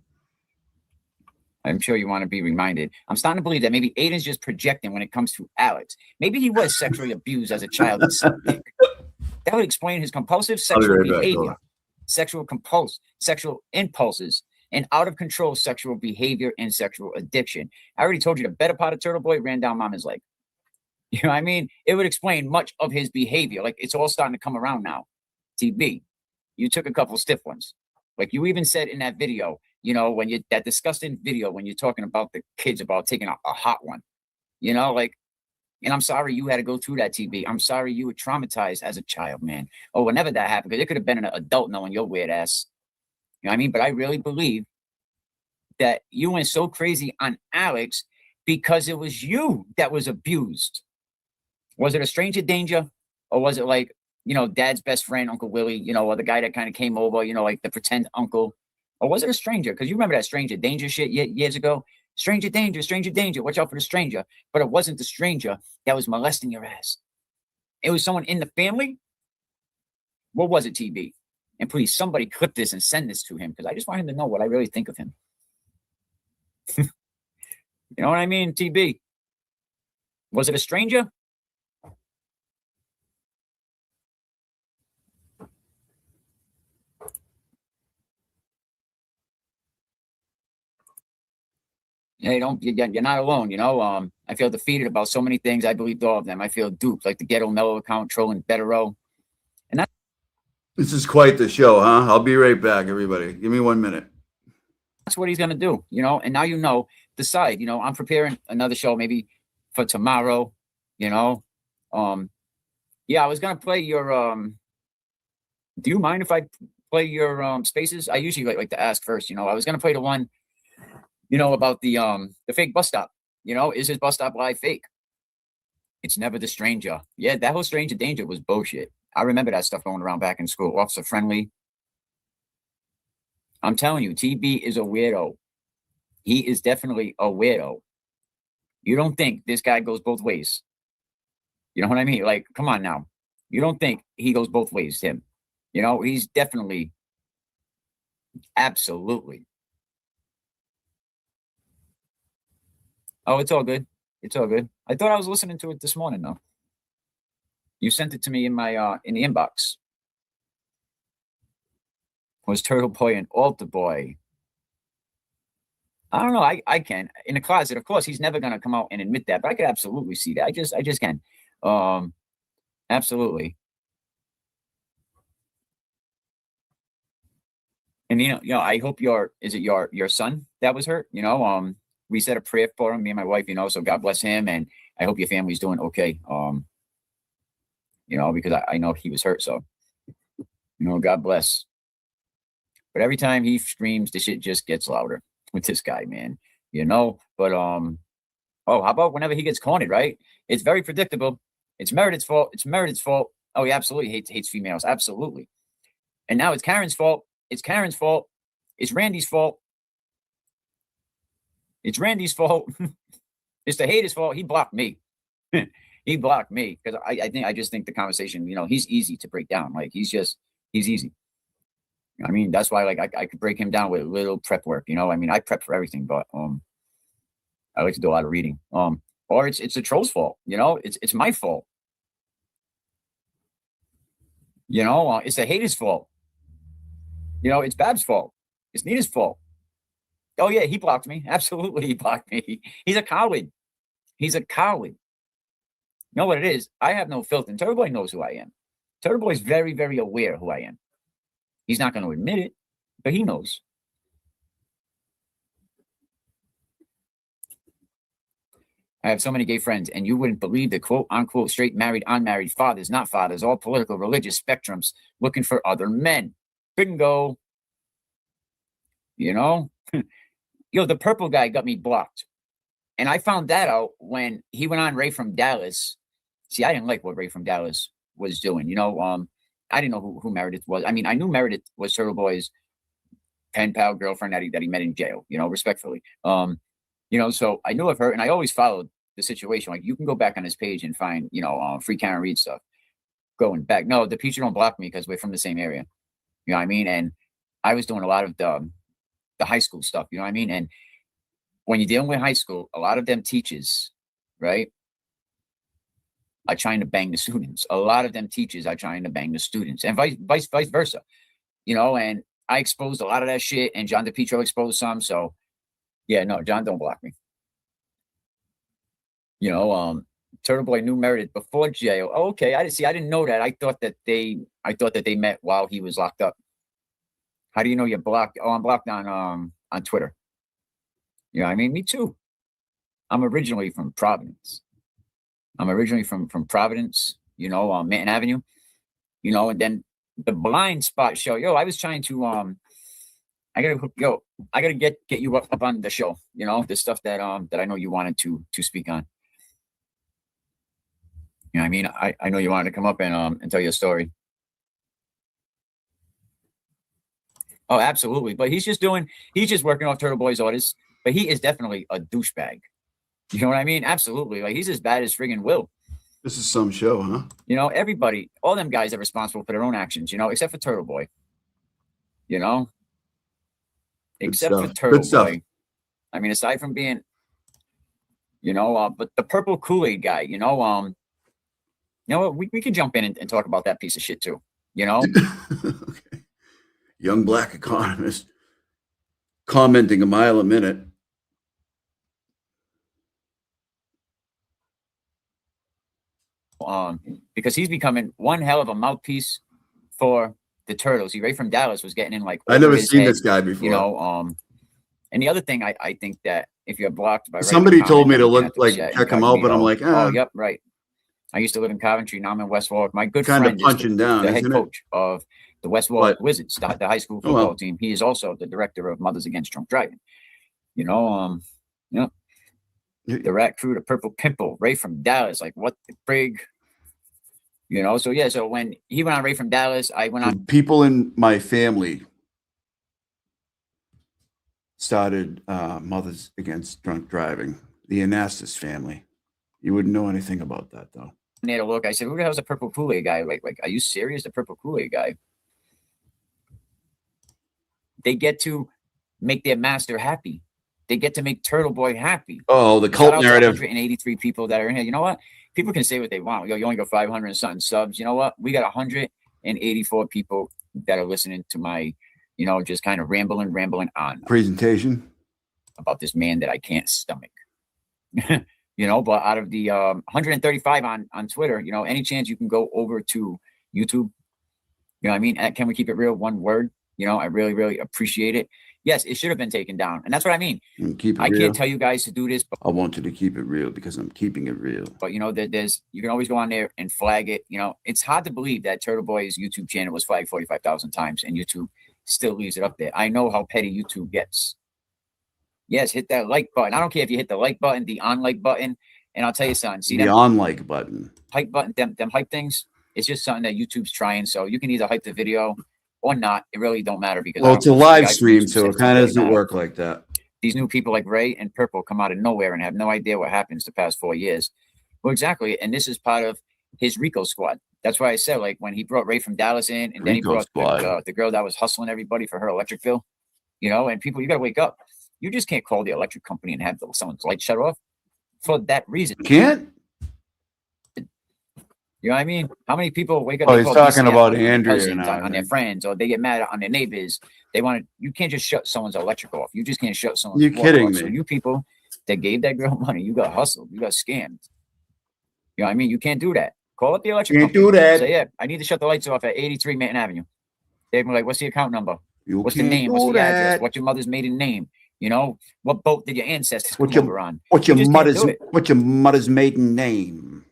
I'm sure you want to be reminded. I'm starting to believe that maybe Aiden's just projecting when it comes to Alex. Maybe he was sexually abused as a child. That would explain his compulsive sexual behavior, sexual impulses, and out of control sexual behavior and sexual addiction. I already told you the better part of Turtle Boy ran down Mama's leg. You know what I mean? It would explain much of his behavior. Like, it's all starting to come around now. TB, you took a couple stiff ones. Like you even said in that video, you know, when you, that disgusting video, when you're talking about the kids about taking a hot one, you know, like, and I'm sorry you had to go through that, TB. I'm sorry you were traumatized as a child, man. Or whenever that happened, because it could have been an adult knowing your weird ass. You know what I mean? But I really believe that you went so crazy on Alex because it was you that was abused. Was it a stranger danger? Or was it like, you know, dad's best friend, Uncle Willie, you know, or the guy that kind of came over, you know, like the pretend uncle? Or was it a stranger? Because you remember that stranger danger shit years ago? Stranger danger, watch out for the stranger. But it wasn't the stranger that was molesting your ass. It was someone in the family? What was it, TB? And please, somebody clip this and send this to him, because I just want him to know what I really think of him. You know what I mean, TB? Was it a stranger? Hey, you're not alone, you know. I feel defeated about so many things. I believed all of them. I feel duped, like the Ghetto Mellow account trolling Betero. And that This is quite the show, huh? I'll be right back, everybody. Give me 1 minute. that's what he's gonna do, you know. And now you know, decide, you know, I'm preparing another show maybe for tomorrow, you know. Yeah, I was gonna play your do you mind if I play your spaces? I usually like to ask first, you know. I was gonna play the one, you know, about the fake bus stop. You know, is his bus stop live fake? It's never the stranger. Yeah, that whole stranger danger was bullshit. I remember that stuff going around back in school. Officer Friendly. I'm telling you, TB is a weirdo. He is definitely a weirdo. You don't think this guy goes both ways? You know what I mean? Like, come on now. You don't think he goes both ways, Tim? You know, he's definitely, absolutely. Oh, it's all good. It's all good. I thought I was listening to it this morning, though. You sent it to me in my in the inbox. Was Turtle Boy an altar boy? I don't know. I can. In the closet, of course, he's never gonna come out and admit that, but I could absolutely see that. I just can. Absolutely. And you know, I hope is it your son that was hurt? You know, we said a prayer for him, me and my wife, you know, so God bless him, and I hope your family's doing okay. You know, because I know he was hurt, so you know, God bless. But every time he screams, the shit just gets louder with this guy, man. You know, but oh, how about whenever he gets cornered, right? It's very predictable. It's Meredith's fault. It's Meredith's fault. Oh, he absolutely hates females. Absolutely. And now it's Karen's fault. It's Karen's fault. It's Randy's fault. It's Randy's fault. It's the hater's fault. He blocked me. He blocked me because I just think the conversation, you know, he's easy to break down. Like he's easy. I mean, that's why like I could break him down with a little prep work. You know, I mean, I prep for everything, but I like to do a lot of reading. or it's the troll's fault. You know, it's my fault. You know, it's the haters' fault. You know, it's Bab's fault. It's Nina's fault. Oh yeah, he blocked me. Absolutely, he blocked me. He's a coward. He's a coward. You know what it is? I have no filter. And Turtle Boy knows who I am. Turtle Boy is very, very aware who I am. He's not going to admit it, but he knows. I have so many gay friends, and you wouldn't believe the quote unquote straight, married, unmarried fathers, not fathers, all political, religious spectrums looking for other men. Bingo. You know? Yo, the purple guy got me blocked. And I found that out when he went on Ray from Dallas. See, I didn't like what Ray from Dallas was doing. You know, I didn't know who Meredith was. I mean, I knew Meredith was Turtle Boy's pen pal girlfriend that he met in jail, you know, respectfully. You know, so I knew of her, and I always followed the situation. Like, you can go back on his page and find, you know, free Karen Reed stuff. Going back. No, the teacher don't block me because we're from the same area. You know what I mean? And I was doing a lot of the high school stuff, you know what I mean? And when you're dealing with high school, a lot of them teachers, right, are trying to bang the students. A lot of them teachers are trying to bang the students, and vice versa. You know, and I exposed a lot of that shit, and John DePietro exposed some. So yeah, no, John, don't block me. You know, Turtle Boy knew Meredith before jail. Oh, okay, I didn't know that. I thought that they met while he was locked up. How do you know you're blocked? Oh, I'm blocked on Twitter. You know what I mean? Me too. I'm originally from Providence. From Providence, you know, Manton Avenue. You know, and then the blind spot show. Yo, I was trying to I gotta get you up on the show, you know, the stuff that I know you wanted to speak on. You know what I mean? I know you wanted to come up and tell your story. Oh, absolutely. But he's just working off Turtle Boy's orders. But he is definitely a douchebag. You know what I mean? Absolutely. Like, he's as bad as friggin' Will. This is some show, huh? You know, everybody, all them guys are responsible for their own actions, you know, except for Turtle Boy. You know? Except for Turtle Boy. I mean, aside from being, you know, but the purple Kool-Aid guy, you know what, we can jump in and talk about that piece of shit too, you know? Okay. Young black economist commenting a mile a minute. Because he's becoming one hell of a mouthpiece for the Turtles. Ray from Dallas was getting in like, I never seen this guy before. You know, and the other thing, I think that if you're blocked by somebody told me to look like check him out, but I'm like, oh, yep, right. I used to live in Coventry. Now I'm in West Warwick. My good kind friend of punching down, the head coach of the West Warwick Wizards, the high school football team. He is also the director of Mothers Against Drunk Driving. You know, the Rat Crew, the Purple Pimple, Ray from Dallas. Like, what the frig? You know, so yeah, so when he went on Ray from Dallas, I went on. People in my family started Mothers Against Drunk Driving, the Anastas family. You wouldn't know anything about that, though. I had a look. I said, who the hell's the Purple Kool-Aid guy? Like, are you serious? The Purple Kool-Aid guy? They get to make their master happy. They get to make Turtle Boy happy. Oh, the cult narrative. 183 people that are in here. You know what? People can say what they want. Yo, you only got 500 and something subs. You know what? We got 184 people that are listening to my, you know, just kind of rambling on. Presentation. About this man that I can't stomach. You know, but out of the 135 on Twitter, you know, any chance you can go over to YouTube? You know what I mean? Can we keep it real? One word. You know, I really, really appreciate it. Yes, it should have been taken down. And that's what I mean. I can't tell you guys to do this, but I want you to keep it real because I'm keeping it real. But, you know, you can always go on there and flag it. You know, it's hard to believe that Turtle Boy's YouTube channel was flagged 45,000 times and YouTube still leaves it up there. I know how petty YouTube gets. Yes, hit that like button. I don't care if you hit the like button, the on-like button. And I'll tell you something. See the on-like button. Hype button, them hype things. It's just something that YouTube's trying. So you can either hype the video or not. It really don't matter because it's a live stream, so it kind of doesn't work like that. These new people like Ray and Purple come out of nowhere and have no idea what happens the past 4 years. Well, exactly. And this is part of his Rico squad. That's why I said, like, when he brought Ray from Dallas in, and then he brought the girl that was hustling everybody for her electric bill, you know, and people, you got to wake up. You just can't call the electric company and have someone's light shut off. for that reason. Can't? You know what I mean? How many people wake up? Oh, they he's call talking DCF about on their Andrea cousins, now, on their friends, or they get mad on their neighbors. They want to. You can't just shut someone's electric off. You just can't shut someone's. You're water kidding off. me. So you people that gave that girl money, you got hustled. You got scammed. You know what I mean? You can't do that. Call up the electric Can't company. do that. Say, yeah, I need to shut the lights off at 83 Manton Avenue. They'd be like, what's the account number? You What's the can't name? do What's the address? that. What's your mother's maiden name? You know, what boat did your ancestors What's come your, over on? what's You your just can't mother's do it. what's your mother's maiden name?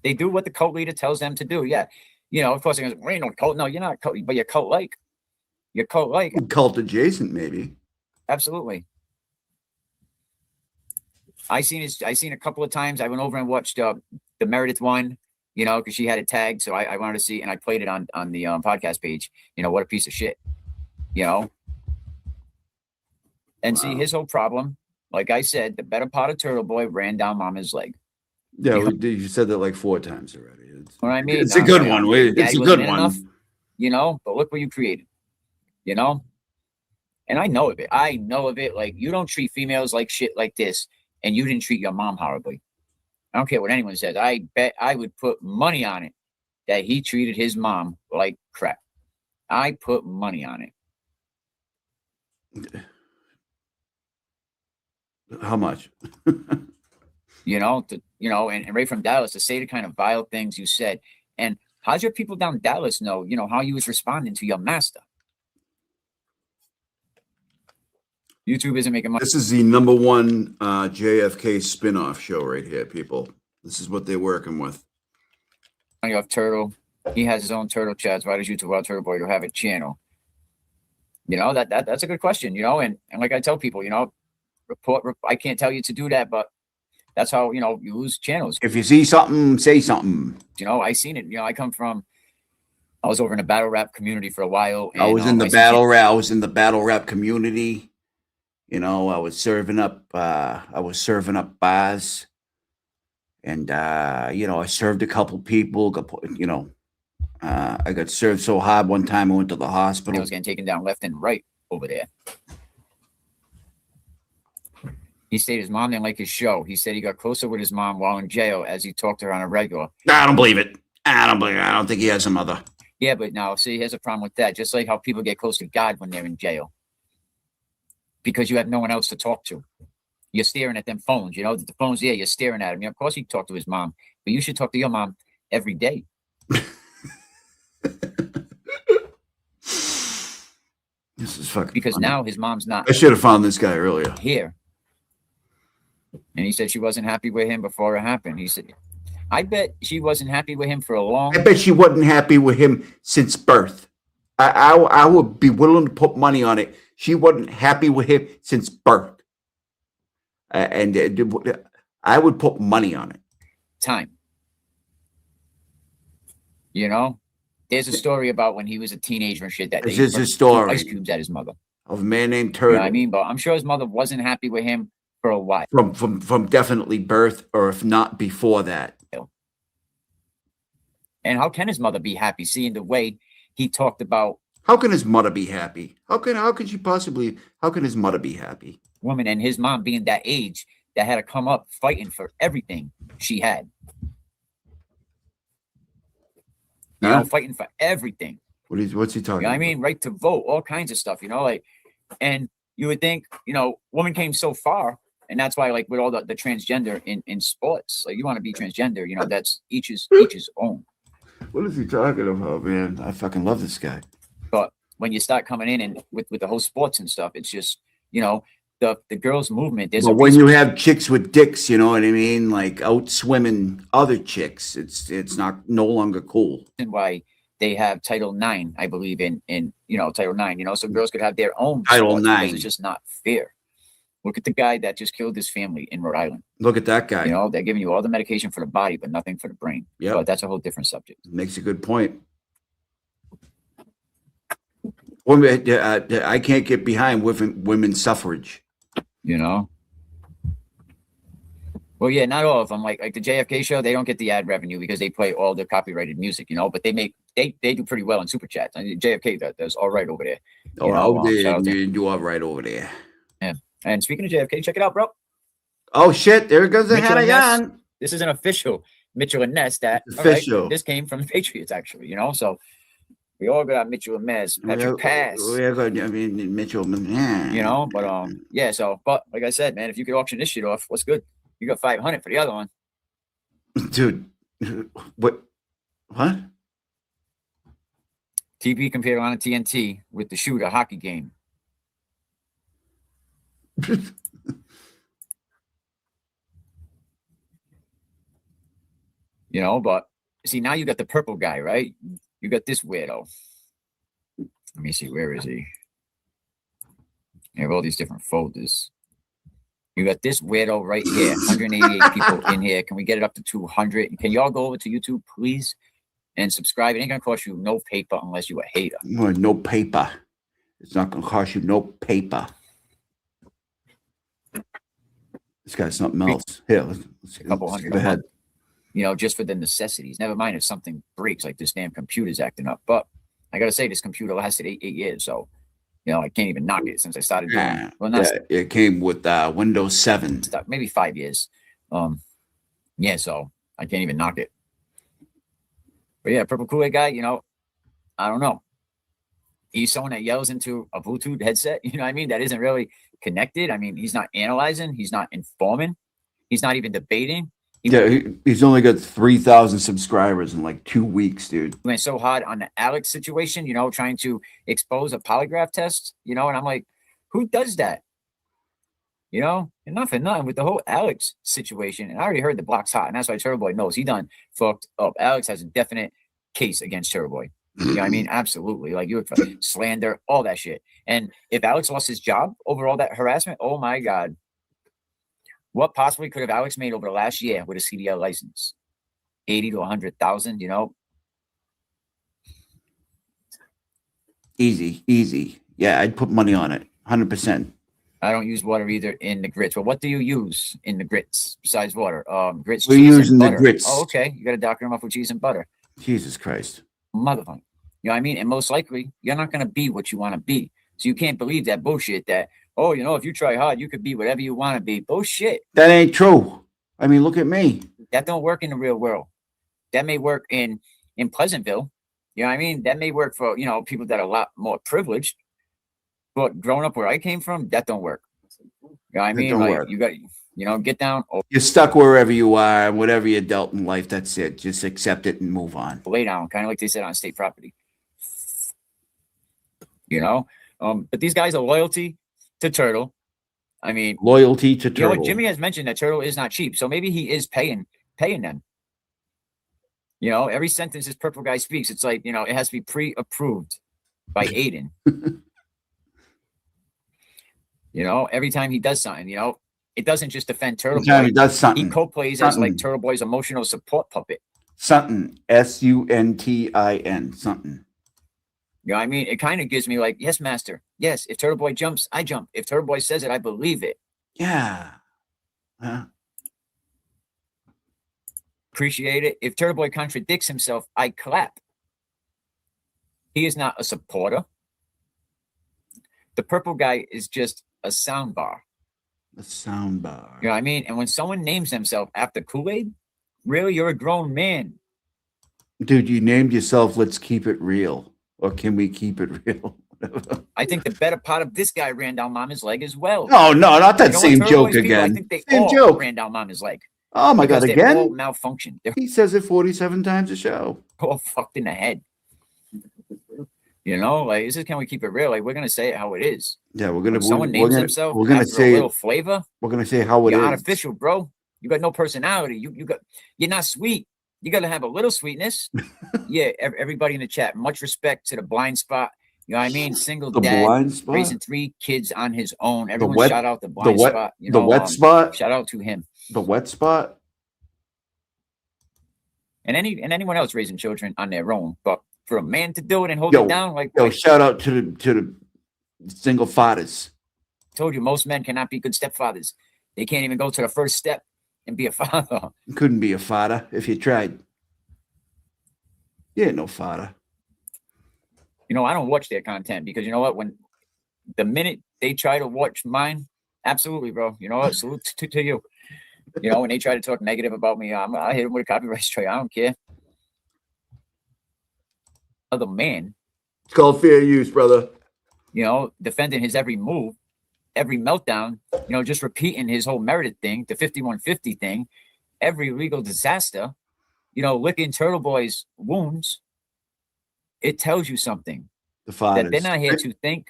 They do what the cult leader tells them to do. Yeah. You know, of course, they're going to say, ain't no cult. No, you're not cult, but you're cult-like. You're cult-like. Cult adjacent, maybe. Absolutely. I seen a couple of times. I went over and watched the Meredith one, you know, because she had it tagged. So I wanted to see, and I played it on the podcast page. You know, what a piece of shit, you know. And see, his whole problem, like I said, the better part of Turtle Boy ran down Mama's leg. Yeah, you said that like 4 times already. What I mean, It's a good one. It's a good one. Enough, you know, but look what you created, you know. And I know of it. I know of it. Like, you don't treat females like shit like this, and you didn't treat your mom horribly. I don't care what anyone says. I bet I would put money on it that he treated his mom like crap. I put money on it. How much? You know, and right from Dallas to say the kind of vile things you said. And how's your people down Dallas know, you know, how you was responding to your master? YouTube isn't making money. This is the #1 JFK spinoff show right here, people. This is what they're working with. Money off Turtle. He has his own Turtle chats. Why does YouTube allow Turtle Boy to have a channel? You know, that's a good question, you know, and like I tell people, you know, I can't tell you to do that, but that's how, you know, you lose channels. If you see something, say something. You know, I seen it. You know, I was over in the battle rap community for a while. And, I was in the battle rap community. You know, I was serving up bars, and you know, I served a couple people. You know, I got served so hard one time I went to the hospital. I was getting taken down left and right over there. He said his mom didn't like his show. He said he got closer with his mom while in jail as he talked to her on a regular. I don't believe it. I don't think he has a mother. Yeah, but now, see, here's a problem with that. Just like how people get close to God when they're in jail. Because you have no one else to talk to. You're staring at them phones. You know, the phone's there. You're staring at him. Of course, you talk to his mom. But you should talk to your mom every day. This is fucking because funny. now his mom's not. I should have found this guy earlier. Here. And he said she wasn't happy with him before it happened. He said, I bet she wasn't happy with him for a long. I bet she wasn't happy with him since birth. I would be willing to put money on it. She wasn't happy with him since birth. And I would put money on it. Time. You know, there's a story about when he was a teenager and shit that This they is a threw story ice cubes at his mother. Of a man named You Turtle. know what I mean? But I'm sure his mother wasn't happy with him for a while. From definitely birth, or if not before that. And how can his mother be happy seeing the way he talked about? How can his mother be happy? How can his mother be happy? Woman, and his mom being that age that had to come up fighting for everything she had. You know, fighting for everything. What's he talking You know what I mean? Right to vote, all kinds of stuff, you know, like, and you would think, you know, woman came so far, and that's why, like, with all the transgender in sports, like, you want to be transgender, you know, that's each his own. What is he talking about, man? I fucking love this guy. But when you start coming in and with the whole sports and stuff, it's just, you know, the girls' movement. There's But when you have chicks with dicks, you know what I mean, like out swimming other chicks, it's not no longer cool. And why they have Title IX, I believe in you know, Title IX, you know, so girls could have their own Title sports IX. because it's just not fair. Look at the guy that just killed his family in Rhode Island. Look at that guy. You know, they're giving you all the medication for the body, but nothing for the brain. Yeah, but that's a whole different subject. Makes a good point. Women, I can't get behind women's suffrage. You know. Well, yeah, not all of them. Like the JFK show, they don't get the ad revenue because they play all the copyrighted music, you know. But they do pretty well in super chats. I mean, JFK does all right over there. You do all right over there. Yeah. And speaking of JFK, check it out, bro. Oh shit! There goes the Mitchell head and Ness. again. This is an official Mitchell and Ness. That It's all right, official. this came from the Patriots, actually. You know, so we all got Mitchell and Ness, Patrick Pass. We're good. I mean, Mitchell. You know, but yeah. So, but like I said, man, if you could auction this shit off, what's good? You got 500 for the other one, dude. What? TV compared on a TNT with the shooter hockey game. You know, but see, now you got the purple guy, right? You got this weirdo. Let me see, where is he? You have all these different folders. You got this weirdo right here. 188 people in here. Can we get it up to 200? Can y'all go over to YouTube, please, and subscribe? It ain't gonna cost you no paper unless you're a hater. No paper. It's not gonna cost you no paper. This guy's something else. Here, let's a couple hundred. Go ahead. You know, just for the necessities. Never mind if something breaks, like this damn computer's acting up. But I gotta say, this computer lasted eight years, so you know I can't even knock it since I started doing it. Well, not it came with Windows 7. Maybe 5 years. Yeah, so I can't even knock it. But yeah, Purple Kool-Aid guy, you know, I don't know. He's someone that yells into a Bluetooth headset, you know what I mean? That isn't really connected. I mean, he's not analyzing, he's not informing, he's not even debating. He's only got 3,000 subscribers in like 2 weeks, dude. Went so hard on the Alex situation, you know, trying to expose a polygraph test, you know, and I'm like, who does that? You know, and not for nothing with the whole Alex situation. And I already heard the block's hot, and that's why Turbo Boy knows he done fucked up. Alex has a definite case against Turbo Boy. You know what I mean? Absolutely. Like, you would slander, all that shit. And if Alex lost his job over all that harassment, oh my God. What possibly could have Alex made over the last year with a CDL license? 80 to 100,000, you know? Easy. Yeah, I'd put money on it. 100%. I don't use water either in the grits. Well, what do you use in the grits besides water? Grits, We're cheese, using and the butter. grits. Oh, okay. You got to doctor them up with cheese and butter. Jesus Christ. Motherfucker. You know what I mean? And most likely, you're not going to be what you want to be. So you can't believe that bullshit that, oh, you know, if you try hard, you could be whatever you want to be. Bullshit. That ain't true. I mean, look at me. That don't work in the real world. That may work in Pleasantville. You know what I mean? That may work for, you know, people that are a lot more privileged. But growing up where I came from, that don't work. You know what I mean? Like, you got, you know, get down. You're stuck wherever you are, and whatever you're dealt in life, that's it. Just accept it and move on. Lay down, kind of like they said on state property. You know? But these guys are loyalty to Turtle. I mean, loyalty to Turtle. You know what? Turtle. Jimmy has mentioned that Turtle is not cheap, so maybe he is paying them. You know, every sentence this purple guy speaks, it's like, you know, it has to be pre-approved by Aiden. You know, every time he does something, you know, it doesn't just defend Turtle Boy. Every time he does something. He co-plays as like Turtle Boy's emotional support puppet. Something. SUNTIN. Something. You know what I mean? It kind of gives me like, yes, master. Yes, if Turtle Boy jumps, I jump. If Turtle Boy says it, I believe it. Yeah. Appreciate it. If Turtle Boy contradicts himself, I clap. He is not a supporter. The purple guy is just a sound bar. A sound bar. You know what I mean? And when someone names themselves after Kool-Aid, really, you're a grown man. Dude, you named yourself Let's Keep It Real. Or can we keep it real? I think the better part of this guy ran down Mama's leg as well. No, not that same joke people, again. I think they same all joke. ran down Mama's leg. Oh my God, they again? all malfunctioned. They're He says it 47 times a show. all fucked in the head. You know, like, this is, can we keep it real? Like, we're gonna say it how it is. Yeah, we're gonna. When someone we're names gonna, themselves we're gonna after say a little flavor. We're gonna say how it you're is. artificial, bro. You got no personality. You're not sweet. You got to have a little sweetness. Yeah, everybody in the chat. Much respect to the blind spot. You know what I mean? Single The dad blind spot? raising 3 kids on his own. Everyone wet- shout out the blind wet- spot. You the know, wet spot? Shout out to him. The wet spot. And anyone else raising children on their own. But for a man to do it and hold it down, like Shout out to the single fathers. I told you, most men cannot be good stepfathers. They can't even go to the first step and be a father. You couldn't be a father if you tried. You ain't no father. You know, I don't watch their content because you know what? When the minute they try to watch mine, absolutely, bro. You know what? Salute to you. You know, when they try to talk negative about me, I hit them with a copyright strike. I don't care. Other man, It's called fair use, brother. you know, defending his every move, every meltdown, you know, just repeating his whole Meredith thing, the 5150 thing, every legal disaster, you know, licking Turtle Boy's wounds. It tells you something The that fathers. they're not here to think.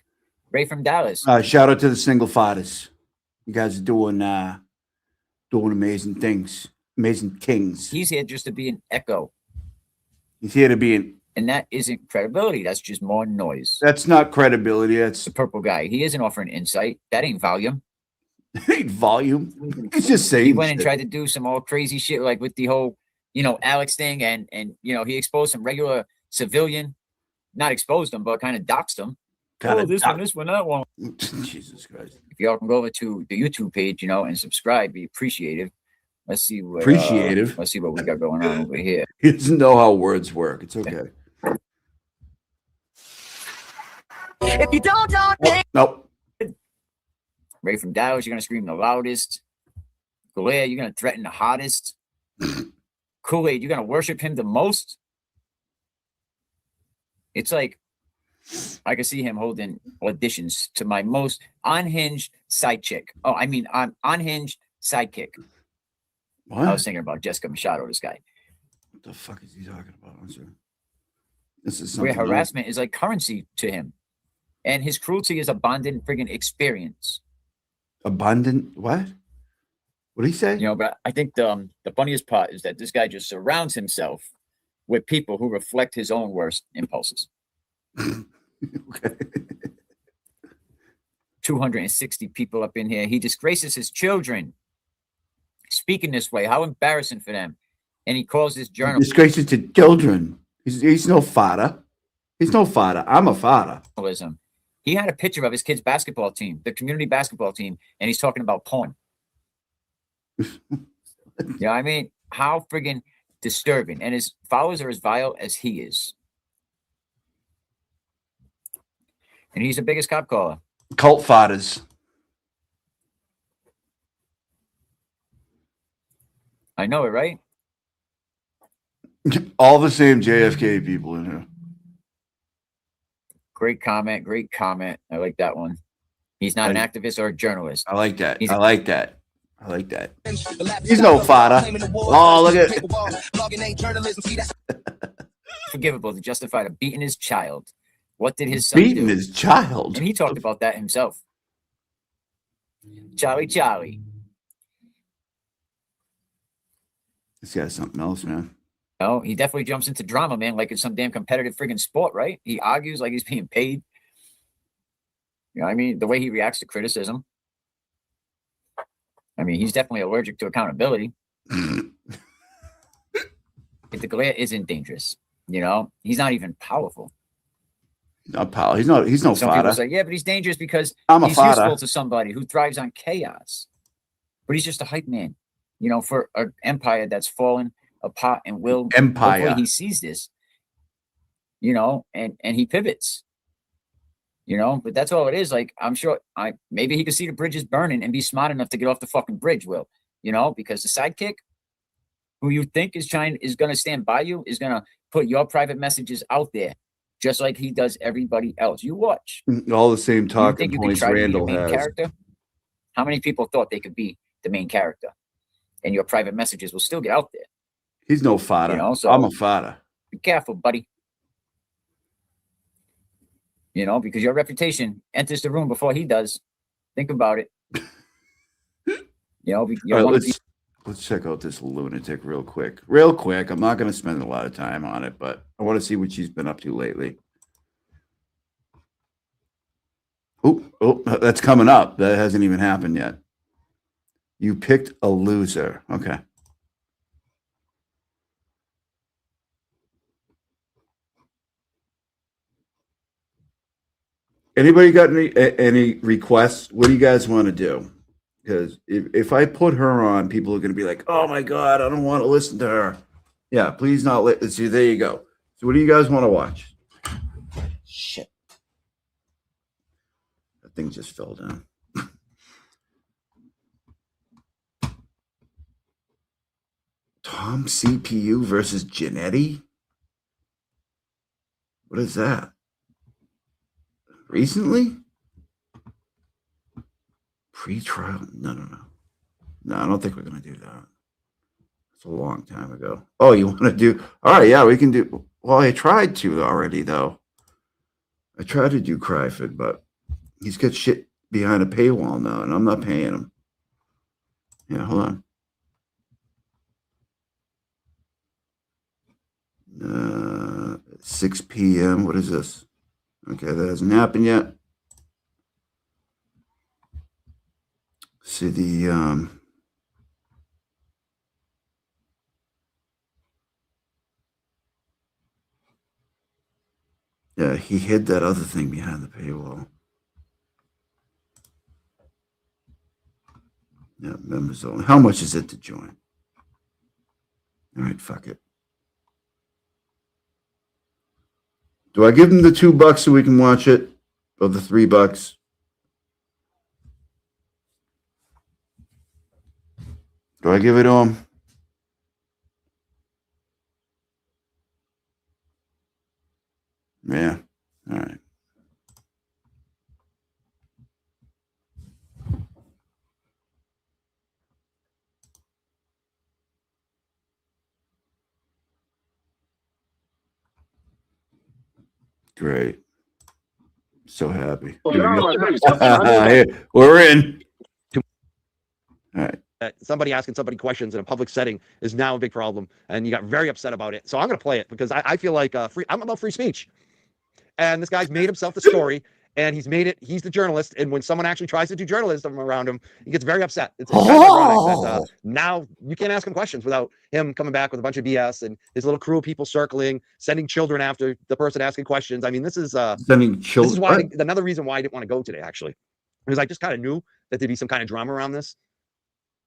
Ray from Dallas. Shout out to the single fathers. You guys are doing amazing things, amazing kings. He's here just to be an echo. He's here to be an. And that isn't credibility. That's just more noise. That's not credibility. That's the purple guy. He isn't offering insight. That ain't volume. ain't volume. It's just saying. He went and tried to do some all crazy shit, like with the whole, you know, Alex thing, and you know, he exposed some regular civilian, not exposed him, but kind of doxed him. Oh, this one, that one. Jesus Christ. If y'all can go over to the YouTube page, you know, and subscribe, be appreciative. Let's see what Appreciative. Let's see what we got going on over here. He doesn't know how words work. It's okay. If you don't Nope. Ray from Dallas, you're gonna scream the loudest. Galea, you're gonna threaten the hottest. Kool-Aid, you're gonna worship him the most. It's like I can see him holding auditions to my most unhinged side chick. Oh, I mean, I'm unhinged sidekick. What? I was thinking about Jessica Machado, this guy. What the fuck is he talking about? This is Where something harassment is like currency to him. And his cruelty is abundant friggin' experience. Abundant what? What did he say? You know, but I think the funniest part is that this guy just surrounds himself with people who reflect his own worst impulses. Okay. 260 people up in here. He disgraces his children. Speaking this way, how embarrassing for them. And he calls this journal. Disgraces to children. He's no father. He's no father. I'm a father. He had a picture of his kid's basketball team, the community basketball team, and he's talking about porn. Yeah, I mean, how friggin' disturbing. And his followers are as vile as he is. And he's the biggest cop caller. Cult fathers. I know it, right? All the same JFK people in here. Great comment. Great comment. I like that one. He's not an activist or a journalist. I like that. He's I like that. I like that. He's no father. Oh, look at forgivable to justify the beating his child. What did his son beating do? his child. And he talked about that himself. Charlie. This guy's something else, man. No, he definitely jumps into drama, man, like it's some damn competitive friggin' sport, right? He argues like he's being paid. You know what I mean? The way he reacts to criticism. I mean, he's definitely allergic to accountability. If the Galea isn't dangerous, you know, he's not even powerful. Not power. He's no Some father. people say, yeah, but he's dangerous because I'm a he's father. useful to somebody who thrives on chaos. But he's just a hype man, you know, for an empire that's fallen apart and will. Empire. Hopefully he sees this, you know, and he pivots, you know, but that's all it is. Like, I'm sure maybe he could see the bridges burning and be smart enough to get off the fucking bridge, Will, you know, because the sidekick who you think is going to stand by you is going to put your private messages out there. Just like he does everybody else. You watch. All the same You talking think you can points try to be the Randall main has. character? How many people thought they could be the main character? And your private messages will still get out there. He's no father. You know, so I'm a father. be careful, buddy. You know, because your reputation enters the room before he does. Think about it. You know, All right, let's check out this lunatic real quick. Real quick. I'm not going to spend a lot of time on it, but I want to see what she's been up to lately. Oh, that's coming up. That hasn't even happened yet. You picked a loser. Okay. Anybody got any requests? What do you guys want to do? Because if I put her on, people are going to be like, oh my God, I don't want to listen to her. Yeah, please not. Let's see. There you go. So what do you guys want to watch? Shit. That thing just fell down. ARM CPU versus Genetti? What is that? Recently? Pre-trial? No. No, I don't think we're going to do that. It's a long time ago. Oh, you want to do? All right, yeah, we can do. Well, I tried to already, though. I tried to do Cryford, but he's got shit behind a paywall now, and I'm not paying him. Yeah, hold on. 6 p.m. What is this? Okay, that hasn't happened yet. See the yeah, he hid that other thing behind the paywall. Yeah, members only. How much is it to join? All right, fuck it. Do I give him the $2 so we can watch it? Or the $3? Do I give it to him? Yeah. All right. Great. So happy. Here, we're in. All right. Somebody asking somebody questions in a public setting is now a big problem, and you got very upset about it. So I'm going to play it because I feel like I'm about free speech, and this guy's made himself the story, and he's made it. He's the journalist, and when someone actually tries to do journalism around him, he gets very upset. It's kind of ironic that now you can't ask him questions without him coming back with a bunch of BS and his little crew of people circling, sending children after the person asking questions. I mean, this is sending children. This is why another reason why I didn't want to go today, actually, because I just kind of knew that there'd be some kind of drama around this.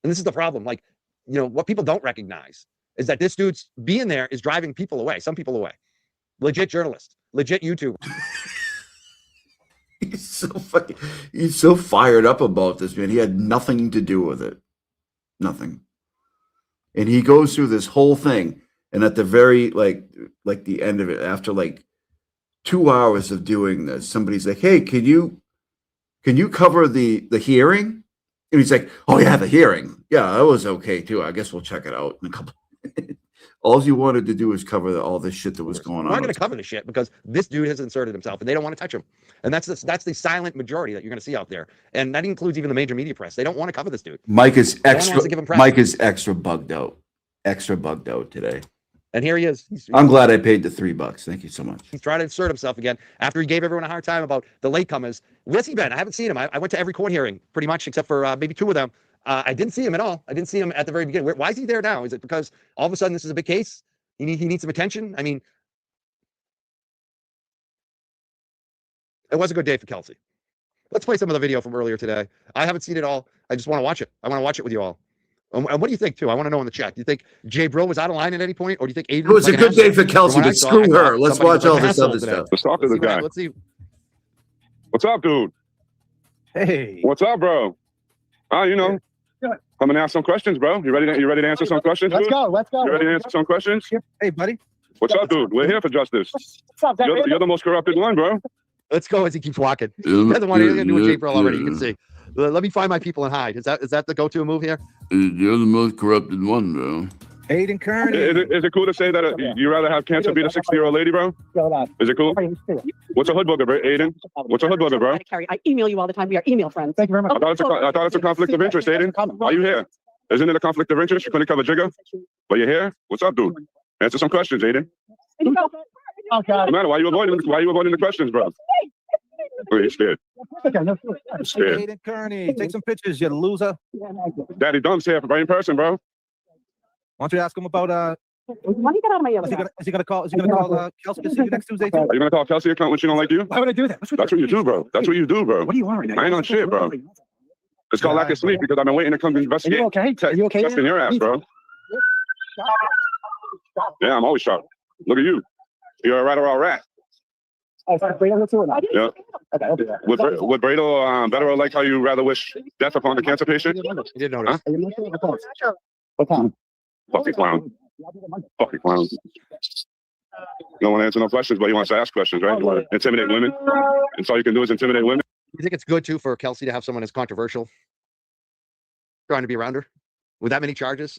And this is the problem. Like, what people don't recognize is that this dude's being there is driving people away, some people away. Legit journalist, legit YouTuber. He's so fired up about this, man. He had nothing to do with it. Nothing. And he goes through this whole thing. And at the very, like the end of it, after like 2 hours of doing this, somebody's like, hey, can you cover the hearing? And he's like, oh, yeah, the hearing. Yeah, that was okay, too. I guess we'll check it out in a couple. All you wanted to do is cover all this shit that was going on. We're not going to cover the shit because this dude has inserted himself, and they don't want to touch him. And that's the silent majority that you're going to see out there. And that includes even the major media press. They don't want to cover this dude. Mike is extra bugged out. Extra bugged out today. And here he is. I'm glad I paid the $3. Thank you so much. He's trying to insert himself again after he gave everyone a hard time about the latecomers. Where's he been? I haven't seen him. I went to every court hearing pretty much except for maybe 2 of them. I didn't see him at all. I didn't see him at the very beginning. Why is he there now? Is it because all of a sudden this is a big case? He needs some attention? I mean, it was a good day for Kelsey. Let's play some of the video from earlier today. I haven't seen it all. I just want to watch it. I want to watch it with you all. And what do you think, too? I want to know in the chat. Do you think Jay Brill was out of line at any point? Or do you think Aiden... It was a good day for Kelsey, but screw her. Let's watch all this other stuff. Let's talk to the guy. Let's see. What's up, dude? Hey. What's up, bro? Come and ask some questions, bro. You ready to answer some questions, dude? Let's go. You ready to answer some questions? Hey, buddy. What's up, dude? We're here for justice. What's up, You're the most corrupted one, bro. Let's go as he keeps walking. He doesn't want anything to do with Jay Brill already. You can see. Let me find my people and hide. Is that the go-to move here? You're the most corrupted one, bro. Aiden Kearney. Is it cool to say that you rather have cancer be the 60-year-old lady, bro? Is it cool? What's a hood booger, bro? Aiden? What's a hood booger, bro? I email you all the time. We are email friends. Thank you very much. I thought it's a conflict of interest, Aiden. Why are you here? Isn't it a conflict of interest? You couldn't cover Jigga? But you're here? What's up, dude? Answer some questions, Aiden. Okay. No matter why you avoiding the questions, bro? Oh, he's scared. He's scared. Aiden Kearney, take some pictures, you loser. Daddy Dump's here right in person, bro. Why don't you ask him about Why do you get out of my is he gonna call Kelsey to see you next Tuesday too? Are you gonna call Kelsey account when she don't like you? Why would I do that? That's what you do, bro. That's what you do, bro. What do you want right now? I ain't on shit, bro. It's called lack of sleep because I've been waiting to come to investigate. Are you okay? Are you okay? Testing your ass, bro. Yeah, I'm always sharp. Look at you. You're a rat or a rat. Oh, so Brandall too or not? Yeah. Okay, I'll do that. Would Brandall better like how you rather wish death upon the cancer patient? He didn't notice. What time? Fucking clown. Fucking clown. No one answer no questions, but he wants to ask questions, right? You want to intimidate women? That's all you can do is intimidate women? You think it's good, too, for Kelsey to have someone as controversial trying to be around her with that many charges?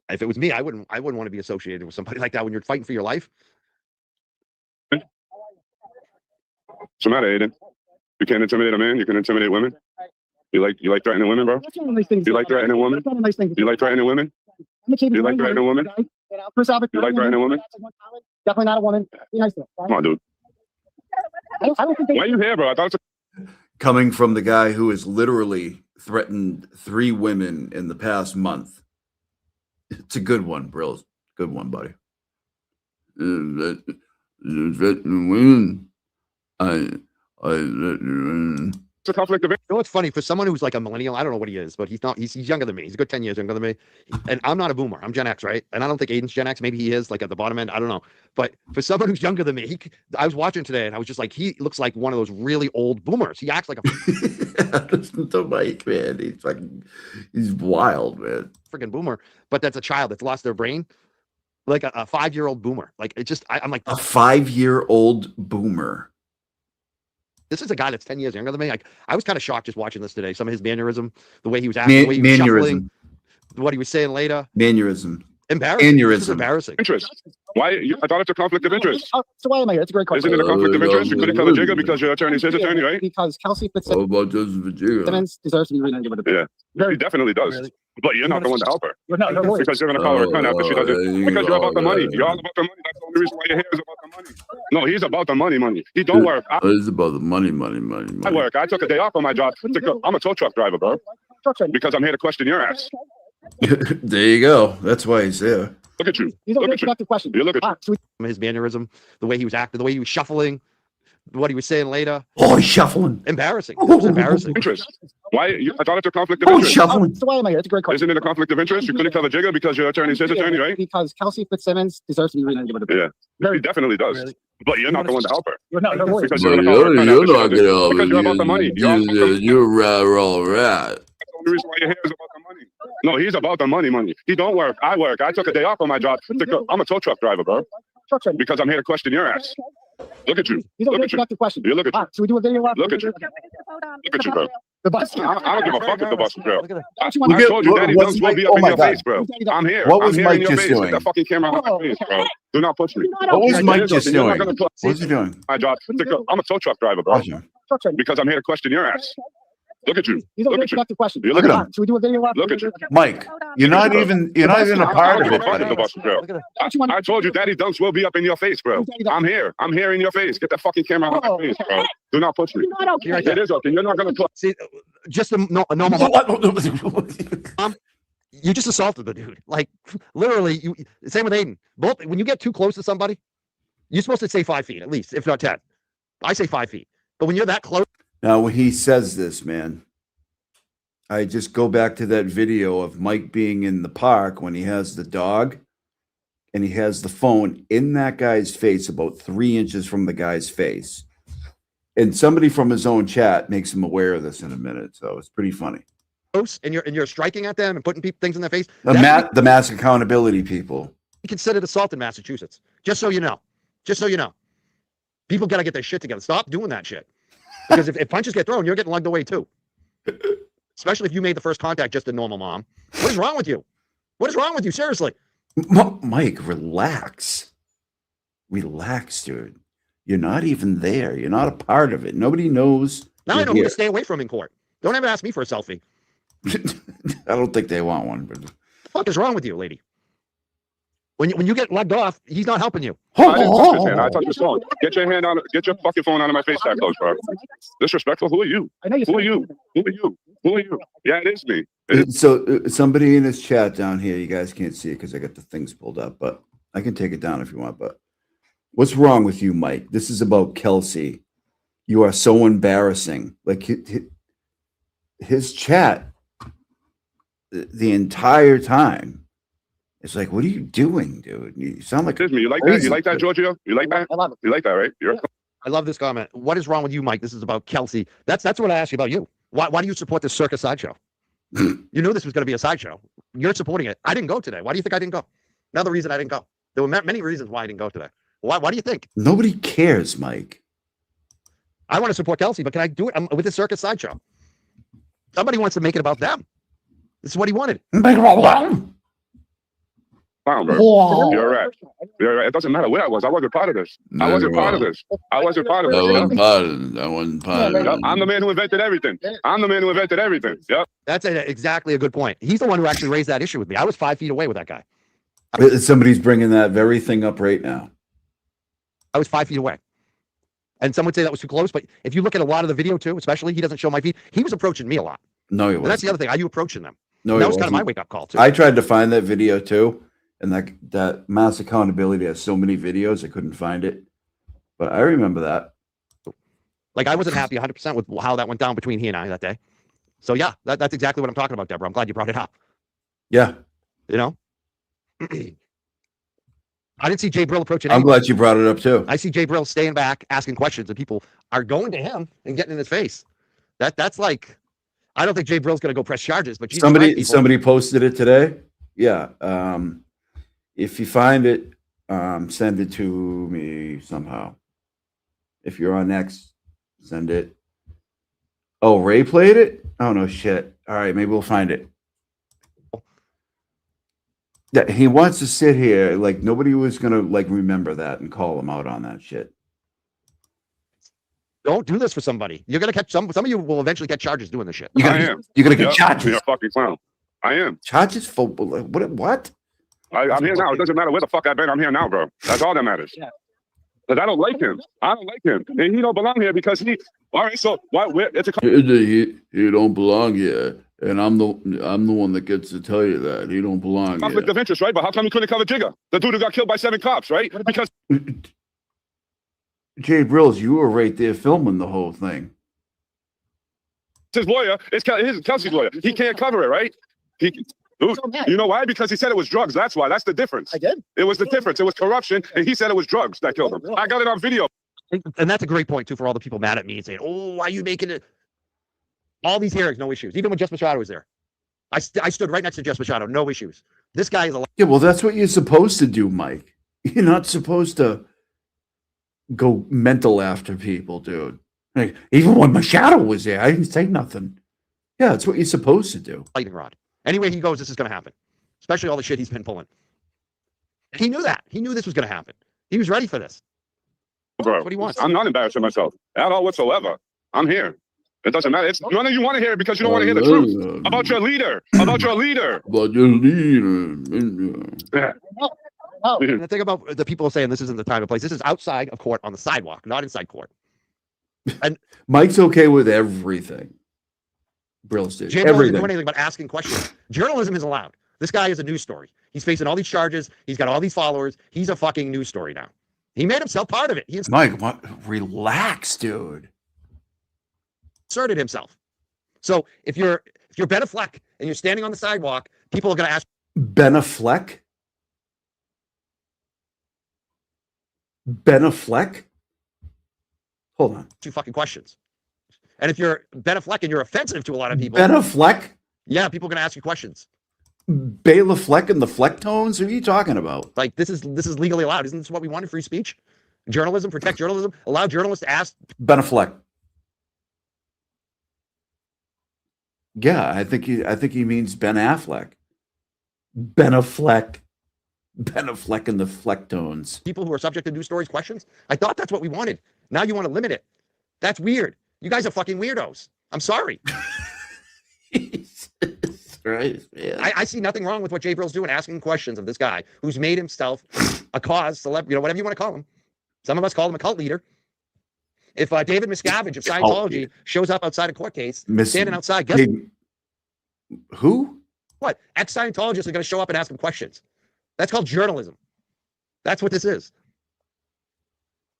If it was me, I wouldn't want to be associated with somebody like that when you're fighting for your life. What's the matter, Aiden? You can't intimidate a man. You can intimidate women. You like threatening women, bro? You like threatening women? You like threatening women? You like threatening women? You like threatening women? Definitely not a woman. Be nice to her. Come on, dude. I don't think Why are you here, bro? I thought it's Coming from the guy who has literally threatened 3 women in the past month. It's a good one, Brills. Good one, buddy. a conflict of interest. You know what's funny? For someone who's like a millennial, I don't know what he is, but he's not. He's younger than me. He's a good 10 years younger than me. And I'm not a boomer. I'm Gen X, right? And I don't think Aiden's Gen X. Maybe he is, like at the bottom end. I don't know. But for someone who's younger than me, I was watching today and I was just like, he looks like one of those really old boomers. He acts like a Listen to Mike, man. He's wild, man. freaking boomer. But that's a child that's lost their brain. Like a 5-year-old boomer. Like it just, I'm like a 5-year-old boomer. This is a guy that's 10 years younger than me. Like I was kind of shocked just watching this today. Some of his mannerism, the way he was acting, the way he was shuffling, what he was saying later. Mannerism. Embarrassing. This is Aneurysm. embarrassing. Interest. Why? I thought it's a conflict of interest. So why am I here? It's a great question. Isn't it a conflict of interest? You couldn't tell a jigger because your attorney's his attorney, right? Because Kelsey How about this Virginia? Fitzsimmons deserves to be renamed with a Yeah, he definitely does. Really? But you're not the one to help her. No, no, Because you're going to call her a cunt after she does it. Because you're about the money. You're all about the money. That's the only reason why you're here is about the money. No, he's about the money. He don't work. It's about the money. I work. I took a day off on my job. I'm a tow truck driver, bro. Because I'm here to question your ass. There you go. That's why he's there. Look at you. These are Look very at you. productive questions. You look at you. His mannerism, the way he was acting, the way he was shuffling, what he was saying later. Oh, he's shuffling. Embarrassing. It was embarrassing. Interest. Why? I thought it's a conflict of Oh, interest. shuffling. So why am I here? It's a great question. Isn't it a conflict of interest? You couldn't tell a jigger because your attorney's his attorney, right? Because Kelsey Fitzsimmons deserves to be renamed with a Yeah, he definitely does. But you're not the one to help her. No, Because But you're going to you're not gonna help Because you're about the money. You're about the money. You're all right. That's the only reason why you're here is about the money. No, he's about the money. He don't work. I work. I took a day off on my job. I'm a tow truck driver, bro. Because I'm here to question your ass. Look at you. These are Look very at you. productive questions. You look at you. So we do a video live. Look at you. Look at you, bro. The bus. I don't give a fuck if the bus is real. I Look at- told you, Daddy what's Dunks will Mike- be up oh in my your God. face, bro. I'm here. What was I'm here Mike in your just face. doing? Get that fucking camera out of my face, bro. Do not push me. What was Mike just You're not doing? gonna put What's he doing? my job. I'm a tow truck driver, bro. Awesome. Because I'm here to question your ass. Look at you. These are Look very at you. productive questions. You look at him. So we do a video live. Look at you. Mike, you're not even a part of it, buddy. The bus is real. I told you, Daddy Dunks will be up in your face, bro. I'm here. I'm here in your face. Get that fucking camera out of my face, bro. Do not push me. It is okay. You're not gonna push. See, just a normal. You just assaulted the dude. Like literally, same with Aiden. Both when you get too close to somebody, you're supposed to say 5 feet at least, if not 10. I say 5 feet. But when you're that close, Now, when he says this, man, I just go back to that video of Mike being in the park when he has the dog and he has the phone in that guy's face, about 3 inches from the guy's face. And somebody from his own chat makes him aware of this in a minute. So it's pretty funny. and you're striking at them and putting things in their face. The mass accountability people. Considered assault in Massachusetts. Just so you know. People got to get their shit together. Stop doing that shit. Because if punches get thrown, you're getting lugged away too. Especially if you made the first contact just a normal mom. What is wrong with you? What is wrong with you? Seriously. Mike, relax. Relax, dude. You're not even there. You're not a part of it. Nobody knows. Now you're I know who here. to stay away from in court. Don't ever ask me for a selfie. I don't think they want one. But What the fuck is wrong with you, lady? When you get lugged off, he's not helping you. I didn't touch his hand. I touched his phone. Get your hand on. Get your fucking phone out of my face, that close, bro. Disrespectful. Who are you? Who are you? Who are you? Who are you? Yeah, it is me. So somebody in this chat down here, you guys can't see it because I got the things pulled up, but I can take it down if you want. But what's wrong with you, Mike? This is about Kelsey. You are so embarrassing. Like his chat the entire time. It's like, what are you doing, dude? You sound like Excuse me. You like that? You like that, Giorgio? You like that? I love it. You like that, right? I love this comment. What is wrong with you, Mike? This is about Kelsey. That's what I asked you about you. Why do you support this circus sideshow? You knew this was going to be a sideshow. You're supporting it. I didn't go today. Why do you think I didn't go? Another reason I didn't go. There were many reasons why I didn't go today. Why do you think? Nobody cares, Mike. I want to support Kelsey, but can I do it with the circus sideshow? Somebody wants to make it about them. This is what he wanted. Make it about them. Wow, bro. Whoa. You're right. You're right. It doesn't matter where I was. I wasn't part of this. I wasn't part of this. I wasn't part of this. I wasn't part of it. I wasn't part of Yep. it. I'm the man who invented everything. I'm the man who invented everything. Yep. That's exactly a good point. He's the one who actually raised that issue with me. I was 5 feet away with that guy. Somebody's bringing that very thing up right now. I was 5 feet away. And some would say that was too close, but if you look at a lot of the video too, especially, he doesn't show my feet. He was approaching me a lot. No, he And wasn't. that's the other thing. Are you approaching them? No, that he was kind of my wasn't. wake-up call too. I tried to find that video too, and that mass accountability has so many videos, I couldn't find it. But I remember that. Like, I wasn't happy 100% with how that went down between he and I that day. So yeah, that's exactly what I'm talking about, Deborah. I'm glad you brought it up. Yeah. You know? I didn't see Jay Brill approaching I'm anybody. glad you brought it up too. I see Jay Brill staying back, asking questions, and people are going to him and getting in his face. That's like, I don't think Jay Brill's going to go press charges, but Jesus Christ, people. Somebody posted it today. Yeah. If you find it, send it to me somehow. If you're on X, send it. Oh, Ray played it? Oh no shit. All right, maybe we'll find it. Yeah, he wants to sit here like nobody was gonna like remember that and call him out on that shit. Don't do this for somebody. You're gonna catch some of you will eventually get charges doing this shit. You're gonna get Yep. charges. You're a fucking clown. I am. Charges for what? I'm here now. It doesn't matter where the fuck I've been. I'm here now, bro. That's all that matters. Because I don't like him. I don't like him. And he don't belong here because he. All right, so why? It's a. He don't belong here, and I'm the one that gets to tell you that he don't belong here. Conflict of interest, right? But how come you couldn't cover Jigga? The dude who got killed by 7 cops, right? Because Jay Brills, you were right there filming the whole thing. his lawyer, it's Kelsey's lawyer. He can't cover it, right? Dude, you know why? Because he said it was drugs. That's why. That's the difference. I did. It was the difference. It was corruption, and he said it was drugs that killed him. I got it on video. And that's a great point too for all the people mad at me and saying, "Oh, why are you making it?" All these hearings, no issues. Even when Jess Machado was there, I stood right next to Jess Machado, no issues. This guy is a Yeah, well, that's what you're supposed to do, Mike. You're not supposed to go mental after people, dude. Like, even when Machado was there, I didn't say nothing. Yeah, that's what you're supposed to do. lightning rod. Anywhere he goes, this is going to happen. Especially all the shit he's been pulling. He knew that. He knew this was going to happen. He was ready for this. Bro, That's what he wants. I'm not embarrassing myself at all whatsoever. I'm here. It doesn't matter. It's none of you want to hear it because you don't want to hear the truth about your leader. About your leader. About your leader. Yeah. And the thing about the people saying this isn't the time and place, this is outside of court on the sidewalk, not inside court. And Mike's okay with everything. Brills did. Jay doesn't do Everything. anything but asking questions. Journalism is allowed. This guy is a news story. He's facing all these charges. He's got all these followers. He's a fucking news story now. He made himself part of it. He Mike, relax, dude. inserted himself. So if you're Ben Affleck and you're standing on the sidewalk, people are going to ask Ben Affleck? Ben Affleck? Hold on. you fucking questions. And if you're Ben Affleck and you're offensive to a lot of people, Ben Affleck? yeah, people are going to ask you questions. Bela Fleck and the Fleck tones? Who are you talking about? Like this is legally allowed. Isn't this what we wanted? Free speech, journalism, protect journalism, allow journalists to ask. Ben Affleck. Yeah, I think he means Ben Affleck. Ben Affleck. Ben Affleck and the Fleck tones. People who are subject to news stories questions. I thought that's what we wanted. Now you want to limit it. That's weird. You guys are fucking weirdos. I'm sorry. Right, man. I see nothing wrong with what Jay Brill's doing, asking questions of this guy who's made himself a cause, celebrity, whatever you want to call him. Some of us call him a cult leader. If David Miscavige of Scientology shows up outside a court case, standing outside, guess who? what? Ex-Scientologists are going to show up and ask him questions. That's called journalism. That's what this is.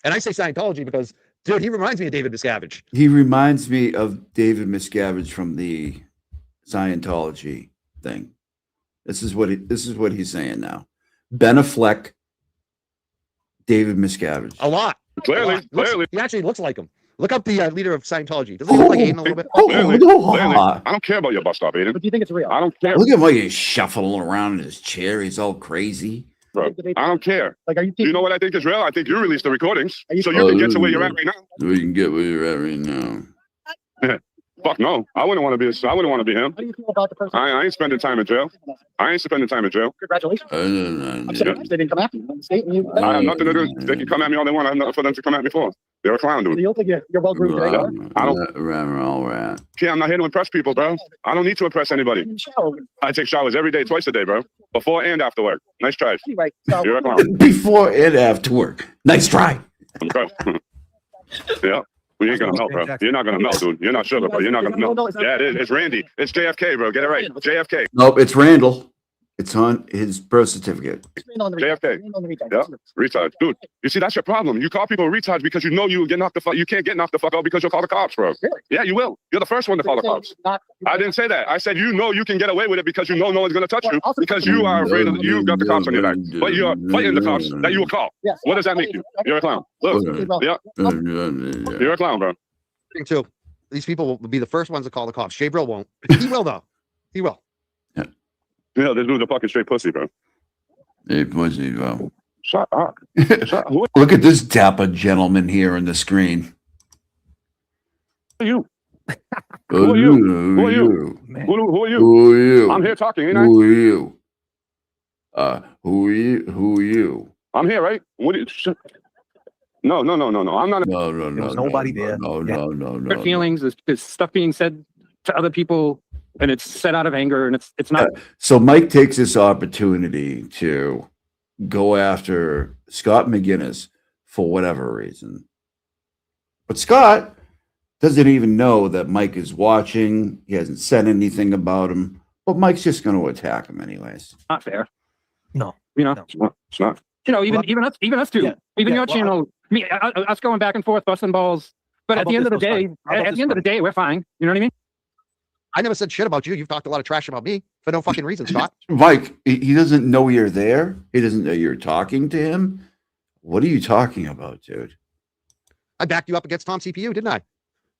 And I say Scientology because, dude, he reminds me of David Miscavige. He reminds me of David Miscavige from the Scientology thing. This is what he's saying now. Ben Affleck, David Miscavige. A lot. Clearly. He actually looks like him. Look up the leader of Scientology. Doesn't he look like Aiden a little bit? Clearly. I don't care about your bus stop, Aiden. But do you think it's real? I don't care. Look at him, he's shuffling around in his chair. He's all crazy. bro. I don't care. Like, are you? You know what I think is real? I think you released the recordings, so you can get to where you're at right now. We can get where you're at right now. Fuck no, I wouldn't want to be. I wouldn't want to be him. How do you feel about the person? I ain't spending time in jail. I ain't spending time in jail. Congratulations. I'm surprised they didn't come after you. I have nothing to do. They can come at me all they want. I have nothing for them to come at me for. They're a clown, dude. You don't think you're well groomed today? I don't. Yeah, I'm not here to impress people, bro. I don't need to impress anybody. I take showers every day, twice a day, bro. Before and after work. Nice try. Anyway, You're a clown. Before and after work. Nice try. Okay. Yeah. We ain't gonna melt, bro. You're not gonna melt, dude. You're not sugar, bro. You're not gonna melt. Yeah, it is. It's Randy. It's JFK, bro. Get it right. JFK. Nope, it's Randall. It's on his birth certificate. JFK. Yeah. Retard. Dude, you see, that's your problem. You call people retards because you know you get knocked the fuck. You can't get knocked the fuck out because you'll call the cops, bro. Really? Yeah, you will. You're the first one to call the cops. I didn't say that. I said you know you can get away with it because you know no one's gonna touch you because you are afraid of you got the cops on your back. But you're fighting the cops that you will call. What does that make you? You're a clown. Look. Yeah. You're a clown, bro. Thing too. These people will be the first ones to call the cops. Jay Brill won't. He will though. He will. Yeah, this dude's a fucking straight pussy, bro. Hey, pussy, bro. Shut up. Look at this dapper gentleman here on the screen. Who are you? Who are you? Who are you? Who are you? Who are you? I'm here talking, ain't I? Who are you? Who are you? Who are you? I'm here, right? What? No. I'm not. No. There was nobody there. Hurt feelings is stuff being said to other people, and it's said out of anger, and it's not. So Mike takes this opportunity to go after Scott McGinnis for whatever reason. But Scott doesn't even know that Mike is watching. He hasn't said anything about him. But Mike's just going to attack him anyways. Not fair. No. You know. No, it's not. You know, even us two. Yeah. Even your Well, channel. Us going back and forth, busting balls. But How at the about end of the this, day, Scott? at the end of the day, we're fine. You know what I mean? I never said shit about you. You've talked a lot of trash about me for no fucking reason, Scott. Mike, he doesn't know you're there. He doesn't know you're talking to him. What are you talking about, dude? I backed you up against Tom CPU, didn't I?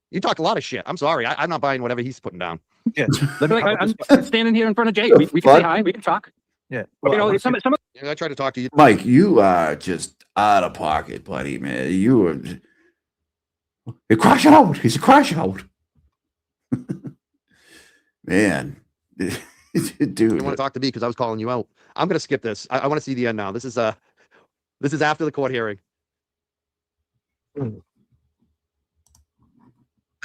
You talk a lot of shit. I'm sorry. I'm not buying whatever he's putting down. Yeah. I'm standing here in front of Jay. We can say hi. We can talk. Yeah. But, you know, some I tried to talk to you. Mike, you are just out of pocket, buddy, man. You are. He crash out. He's a crash out. Man, dude. You want to talk to me because I was calling you out. I'm gonna skip this. I want to see the end now. This is after the court hearing. This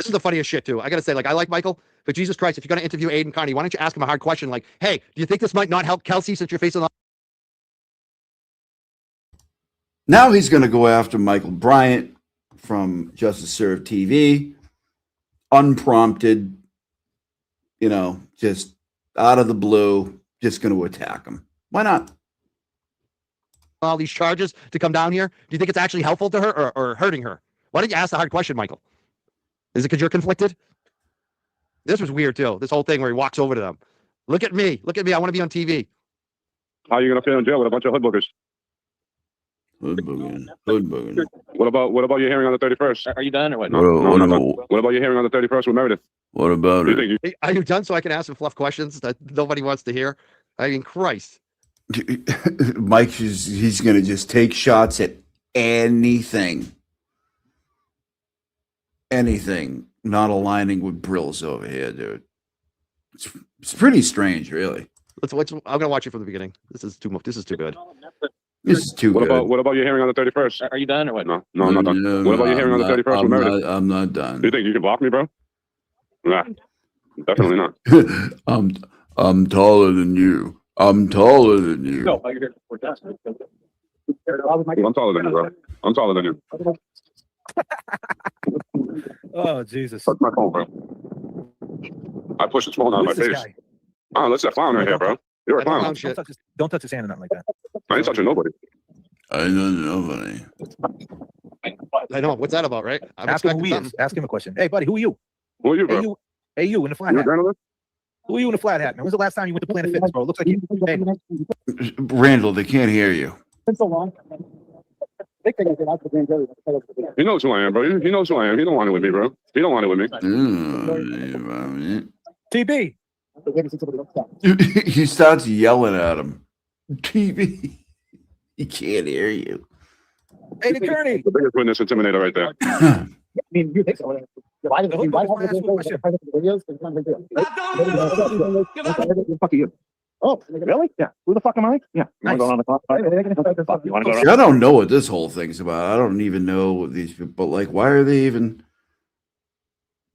is the funniest shit too. I gotta say, like, I like Michael, but Jesus Christ, if you're gonna interview Aiden Carney, why don't you ask him a hard question like, "Hey, do you think this might not help Kelsey since you're facing the?" Now he's going to go after Michael Bryant from Justice Serve TV, unprompted, you know, just out of the blue, just going to attack him. Why not? All these charges to come down here. Do you think it's actually helpful to her or hurting her? Why don't you ask the hard question, Michael? Is it because you're conflicted? This was weird too. This whole thing where he walks over to them. Look at me. Look at me. I want to be on TV. How are you gonna feel in jail with a bunch of hoodbookers? Hoodbooging. What about your hearing on the 31st? Are you done or what? No. What about your hearing on the 31st with Meredith? What about What do it? you think? Are you done so I can ask some fluff questions that nobody wants to hear? I mean, Christ. Mike, he's going to just take shots at anything. Anything not aligning with Brill's over here, dude. It's pretty strange, really. I'm gonna watch it from the beginning. This is too much. This is too good. This is too good. What about your hearing on the 31st? Are you done or what? No, I'm not done. What about your hearing on the 31st with Meredith? I'm not done. Do you think you can block me, bro? Nah, definitely not. I'm taller than you. I'm taller than you. No, I'm taller than you, bro. I'm taller than you. Oh, Jesus. Fuck my phone, bro. I pushed his phone out of my Who's this face. guy? Oh, let's that clown right here, bro. You're a clown. Don't touch his hand or nothing like that. I ain't touching nobody. I know nobody. I know. What's that about, right? I'm Ask him who expecting he something. is. Ask him a question. Hey, buddy, who are you? Who are you, bro? Hey, you in the flat You a hat. journalist? Who are you in the flat hat, man? When's the last time you went to Planet Fitness, bro? Looks like you. Hey, Randall, they can't hear you. Been so long. He knows who I am, bro. He knows who I am. He don't want it with me, bro. He don't want it with me. TB. He starts yelling at him. TV. He can't hear you. Hey, the Kearney. The biggest witness intimidator right there. I mean, you think so? Why does he? Why does he videos? It's not a big deal. Fuck you. Oh, really? Yeah. Who the fuck am I? Yeah. You want to go around the clock? You want to go around? I don't know what this whole thing's about. I don't even know what these people. But like, why are they even?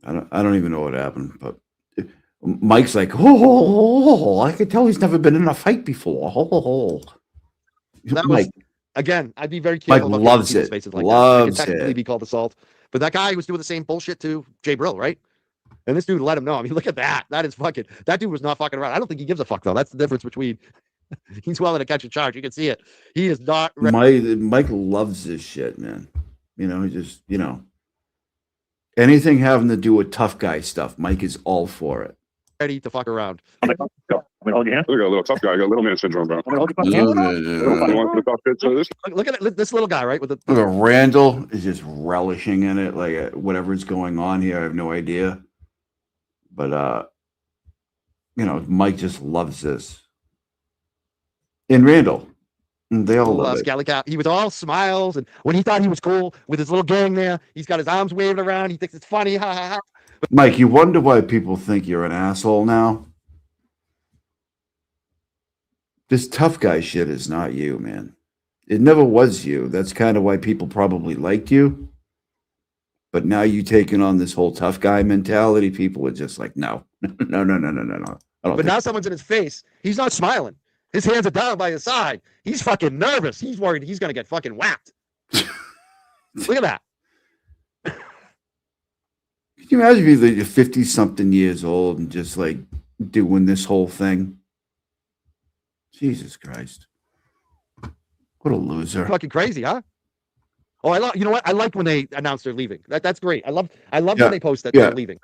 I don't even know what happened. But Mike's like, oh, I could tell he's never been in a fight before. Oh, That Mike. was, again, I'd be very careful. Mike about loves people's it. faces like Loves that. It could technically it. be called assault. But that guy was doing the same bullshit to Jay Brill, right? And this dude let him know. I mean, look at that. That is fucking. That dude was not fucking around. I don't think he gives a fuck though. That's the difference between. He's willing to catch a charge. You can see it. He is not. Mike loves this shit, man. You know, he just anything having to do with tough guy stuff. Mike is all for it. Ready to fuck around. Look at a little tough guy. I got little man syndrome, bro. Look at it, this little guy, right? With the Randall is just relishing in it, like whatever's going on here. I have no idea, but Mike just loves this. And Randall, they all love it. Scally Cap. He was all smiles, and when he thought he was cool with his little gang there, he's got his arms waving around. He thinks it's funny. Ha ha ha. Mike, you wonder why people think you're an asshole now? This tough guy shit is not you, man. It never was you. That's kind of why people probably liked you. But now you taking on this whole tough guy mentality, people are just like, no. But now someone's in his face. He's not smiling. His hands are down by his side. He's fucking nervous. He's worried he's going to get fucking whacked. Look at that. Can you imagine if you're 50-something years old and just like doing this whole thing? Jesus Christ. What a loser. Fucking crazy, huh? Oh, you know what? I like when they announce they're leaving. That's great. I love when they post that they're leaving.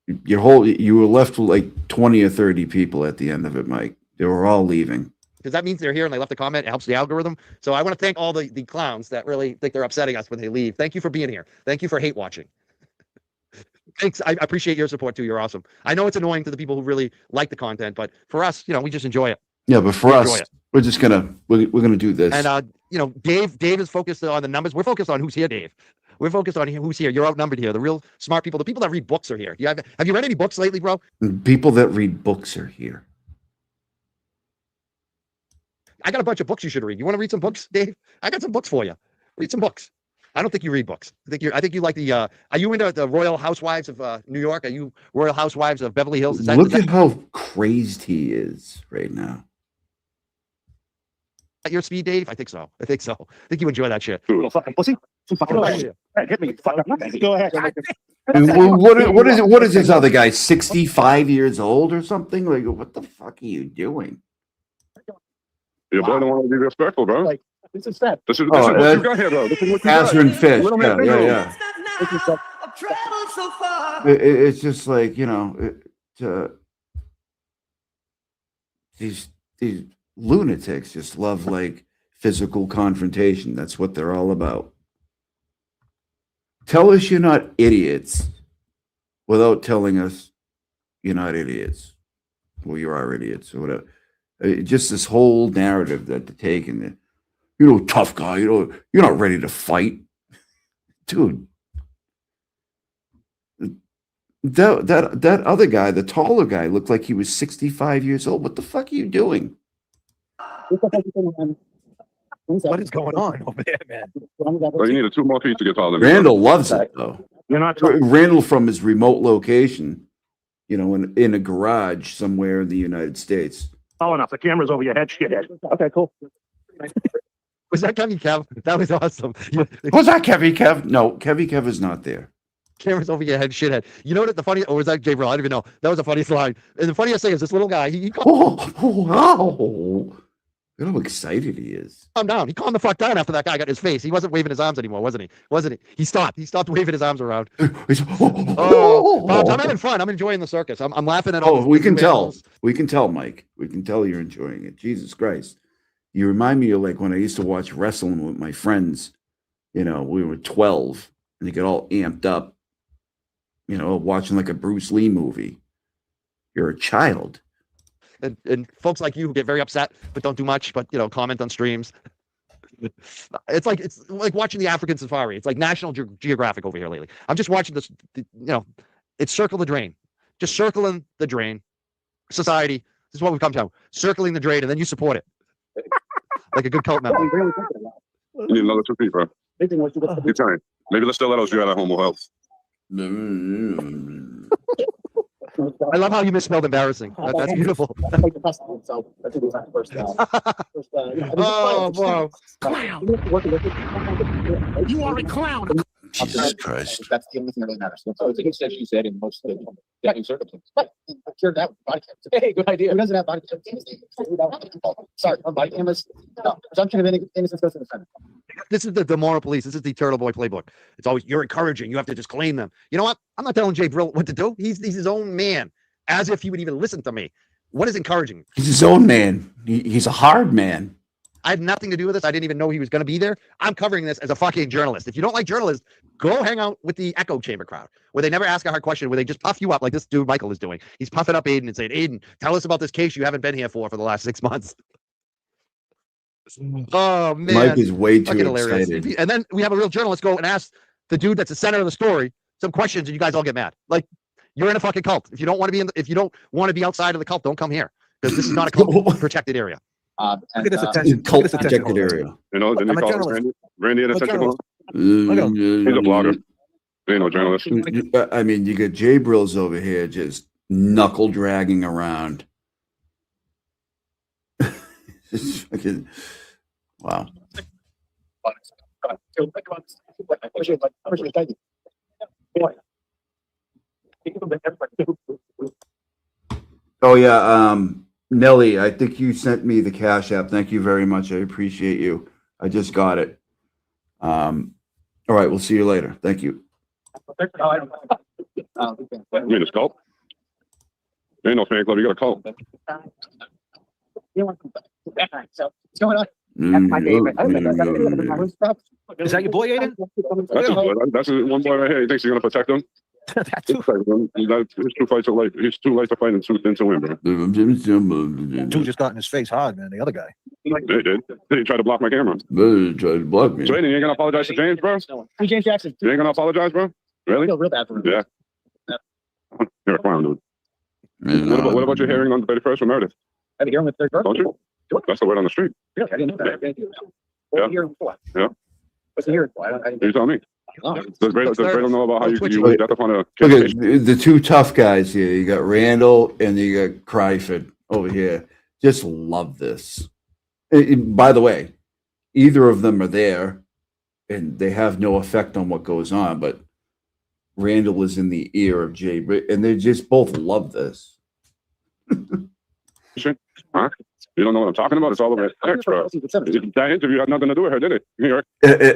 You were left with like 20 or 30 people at the end of it, Mike. They were all leaving. Because that means they're here and they left a comment. It helps the algorithm. So I want to thank all the clowns that really think they're upsetting us when they leave. Thank you for being here. Thank you for hate watching. Thanks. I appreciate your support too. You're awesome. I know it's annoying to the people who really like the content, but for us, we just enjoy it. Yeah, but for us, we're just gonna do this. And Dave is focused on the numbers. We're focused on who's here, Dave. We're focused on who's here. You're outnumbered here. The real smart people, the people that read books are here. Have you read any books lately, bro? People that read books are here. I got a bunch of books you should read. You want to read some books, Dave? I got some books for you. Read some books. I don't think you read books. I think you like the. Are you into the Royal Housewives of New York? Are you Royal Housewives of Beverly Hills? Look at how crazed he is right now. At your speed, Dave? I think so. I think you enjoy that shit. Little fucking pussy. Go ahead. Hit me. Go ahead. What is this other guy? 65 years old or something? Like, what the fuck are you doing? Your boy don't want to be respectful, bro. Like, this is sad. This is what you got here, though. This is what you got. Catherine Fish. Yeah. It's just like, these lunatics just love like physical confrontation. That's what they're all about. Tell us you're not idiots without telling us you're not idiots. Well, you are idiots or whatever. Just this whole narrative that they're taking. Tough guy. You're not ready to fight, dude. That other guy, the taller guy, looked like he was 65 years old. What the fuck are you doing? What is going on over there, man? Well, you need 2 more feet to get taller. Randall loves it though. You're not Randall from his remote location, in a garage somewhere in the United States. tall enough. The camera's over your head, shithead. Okay, cool. Was that Kevy Kev? That was awesome. Was that Kevy Kev? No, Kevy Kev is not there. Camera's over your head, shithead. You know what the funny, or was that Gabriel? I don't even know. That was the funniest line. And the funniest thing is this little guy, he wow. Look how excited he is. calmed down. He calmed the fuck down after that guy got in his face. He wasn't waving his arms anymore, wasn't he? He stopped. He stopped waving his arms around. Bob, I'm having fun. I'm enjoying the circus. I'm laughing at all. We can tell. We can tell, Mike. We can tell you're enjoying it. Jesus Christ. You remind me of like when I used to watch wrestling with my friends. We were 12 and they get all amped up, watching like a Bruce Lee movie. You're a child. and folks like you who get very upset but don't do much, but comment on streams. It's like watching the African safari. It's like National Geographic over here lately. I'm just watching this. It's circle the drain, just circling the drain. Society. This is what we've come to: circling the drain, and then you support it like a good cult member. You need another 2 feet, bro. You're trying. Maybe the stilettos you had at home will help. I love how you misspelled embarrassing. That's beautiful. Oh, wow. Clown. You are a clown. Jesus Christ. That's the only thing that really matters. So it's a he said, she said in most circumstances. But I'm sure that with body cameras. Hey, good idea. Who doesn't have body cameras? Sorry, on body cameras. No, presumption of innocence goes to the defendant. This is the moral police. This is the Turtle Boy playbook. It's always, you're encouraging. You have to just claim them. You know what? I'm not telling Jay Brill what to do. He's his own man, as if he would even listen to me. What is encouraging? He's his own man. He's a hard man. I had nothing to do with this. I didn't even know he was going to be there. I'm covering this as a fucking journalist. If you don't like journalists, go hang out with the echo chamber crowd, where they never ask a hard question, where they just puff you up like this dude Michael is doing. He's puffing up Aiden and saying, Aiden, tell us about this case you haven't been here for the last 6 months. Oh, man. Mike is way too Fucking hilarious. excited. And then we have a real journalist go and ask the dude that's the center of the story some questions, and you guys all get mad. Like, you're in a fucking cult. If you don't want to be if you don't want to be outside of the cult, don't come here, because this is not a cult protected area. Look at this attention. Cult protected area. You know, then you call him Randy at attention. He's a He's blogger. He ain't no journalist. I mean, you got Jay Brills over here just knuckle dragging around. Just fucking, wow. Oh yeah, Nelly, I think you sent me the Cash App. Thank you very much. I appreciate you. I just got it. All right, we'll see you later. Thank you. You mean it's cult? There ain't no fan club. You got a cult. So what's going on? That's my favorite. Is that your boy, Aiden? That's one boy right here. He thinks he's gonna protect him. His two fights are life. He's too light to fight and to win, bro. Dude just got in his face hard, man. The other guy. They did. He tried to block my camera. They tried to block me. So Aiden, you ain't gonna apologize to James, bro? Hey, James Jackson. You ain't gonna apologize, bro? Really? I feel real bad for him. Yeah. You're a clown, dude. What about your hearing on the 31st for Meredith? I had a hearing with third person. Don't you? That's the word on the street. Really? I didn't know that. Yeah. What hearing for? Yeah. What's the hearing for? I didn't You tell me. Does Brandall know about how you death upon a Okay, the two tough guys here. You got Randall and you got Cryford over here. Just love this. By the way, either of them are there and they have no effect on what goes on, but Randall is in the ear of Jay, and they just both love this. Huh? You don't know what I'm talking about? It's all over X, bro. That interview had nothing to do with her, did it?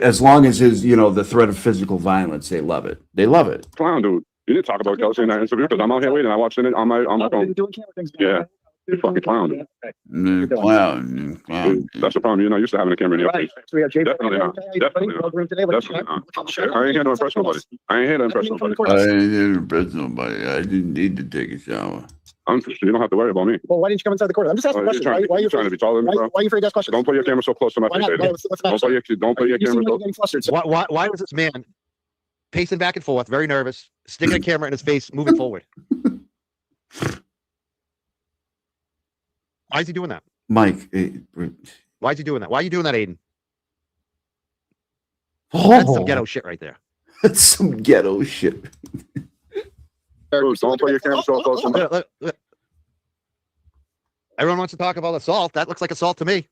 As long as his, the threat of physical violence, they love it. They love it. Clown, dude. You didn't talk about Kelsey in that interview because I'm out here waiting. I watched it on my phone. Yeah. You fucking clown, dude. Clown. That's the problem. You're not used to having a camera in your face. Definitely not. Definitely not. Definitely not. I ain't here to impress nobody. I ain't here to impress nobody. I didn't need to take a shower. You don't have to worry about me. Well, why didn't you come inside the court? I'm just asking questions. Why are you trying to be taller than me, bro? Why are you afraid to ask questions? Don't put your camera so close to my face. Don't put your camera so. Why was this man pacing back and forth, very nervous, sticking a camera in his face, moving forward? Why is he doing that? Mike. Why is he doing that? Why are you doing that, Aiden? Oh, that's some ghetto shit right there. That's some ghetto shit. Don't put your camera so close to me. Look. Everyone wants to talk about assault. That looks like assault to me.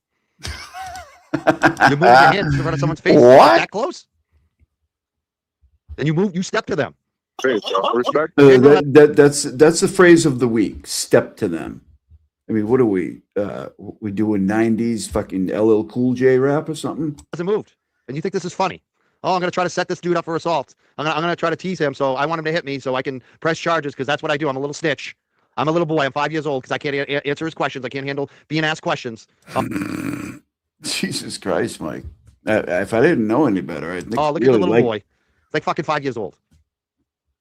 You're moving your hands in front of someone's face. What? That close? Then you step to them. Respect. That's the phrase of the week. Step to them. I mean, what are we? We doing 90s fucking LL Cool J rap or something? Hasn't moved. And you think this is funny? Oh, I'm going to try to set this dude up for assault. I'm going to try to tease him, so I want him to hit me so I can press charges, because that's what I do. I'm a little snitch. I'm a little boy. I'm 5 years old because I can't answer his questions. I can't handle being asked questions. Jesus Christ, Mike. If I didn't know any better, I'd look at the little boy. It's like fucking 5 years old.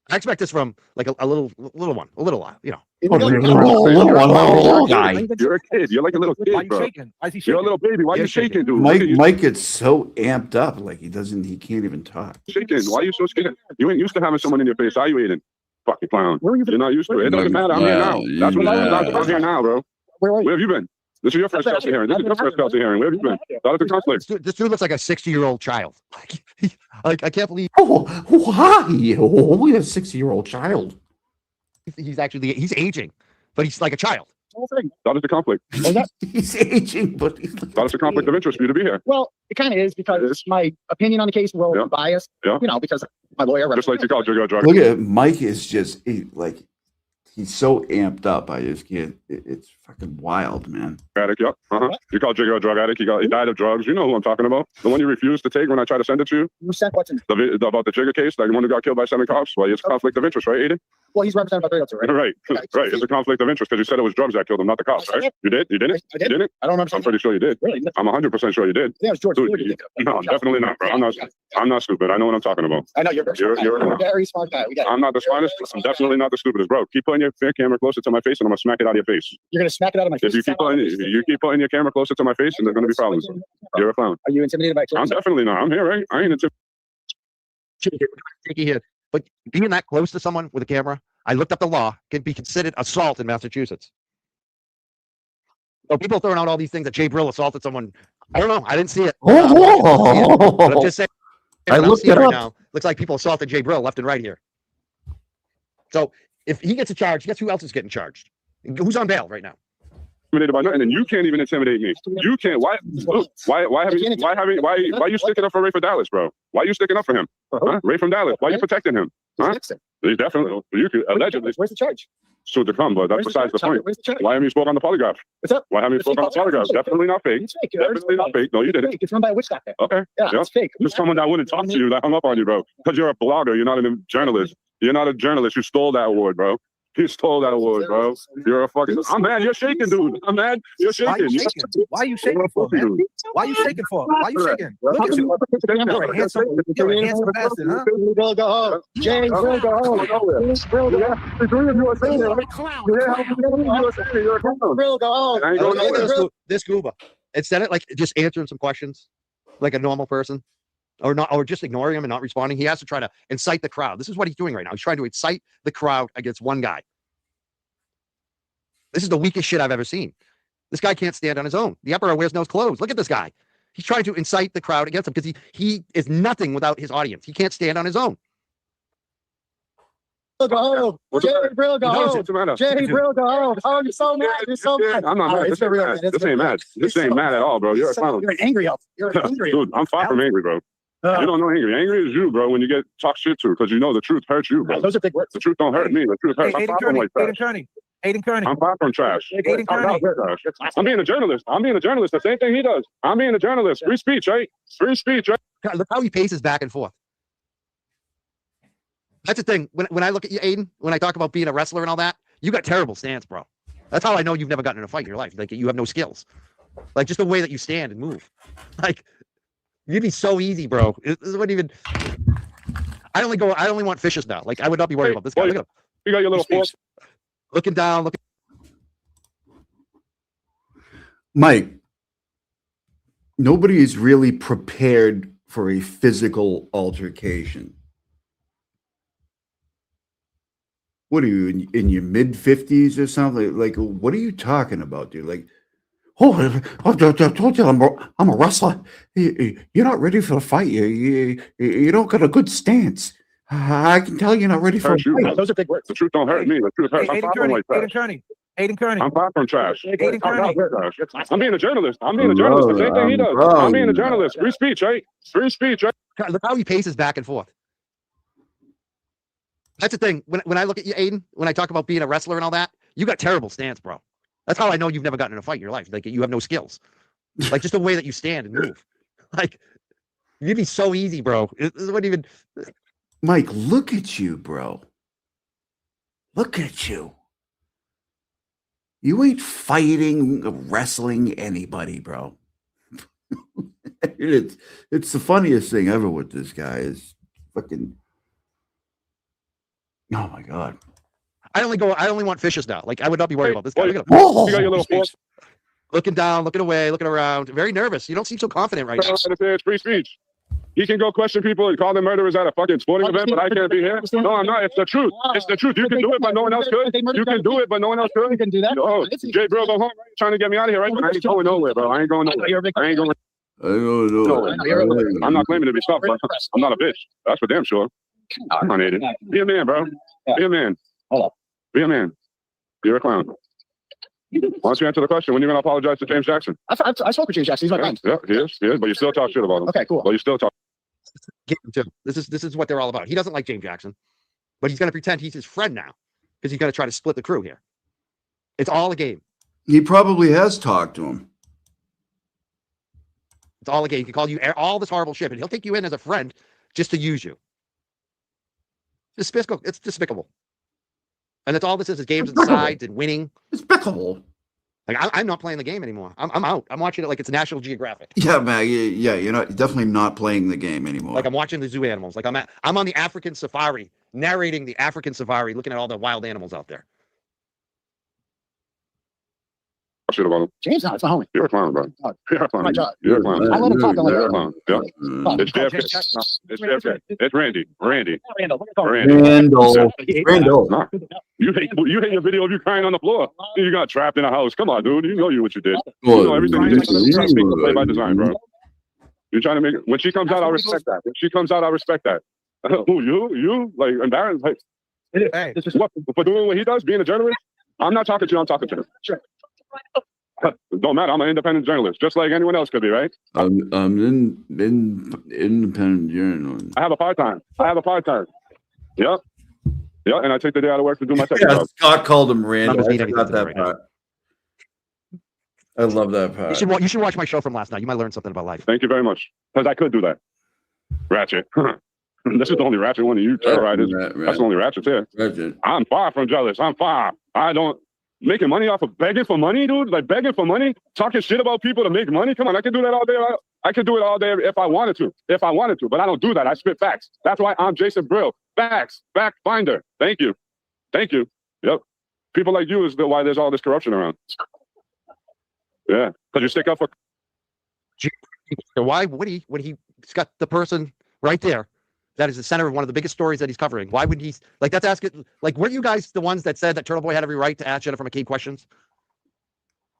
I expect this from like a little one, a little you know. Little guy. You're a kid. You're like a little Why are kid, you bro. shaking? Why is he shaking? You're a little baby. Why are you shaking, dude? Mike gets so amped up, like he can't even talk. Shaking. Why are you so scared? You ain't used to having someone in your face. How you eating? Fucking clown. You're not used to it. It doesn't matter. I'm here now. That's what I'm here now, bro. Where have you been? This is your first Kelsey hearing. This is your first Kelsey hearing. Where have you been? Started the conflict. This dude looks like a 60-year-old child. Like I can't believe. Oh, why? Oh, a 60-year-old child. He's aging, but he's like a child. That is the conflict. He's aging, but that is a conflict of interest for you to be here. Well, it kind of is because my opinion on the case will be biased. Yeah. You know, because my lawyer. Just like you called Jigga a drug. Look at Mike is just he's so amped up. I just can't. It's fucking wild, man. Addict, yep. You called Jigga a drug addict. He died of drugs. You know who I'm talking about. The one you refused to take when I tried to send it to you. You sent what's in about the Jigga case, like the one who got killed by 7 cops. Well, it's a conflict of interest, right, Aiden? Well, he's represented by 302, right? Right. Right. It's a conflict of interest because you said it was drugs that killed him, not the cops, right? You did? You didn't? I did. You didn't? I don't remember. I'm pretty sure you did. Really? I'm 100% sure you did. Yeah, it was George. Dude, no, definitely not, bro. I'm not stupid. I know what I'm talking about. I know you're a very smart guy. I'm not the smartest. I'm definitely not the stupidest, bro. Keep putting your camera closer to my face, and I'm gonna smack it out of your face. You're gonna smack it out of my face. If you keep putting your camera closer to my face, and there's gonna be problems. You're a clown. Are you intimidated by? I'm definitely not. I'm here, right? I ain't intimidated. Here, but being that close to someone with a camera, I looked up the law, can be considered assault in Massachusetts. So people throwing out all these things that Jay Brill assaulted someone. I don't know. I didn't see it. But I'm just saying. I looked it right up. now. Looks like people assaulted Jay Brill left and right here. So if he gets a charge, guess who else is getting charged? Who's on bail right now? Intimidated by nothing, and you can't even intimidate me. You can't. Why you sticking up for Ray for Dallas, bro? Why you sticking up for him? Huh? Ray from Dallas. Why you protecting him? Huh? He's definitely. You could allegedly. Where's the charge? Soon to come, but that's besides the point. Why haven't you spoke on the polygraph? What's up? Why haven't you spoke on the polygraph? Definitely not fake. It's fake. Definitely not fake. No, you didn't. It's run by a witch doctor. Okay. Yeah, it's fake. Just someone that wouldn't talk to you, that hung up on you, bro. Because you're a blogger. You're not a journalist. You're not a journalist. You stole that award, bro. You stole that award, bro. You're a fucking. I'm mad. You're shaking, dude. I'm mad. You're shaking. Why are you shaking for, man? Why are you shaking for? Why are you shaking? Look at you. You're a handsome bastard, huh? Brill, go home. Jay, Brill, go home. Brill, go home. The three of you are saying it. Brill, go home. This goober, instead of like just answering some questions like a normal person, or just ignoring him and not responding, he has to try to incite the crowd. This is what he's doing right now. He's trying to incite the crowd against one guy. This is the weakest shit I've ever seen. This guy can't stand on his own. The emperor wears no clothes. Look at this guy. He's trying to incite the crowd against him because he is nothing without his audience. He can't stand on his own. Go home. Jay Brill, go home. Jay Brill, go home. Oh, you're so mad. You're so mad. I'm not mad. This ain't mad. This ain't mad at all, bro. You're a clown. You're an angry elf. You're an angry dude. I'm far from angry, bro. You don't know angry. Angry is you, bro, when you get talked shit to, because you know the truth hurts you, bro. Those are big words. The truth don't hurt me. The truth hurts. I'm far from white trash. Aiden Kearney. I'm far from trash. Aiden Kearney. I'm being a journalist. The same thing he does. I'm being a journalist. Free speech, right? Free speech, right? God, look how he paces back and forth. That's the thing. When I look at you, Aiden, when I talk about being a wrestler and all that, you got terrible stance, bro. That's how I know you've never gotten in a fight in your life. Like, you have no skills. Like, just the way that you stand and move. Like, you'd be so easy, bro. This wouldn't even. I only want fishes now. Like, I would not be worried about this guy. Look at him. You got your little force. Looking down, looking. Mike, nobody is really prepared for a physical altercation. What are you in your mid-50s or something? Like, what are you talking about, dude? Like, I told you I'm a wrestler. You're not ready for the fight. You don't got a good stance. I can tell you're not ready for a fight. Those are big words. The truth don't hurt me. The truth hurts. I'm far from white trash. Aiden Kearney. I'm far from trash. Aiden Kearney. I'm being a journalist. The same thing he does. I'm being a journalist. Free speech, right? Free speech, right? God, look how he paces back and forth. That's the thing. When I look at you, Aiden, when I talk about being a wrestler and all that, you got terrible stance, bro. That's how I know you've never gotten in a fight in your life. Like, you have no skills. Like, just the way that you stand and move. Like, you'd be so easy, bro. It wouldn't even. Mike, look at you, bro. Look at you. You ain't fighting, wrestling anybody, bro. It's the funniest thing ever with this guy is fucking. Oh my God. I only want fishes now. Like I would not be worried about this guy. Well, Look at him. you got your little force. Looking down, looking away, looking around. Very nervous. You don't seem so confident right now. It's free speech. He can go question people and call them murderers at a fucking sporting event, but I can't be here. No, I'm not. It's the truth. It's the truth. You can do it, but no one else could. You can do it, but no one else could. You can do that. Oh, Jay, bro, go home. Right? You're trying to get me out of here, right? I ain't going nowhere, bro. I ain't going nowhere. I ain't going nowhere. I'm not claiming to be tough, but I'm not a bitch. That's for damn sure. Come on, Aiden. Be a man, bro. Be a man. Be a man. You're a clown. Once you answer the question, when are you going to apologize to James Jackson? I spoke with James Jackson. He's my friend. Yeah, he is, but you still talk shit about him. Okay, cool. Well, you still talk. Game too. This is what they're all about. He doesn't like James Jackson, but he's going to pretend he's his friend now because he's going to try to split the crew here. It's all a game. He probably has talked to him. It's all a game. He can call you all this horrible shit, and he'll take you in as a friend just to use you. It's despicable. It's despicable. And that's all this is games and sides and winning. Despicable. Like I'm not playing the game anymore. I'm out. I'm watching it like it's National Geographic. Yeah, man. Yeah, you're definitely not playing the game anymore. Like I'm watching the zoo animals. Like I'm on the African safari, narrating the African safari, looking at all the wild animals out there. Shit about him. James, no, it's my homie. You're a clown, bro. You're a clown. My job. You're a clown. I let him talk. You're a clown. Yeah. It's JFK. It's JFK. It's Randy. Randall. Brandall. Nah. You hate your video of you crying on the floor. You got trapped in a house. Come on, dude. You know what you did. You know everything you did. You play by design, bro. You're trying to make it. When she comes out, I'll respect that. When she comes out, I'll respect that. Who, you? Like, embarrassed? Like, Hey. what, for doing what he does, being a journalist? I'm not talking to you. I'm talking to him. Sure. Don't matter. I'm an independent journalist, just like anyone else could be, right? I'm in independent journalist. I have a part-time. Yep. Yeah, and I take the day out of work to do my second job. Scott called him Randall. I Not forgot that right part. I love that part. You should watch my show from last night. You might learn something about life. Thank you very much. Because I could do that. Ratchet. This is the only ratchet one of you terrorizers. That's the only ratchet here. Ratchet. I'm far from jealous. I'm far. I don't. Making money off of begging for money, dude? Like begging for money? Talking shit about people to make money? Come on, I can do that all day. I can do it all day if I wanted to. But I don't do that. I spit facts. That's why I'm Jason Brill. Facts. Fact finder. Thank you. Yep. People like you is why there's all this corruption around. Yeah. Because you stick up for... Why would he, when he's got the person right there that is the center of one of the biggest stories that he's covering? Why would he, like, that's asking, like, weren't you guys the ones that said that Turtle Boy had every right to ask Jennifer McCabe questions?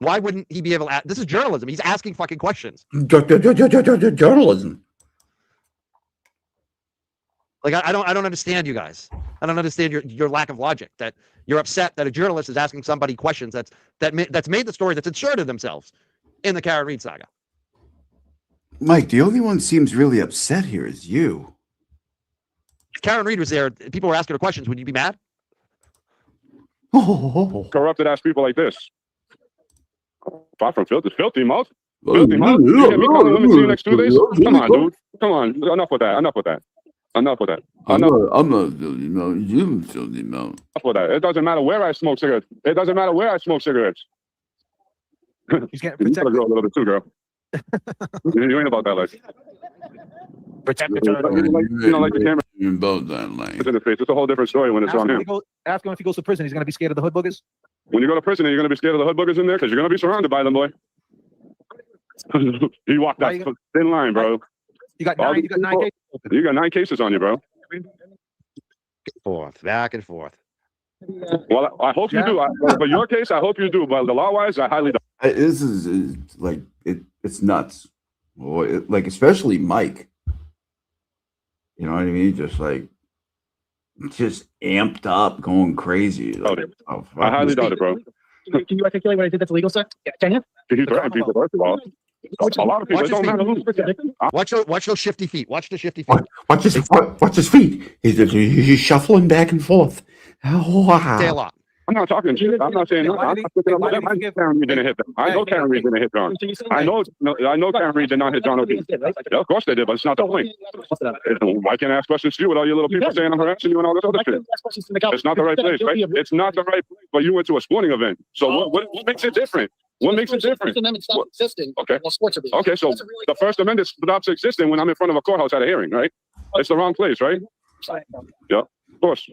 Why wouldn't he be able to ask? This is journalism. He's asking fucking questions. Journalism. Like, I don't understand you guys. I don't understand your lack of logic, that you're upset that a journalist is asking somebody questions that's made the story, that's inserted themselves in the Karen Reed saga. Mike, the only one seems really upset here is you. If Karen Reed was there, people were asking her questions, would you be mad? Corrupted ass people like this. Far from filthy mouth. Filthy mouth. You hear me calling women to you next 2 days? Come on, dude. Come on. Enough with that. I'm not filthy mouth. You filthy mouth. Enough with that. It doesn't matter where I smoke cigarettes. He's getting You gotta protected. grow a little bit too, girl. You ain't about that life. Protected. You don't like the camera. About that life. It's in the face. It's a whole different story when it's on him. Ask him if he goes to prison. He's going to be scared of the hood boogers. When you go to prison, you're going to be scared of the hood boogers in there because you're going to be surrounded by them, boy. You walk that thin line, bro. You got 9 cases open. You got 9 cases on you, bro. Back and forth. Well, I hope you do. For your case, I hope you do. But the law-wise, I highly doubt. This is like it's nuts. Boy, like especially Mike. You know what I mean? Just amped up, going crazy. Like, I highly doubt it, bro. Can you articulate what I did that's illegal, sir? Can you? He threatened people, first of all. A lot of people, it don't matter who. Watch those shifty feet. Watch the shifty feet. Watch his feet. He's shuffling back and forth. Stay a lot. I'm not talking shit. I'm not saying I know Karen Reed didn't hit them. I know Karen Reed didn't hit John. I know Karen Reed did not hit John O'Keefe. Yeah, of course they did, but it's not the point. Why can't I ask questions to you with all your little people saying I'm harassing you and all this other shit? It's not the right place, right? It's not the right place, but you went to a sporting event. So what makes it different? What makes it different? Okay. Okay, so the First Amendment stops existing when I'm in front of a courthouse at a hearing, right? It's the wrong place, right? Yeah, of course.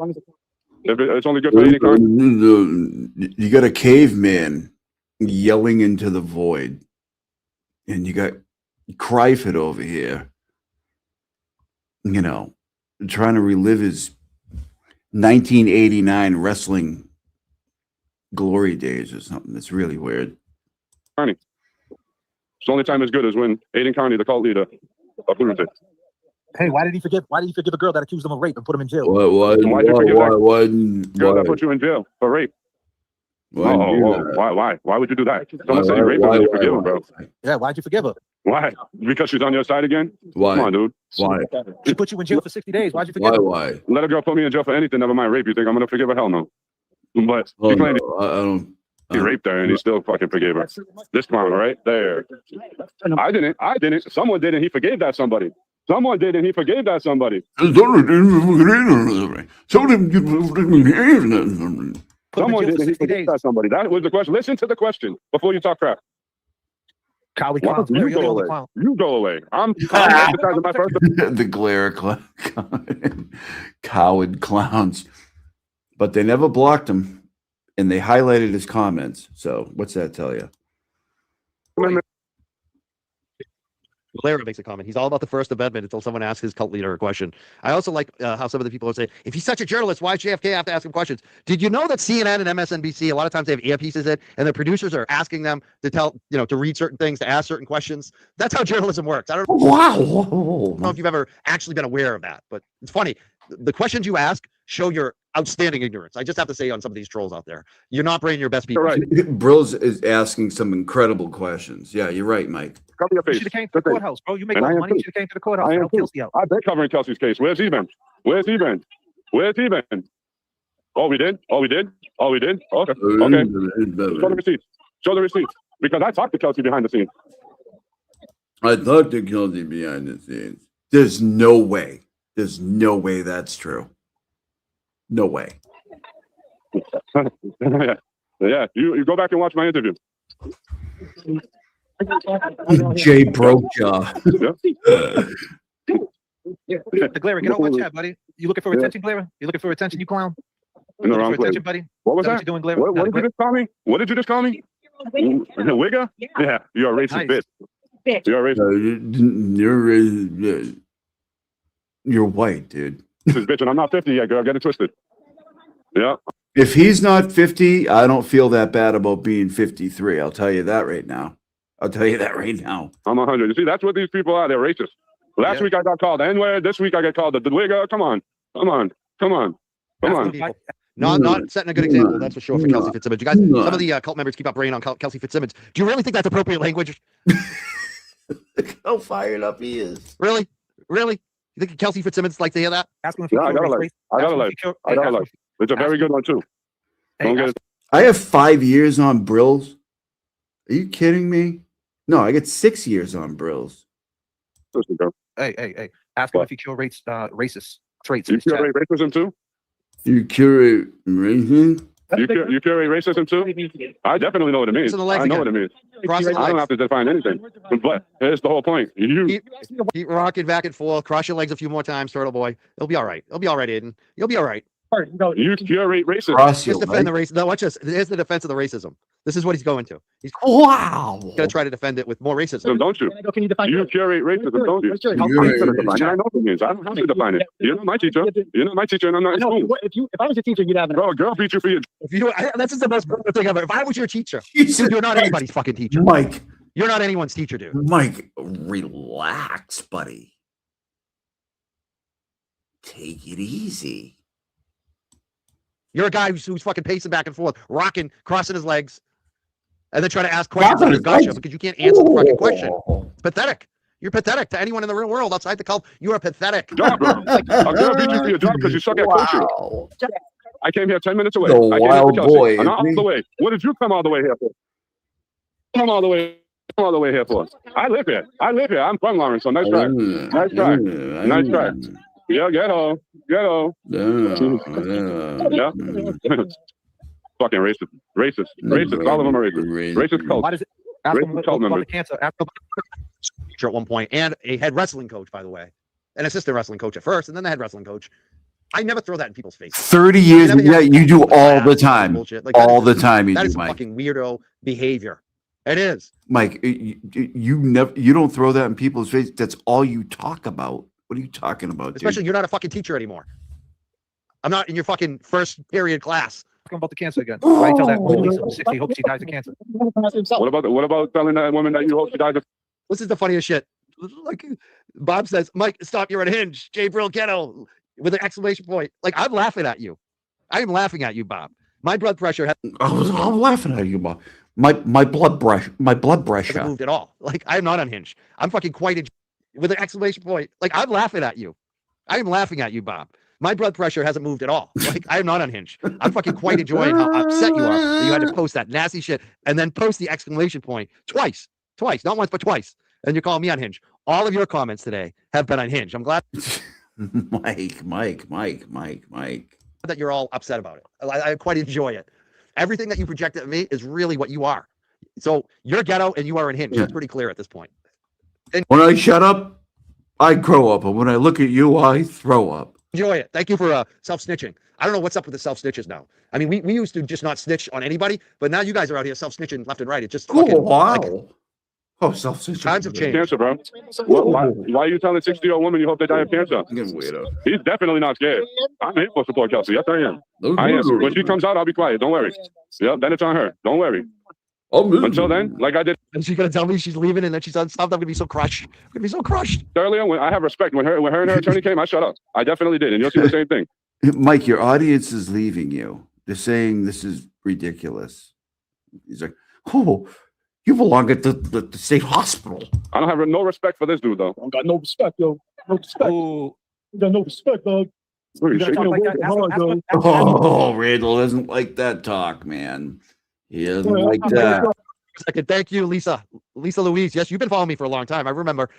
If it's only good for Aiden Carney. You got a caveman yelling into the void, and you got Kryfit over here, you know, trying to relive his 1989 wrestling glory days or something. It's really weird. Carney. It's the only time as good as when Aiden Carney, the cult leader, approved it. Hey, why did he forgive a girl that accused him of rape and put him in jail? Why'd you forgive that girl that put you in jail for rape? Why would you do that? Someone said you raped him and you forgive him, bro. Yeah, why'd you forgive her? Why? Because she's on your side again? Why? Come on, dude. Why? She put you in jail for 60 days. Why'd you forgive her? Why? Let a girl put me in jail for anything, never mind rape. You think I'm gonna forgive her? Hell no. But I don't. He raped her and he still fucking forgave her. This clown right there. I didn't. Someone did and he forgave that somebody. Someone did and he forgave that somebody. Someone did and he forgave that somebody. That was the question. Listen to the question before you talk crap. Coward clowns. You go away. You go away. I'm exercising my first. The glare coward clowns. But they never blocked him. And they highlighted his comments. So what's that tell you? Valera makes a comment. He's all about the First Amendment until someone asks his cult leader a question. I also like how some of the people would say, if he's such a journalist, why JFK have to ask him questions? Did you know that CNN and MSNBC, a lot of times they have earpieces in, and the producers are asking them to tell, to read certain things, to ask certain questions? That's how journalism works. I don't know if you've ever actually been aware of that, but it's funny. The questions you ask show your outstanding ignorance. I just have to say on some of these trolls out there, you're not bringing your best people. Right. Brills is asking some incredible questions. Yeah, you're right, Mike. Cover your face. You should have came to the courthouse, bro. You make all the money. You should have came to the courthouse. Help Kelsey out. I've been covering Kelsey's case. Where's he been? Where's he been? Where's he been? Oh, we did? Oh, we did? Oh, we did? Okay. Okay. Show the receipts. Show the receipts. Because I talked to Kelsey behind the scenes. I talked to Kelsey behind the scenes. There's no way. There's no way that's true. No way. Yeah. You go back and watch my interview. Jay Brokejaw. The Glare, get out my chat, buddy. You looking for attention, Glare? You looking for attention, you clown? In the wrong place. Attention, buddy? What was that? What you doing, Glare? What did you just call me? What did you just call me? Wigger? Yeah, you're a racist bitch. You're a racist. You're white, dude. This is bitch, and I'm not 50 yet, girl. Get it twisted. Yeah. If he's not 50, I don't feel that bad about being 53. I'll tell you that right now. I'm 100. You see, that's what these people are. They're racist. Last week I got called N-word. This week I get called the wigger. Come on. Not setting a good example, that's for sure, for Kelsey Fitzsimmons. You guys, some of the cult members keep up raining on Kelsey Fitzsimmons. Do you really think that's appropriate language? How fired up he is. Really? You think Kelsey Fitzsimmons like to hear that? I gotta like. It's a very good one too. Don't get it. I have 5 years on Brills. Are you kidding me? No, I get 6 years on Brills. Hey. Ask him if he cure racist traits. You curate racism too? You curate racism? You curate racism too? I definitely know what it means. I know what it means. I don't have to define anything. But here's the whole point. Keep rocking back and forth. Cross your legs a few more times, Turtle Boy. It'll be all right. Aiden. You'll be all right. You curate racism. Just defend the race. No, watch this. Here's the defense of the racism. This is what he's going to. He's going to try to defend it with more racism. Don't you? You curate racism, don't you? I know what it means. I don't have to define it. You're not my teacher. And I'm not in school. If I was a teacher, you'd have a girl beat you for your. That's just the most thing ever. If I was your teacher, you're not anybody's fucking teacher. Mike. You're not anyone's teacher, dude. Mike, relax, buddy. Take it easy. You're a guy who's fucking pacing back and forth, rocking, crossing his legs, and then trying to ask questions on his gotcha because you can't answer the fucking question. It's pathetic. You're pathetic to anyone in the real world outside the cult. You are pathetic. A girl beat you for your job because you suck at coaching. I came here 10 minutes away. The wild boy. I'm all the way. What did you come all the way here for? Come all the way here for? I live here. I'm from Lawrence, so nice try. Nice try. Yeah, ghetto. Yeah. Fucking racist. All of them are racist. Racist cult. Racist cult members. At one point, and a head wrestling coach, by the way, an assistant wrestling coach at first, and then the head wrestling coach. I never throw that in people's faces. 30 years, never hear yeah, me you do talk all about the that time. bullshit. Like, that All is the just- time you That do, is some Mike. fucking weirdo behavior. It is. Mike, you don't throw that in people's face. That's all you talk about. What are you talking about, dude? Especially you're not a fucking teacher anymore. I'm not in your fucking first period class. Talking about the cancer again. Why you tell that woman Lisa who's 60 hopes she dies of cancer? What about telling that woman that you hope she dies of? This is the funniest shit. Like Bob says, Mike, stop, you're unhinged. J. Brill Ghetto with an exclamation point. Like, I'm laughing at you. I am laughing at you, Bob. My blood pressure I'm laughing at you, Bob. My blood pressure. hasn't moved at all. Like, I'm not unhinged. I'm fucking quite with an exclamation point. Like, I'm laughing at you. I am laughing at you, Bob. My blood pressure hasn't moved at all. Like, I am not unhinged. I'm fucking quite enjoying how upset you are that you had to post that nasty shit and then post the exclamation point twice, not once, but twice. And you're calling me unhinged. All of your comments today have been unhinged. I'm glad. Mike. That you're all upset about it. I quite enjoy it. Everything that you project at me is really what you are. So you're ghetto and you are unhinged. Yeah. It's pretty clear at this point. And When I shut up, I grow up. And when I look at you, I throw up. enjoy it. Thank you for self-snitching. I don't know what's up with the self-snitches now. I mean, we used to just not snitch on anybody, but now you guys are out here self-snitching left and right. It's just fucking, wow. like, Oh, self-censorship. times have changed. Cancer, bro. Why are you telling a 60-year-old woman you hope they die of cancer? He's definitely not scared. I'm here for support, Kelsey. Yes, I am. I am. When she comes out, I'll be quiet. Don't worry. Yep, then it's on her. Don't worry. Until then, like I did. And she's gonna tell me she's leaving and then she's unstopped. I'm gonna be so crushed. I'm gonna be so crushed. Earlier, when I have respect, when her and her attorney came, I shut up. I definitely did, and you'll see the same thing. Mike, your audience is leaving you. They're saying this is ridiculous. He's like, oh, you belong at the state hospital. I don't have no respect for this dude, though. I got no respect, yo. No respect. Oh, You got no respect, dog. You gotta shaking talk your like voice that. hard, Oh, Randall doesn't like that talk, man. He doesn't like that. Second, thank you, Lisa Louise. Yes, you've been following me for a long time. I remember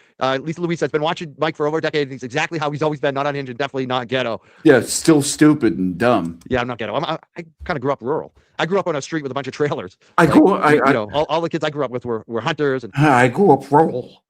Lisa Louise has been watching Mike for over a decade. He's exactly how he's always been, not unhinged and definitely not ghetto. Yeah, still stupid and dumb. Yeah, I'm not ghetto. I kind of grew up rural. I grew up on a street with a bunch of trailers. I grew up. You know, all the kids I grew up with were hunters and I grew up rural.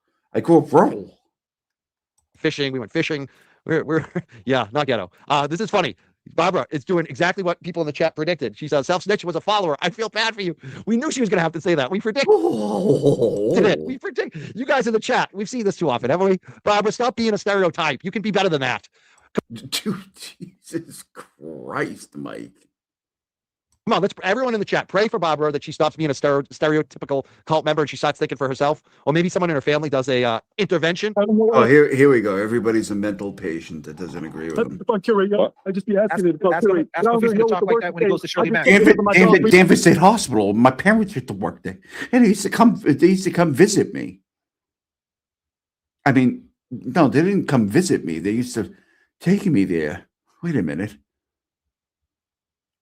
fishing. We went fishing. We're yeah, not ghetto. This is funny. Barbara is doing exactly what people in the chat predicted. She said self-snitch was a follower. I feel bad for you. We knew she was going to have to say that. We predicted it. We predict. You guys in the chat, we've seen this too often, haven't we? Barbara, stop being a stereotype. You can be better than that. Dude, Jesus Christ, Mike. Come on, let's everyone in the chat pray for Barbara that she stops being a stereotypical cult member and she starts thinking for herself, or maybe someone in her family does a intervention. Oh, here we go. Everybody's a mental patient that doesn't agree with him. I just be asking him. Ask him if he's gonna talk like that when he goes to Shirley Mack. Danvers State Hospital. My parents used to work there, and they used to come visit me. I mean, no, they didn't come visit me. They used to take me there. Wait a minute.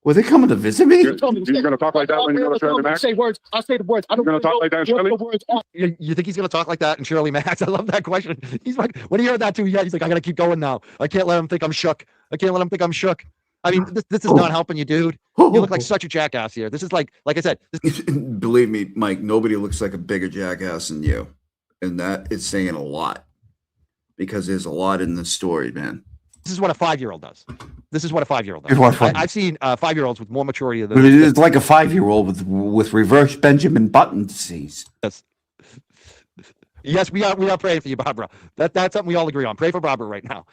Were they coming to visit me? You're going to talk like that when you go to Shirley Mack? Say words. I say the words. I don't You're going to talk like that in Shirley? You think he's going to talk like that in Shirley Max? I love that question. He's like, when he heard that too, yeah, he's like, I got to keep going now. I can't let him think I'm shook. I mean, this is not helping you, dude. You look like such a jackass here. This is like I said. Believe me, Mike, nobody looks like a bigger jackass than you. And that is saying a lot because there's a lot in this story, man. This is what a 5-year-old does. What I've seen 5-year-olds with more maturity than But it's like a 5-year-old with reverse Benjamin Button disease. Yes, we are praying for you, Barbara. That's something we all agree on. Pray for Barbara right now.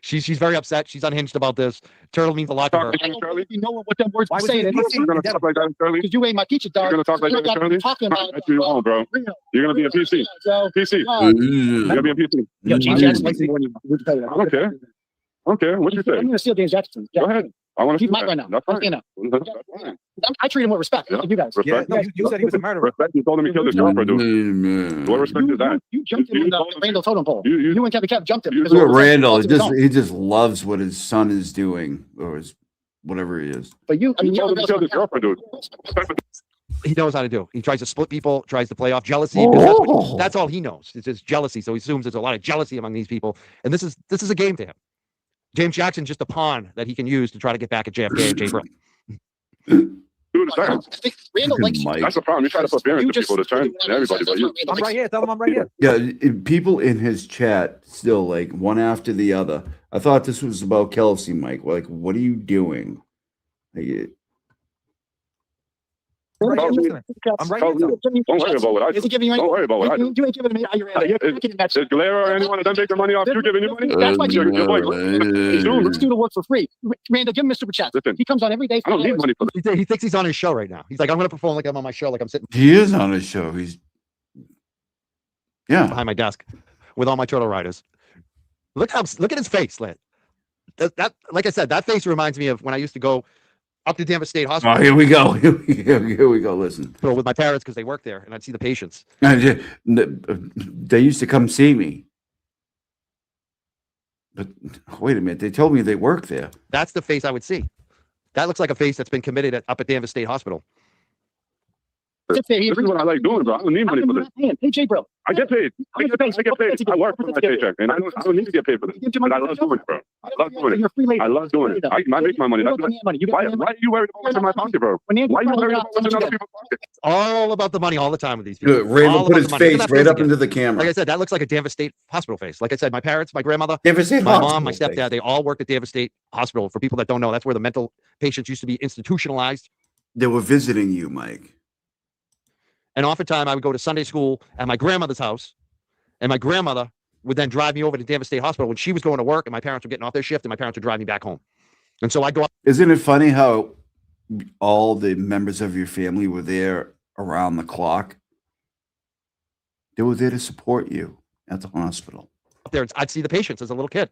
She's very upset. She's unhinged about this. Turtle means a lot to her. You know what them words Why be was he- saying? You're going to talk like that in Shirley? Because you ain't my teacher, dog. You're going to talk like that in Shirley? Talking about That's your own, bro. You're going to be a PC. PC. You're going to be a PC. Yo, James Jackson likes I don't care. What you say? I'm gonna steal James Jackson. Go ahead. I want to He's mine right now. That's fine. You know. That's fine. I treat him with respect. Yeah. You guys. Respect. Yeah, you said he was a murderer. Respect. You told him he killed his girlfriend, dude. What respect is that? You jumped him in the Randall totem pole. You You and Kevin Kev jumped him. you- because Look of at respect Randall. to his own. He just loves what his son is doing, or his whatever he is. But you, I mean, You told him he killed his you girlfriend, dude. He knows how to do. He tries to split people, tries to play off jealousy. Because that's all he knows. It's just jealousy. So he assumes there's a lot of jealousy among these people. And this is a game to him. James Jackson's just a pawn that he can use to try to get back at JFK and J. Brill. Dude, the same. Randall likes you. Mike. That's the problem. You try to put fear into people to turn everybody, but you. I'm right here. Tell him I'm right here. Yeah, people in his chat still like one after the other. I thought this was about Kelsey, Mike. Like, what are you doing? Like, I'm right here. Don't worry about what I do. Don't worry about what I do. You ain't giving me. Is Galera or any one of them making money off you giving you money? That's why Your boy. let's do the work for free. Randall, give him Mr. Chat. Listen, He comes on every day. I don't need money for this. He thinks he's on his show right now. He's like, I'm going to perform like I'm on my show, like I'm sitting he is on his show. He's behind my desk with all my turtle riders. Look at his face, Lit. That like I said, that face reminds me of when I used to go up to Denver State Hospital. Oh, here we go. Here we go. Listen, with my parents because they work there, and I'd see the patients. They used to come see me. But wait a minute, they told me they work there. That's the face I would see. That looks like a face that's been committed up at Danvers State Hospital. This is what I like doing, bro. I don't need money for this. Hey, J. Bro. I get paid. I get paid. I work for my paycheck, and I don't need to get paid for this. But I love doing it, bro. I love doing it. I love doing it. I make my money. Why are you worried about what's in my pocket, bro? Why are you worried about what's in other people's pockets? It's all about the money all the time with these people. Randall All put about his the money. Look at face that right up again. into the camera. Like I said, that looks like a Danvers State Hospital face. Like I said, my parents, my grandmother, Danvers State my Hospital mom, my stepdad, face. they all worked at Danvers State Hospital. For people that don't know, that's where the mental patients used to be institutionalized. They were visiting you, Mike. And oftentimes I would go to Sunday school at my grandmother's house, and my grandmother would then drive me over to Danvers State Hospital when she was going to work, and my parents were getting off their shift, and my parents would drive me back home. And so I'd go up. Isn't it funny how all the members of your family were there around the clock? They were there to support you at the hospital. Up there, I'd see the patients as a little kid,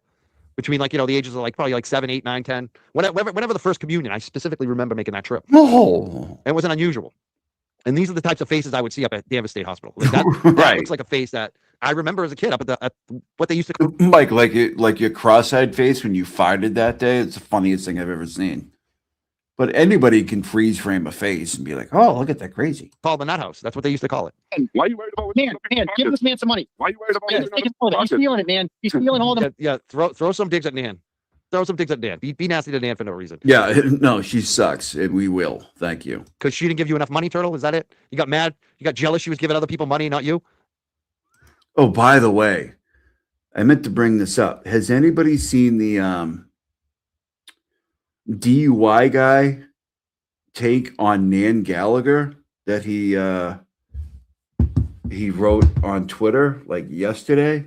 between the ages of probably 7, 8, 9, 10. Whenever the first communion, I specifically remember making that trip. Oh, it wasn't unusual. And these are the types of faces I would see up at Danvers State Hospital. That right. looks like a face that I remember as a kid up at what they used to call. Mike, like your cross-eyed face when you farted that day. It's the funniest thing I've ever seen. But anybody can freeze frame a face and be like, "Oh, look at that crazy." Called the nut house. That's what they used to call it. Why are you worried about what's Man, give this man some money. Why are you worried about He's stealing it, man. He's stealing all the. Yeah, throw some digs at Nan. Throw some digs at Nan. Be nasty to Nan for no reason. Yeah, no, she sucks, and we will. Thank you. Because she didn't give you enough money, Turtle. Is that it? You got mad? You got jealous? She was giving other people money, not you. Oh, by the way, I meant to bring this up. Has anybody seen the DUI guy take on Nan Gallagher that he wrote on Twitter yesterday?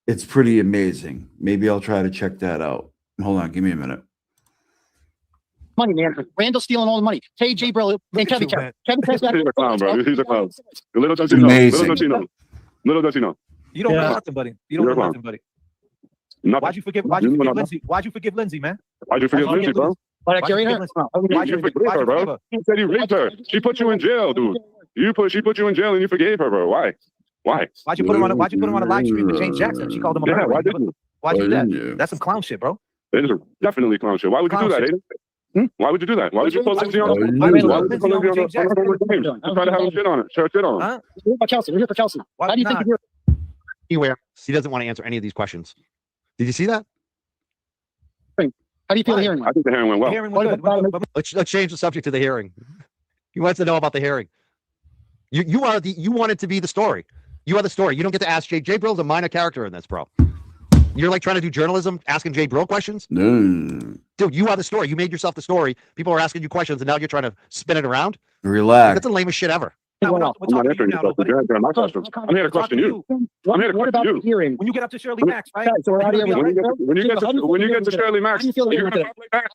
It's pretty amazing. Maybe I'll try to check that out. Hold on, give me a minute. Money, man. Randall's stealing all the money. Hey, J. Bro, and Kevin. He's a clown, bro. He's a clown. Little does he know. Little does he know. You don't know nothing, buddy. You don't know nothing, buddy. Why'd you forgive Lindsay? Why'd you forgive Lindsay, man? Why'd you forgive Lindsay, bro? Why'd you forgive her, bro? He said you raped her. She put you in jail, dude. She put you in jail and you forgave her, bro. Why? Why'd you put him on a live stream with James Jackson? She called him a murderer. Why did you? Why'd you do that? That's some clown shit, bro. It is definitely clown shit. Why would you do that, Aiden? Why would you do that? Why would you put Lindsay on? Why would you put Lindsay on? Try to have shit on it. Shit on it. We're here for Kelsey. We're here for Kelsey. How do you think you're here? Anywhere. He doesn't want to answer any of these questions. Did you see that? How do you feel the hearing? I think the hearing went well. Let's change the subject to the hearing. He wants to know about the hearing. You wanted to be the story. You are the story. You don't get to ask Jay. Jay Brill's a minor character in this, bro. You're trying to do journalism, asking Jay Brill questions? No. Dude, you are the story. You made yourself the story. People are asking you questions, and now you're trying to spin it around? Relax. That's the lamest shit ever. I'm not answering yourself. You're answering my questions. I'm here to question you. I'm here to question you. Hearing? When you get up to Shirley Max, right? When you get to Shirley Max,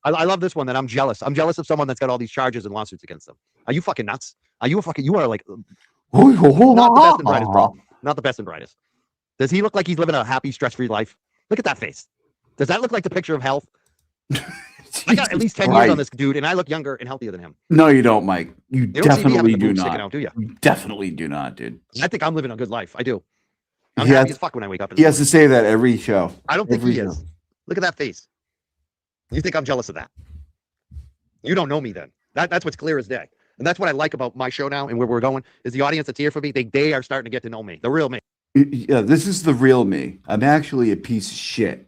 I love this one that I'm jealous. I'm jealous of someone that's got all these charges and lawsuits against them. Are you fucking nuts? You are like not the best and brightest, bro. Not the best and brightest. Does he look like he's living a happy, stress-free life? Look at that face. Does that look like the picture of health? I got at least 10 years on this dude, and I look younger and healthier than him. No, you don't, Mike. You definitely do not. Out, do you? You definitely do not, dude. I think I'm living a good life. I do. I'm happy as fuck when I wake up. He has to say that every show. I don't think he is. Look at that face. You think I'm jealous of that? You don't know me then. That's what's clear as day. And that's what I like about my show now and where we're going is the audience that's here for me. They are starting to get to know me, the real me. Yeah, this is the real me. I'm actually a piece of shit.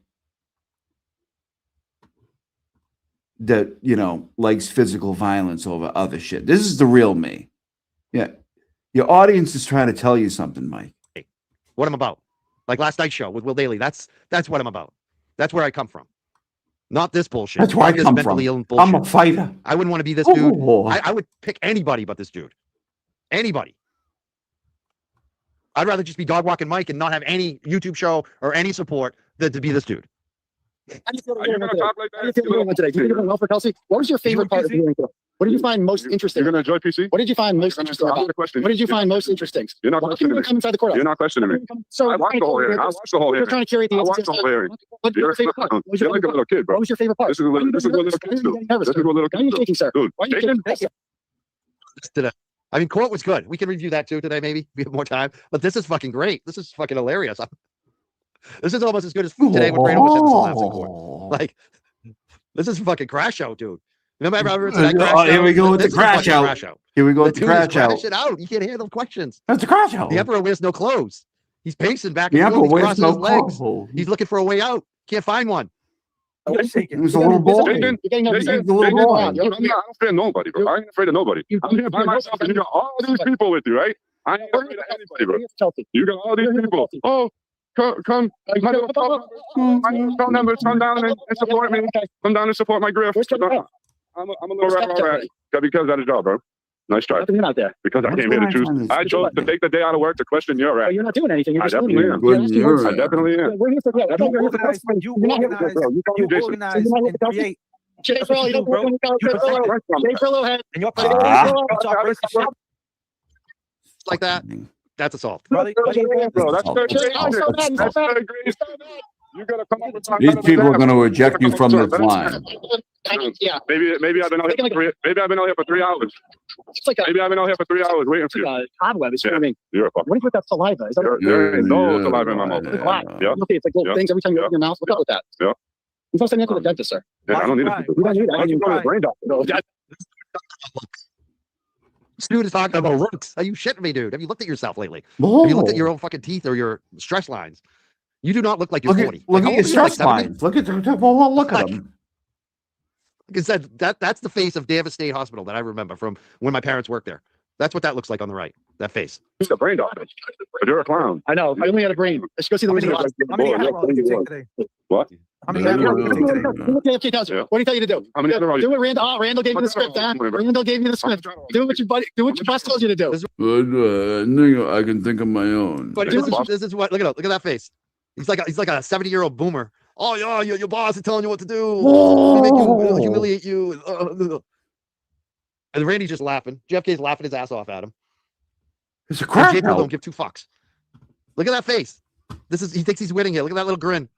that, you know, likes physical violence over other shit. This is the real me. Yeah. Your audience is trying to tell you something, Mike. What I'm about. Like last night's show with Will Daly. That's what I'm about. That's where I come from. Not this bullshit. That's where Not I this come mentally from. ill bullshit. I'm a fighter. I wouldn't want to be this dude. Oh. I would pick anybody but this dude. Anybody. I'd rather just be dog walking Mike and not have any YouTube show or any support than to be this dude. How do you feel about today? Do you think it went well for Kelsey? What was your favorite part of the hearing? What did you find most interesting? You're going to enjoy PC? What did you find most interesting? What did you find most interesting? You're not questioning me. Come inside the courthouse. You're not questioning me. I watched the whole hearing. You're trying to curate the I watched the whole hearing. What was your favorite part? You're like a little kid, bro. What was your favorite part? This is what little kids do. This is what little kids do. Why are you shaking, sir? Dude, Why are you shaking? Today. I mean, court was good. We can review that too today, maybe. We have more time. But this is fucking great. This is fucking hilarious. This is almost as good as today when Brandall was having laughs in court. Like, this is a fucking crash out, dude. Remember that crash here we go with the crash out. Here we go with the crash out. Crash it out. You can't handle questions. That's a crash out. The Emperor wears no clothes. He's pacing back The and Emperor forth. He's wears crossing no his legs. clothes. He's looking for a way out. Can't find one. It was a little boy. I don't fear nobody, bro. I ain't afraid of nobody. I'm here by myself, and you got all these people with you, right? I ain't afraid of anybody, bro. You got all these people. Oh, come, my phone numbers, come down and support me. Come down and support my grift. I'm a little rat because of the job, bro. Nice try. Out there. Because I came here to choose. I chose to take the day out of work to question your rat. You're not doing anything. You're I just definitely am. I definitely am. We're here for You organize and create. Jay Brillo, you don't work on the Jay Brillo had. And you're Like that. That's assault. Bro, that's very great. You gotta come up with some These kind of people are example. going to eject you from this line. Yeah. Maybe I've been out here for 3. Maybe I've been out here for 3 hours. Maybe I've been out here for 3 hours waiting for you. Cobweb is swimming. You're a fuck. What do you put that saliva? Is that There ain't no saliva in my mouth. It's black. Yeah. Okay, it's like little things every time you open your mouth. Look out with that. Yeah. You're supposed to send me to the dentist, sir. Yeah, I don't need it. You don't need that. I need to go to the brain doctor. No, This dude is talking about rooks. Are you shitting me, dude? Have you looked at yourself lately? Have you looked at your own fucking teeth or your stress lines? You do not look like you're 40. Look Like, at how your old are you? Like stress lines. Look at them. Look at them. Like I said, that's the face of Davis State Hospital that I remember from when my parents worked there. That's what that looks like on the right. That face. He's a brain doctor. But you're a clown. I know. I only had a brain. Let's go see the Wizard. How many Adderall did you take today? What? How many Adderall did you take today? What do you tell you to do? How many Adderall Do what Randall. Oh, Randall gave you the script, huh? Randall gave you the script. Do what your boss told you to do. I can think of my own. But this is what. Look at that face. He's like a 70-year-old boomer. Oh yeah, your boss is telling you what to do. Make you humiliate you. And Randy's just laughing. JFK's laughing his ass off at him. It's a crap. Gabriel don't give 2 fucks. Look at that face. He thinks he's winning here. Look at that little grin.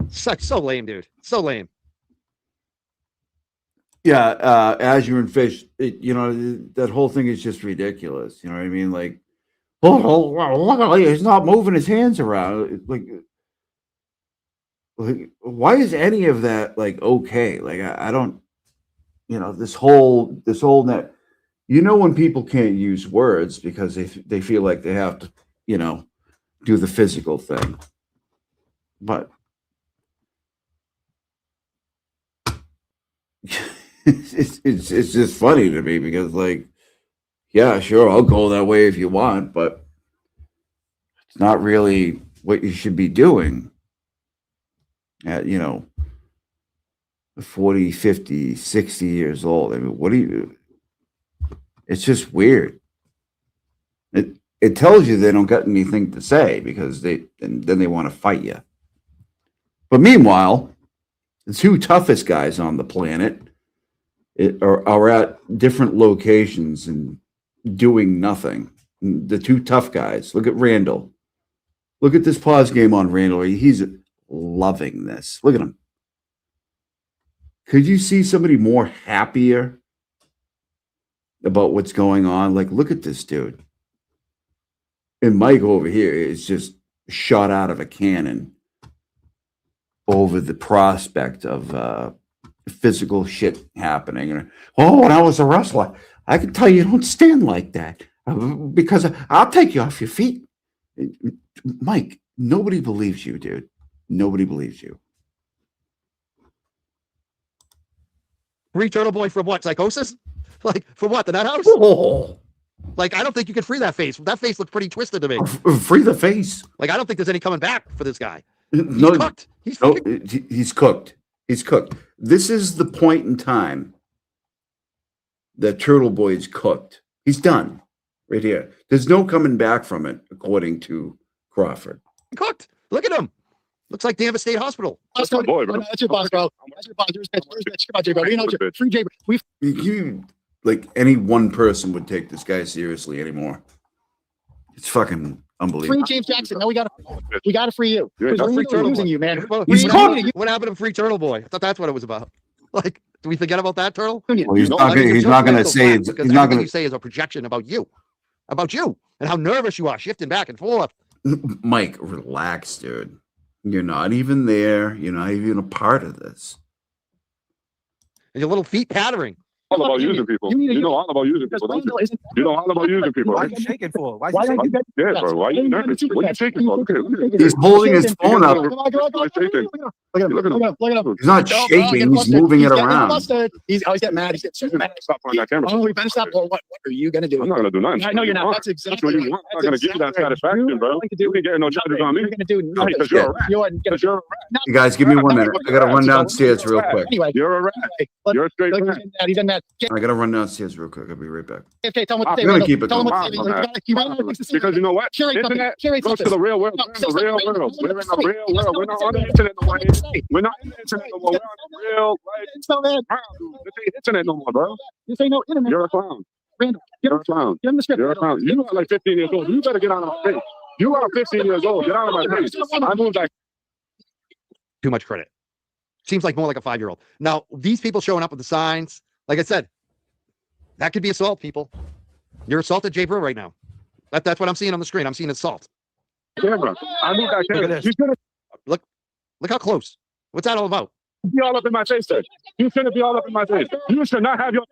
So lame, dude. So lame. Yeah, Azure and Fish. That whole thing is just ridiculous. You know what I mean? Like, look at he's not moving his hands around. Like, why is any of that like okay? Like, I don't. This whole net. When people can't use words because they feel like they have to, do the physical thing. But it's just funny to me because, like, yeah, sure, I'll go that way if you want, but it's not really what you should be doing at 40, 50, 60 years old. I mean, it's just weird. It tells you they don't got anything to say because then they want to fight you. But meanwhile, the 2 toughest guys on the planet are at different locations and doing nothing. The 2 tough guys. Look at Randall. Look at this pause game on Randall. He's loving this. Look at him. Could you see somebody more happier about what's going on? Like, look at this dude. And Mike over here is just shot out of a cannon over the prospect of physical shit happening. Oh, when I was a wrestler, I can tell you don't stand like that because I'll take you off your feet. Mike, nobody believes you, dude. Nobody believes you. Free Turtle Boy from what? Psychosis? Like, for what? The nut house? Oh, Like, I don't think you can free that face. That face looks pretty twisted to me. free the face. Like, I don't think there's any coming back for this guy. No, He's cooked. He's no, fucking... he's cooked. He's cooked. This is the point in time that Turtle Boy is cooked. He's done right here. There's no coming back from it, according to Crawford. Cooked. Look at him. Looks like Danvers State Hospital. That's your boy, bro. That's your boss, bro. That's your boss. Where's that? Come on, J, bro. You know, free J, bro. Like any one person would take this guy seriously anymore. It's fucking unbelievable. Free James Jackson. No, we got to free you. Free We're losing you, man. What happened to Free Turtle Boy? I thought that's what it was about. Like, do we forget about that, Turtle? Well, he's not going to say it's. He's not going to say is a projection about you, and how nervous you are, shifting back and forth. Mike, relax, dude. You're not even there. You're not even a part of this. And your little feet pattering. All about using people. You know all about using people, don't you? You know all about using people. Why are you shaking for? Why you yeah, bro. Why are you nervous? What are you shaking for? Look at it. He's holding his phone up. Look at him. He's not shaking. He's moving it around. He's getting mad. He's getting super mad. Stop on that camera. Oh, we better stop. What are you gonna do? I'm not gonna do nothing. I know you're not. That's exactly. What you want. I'm not gonna give you that satisfaction, bro. You ain't getting no charges on me. You're gonna do because you're a rat. Because you're a rat. You guys, give me 1 minute. I gotta run downstairs real quick. Anyway, you're a rat. You're a straight rat. He's in that. I gotta run downstairs real quick. I'll be right back. Okay, tell him what I'm to say. gonna keep it Tell him going. what to say. Because you know what? Internet goes to the real world. We're in the real world. We're in the real world. We're not on the internet no more. We're not in the internet no more. We're on the real life. This ain't internet no more, bro. This ain't no internet. You're a clown. Randall, you're a clown. Give him the script. You're a clown. You are like 15 years old. You better get out of my face. You are 15 years old. Get out of my face. I moved like too much credit. Seems like more like a 5-year-old. Now, these people showing up with the signs, like I said, that could be assault, people. You're assaulted Jay Brew right now. That's what I'm seeing on the screen. I'm seeing assault. Camera. I moved that camera. Look how close. What's that all about? Be all up in my face, sir. You shouldn't be all up in my face. You should not have your.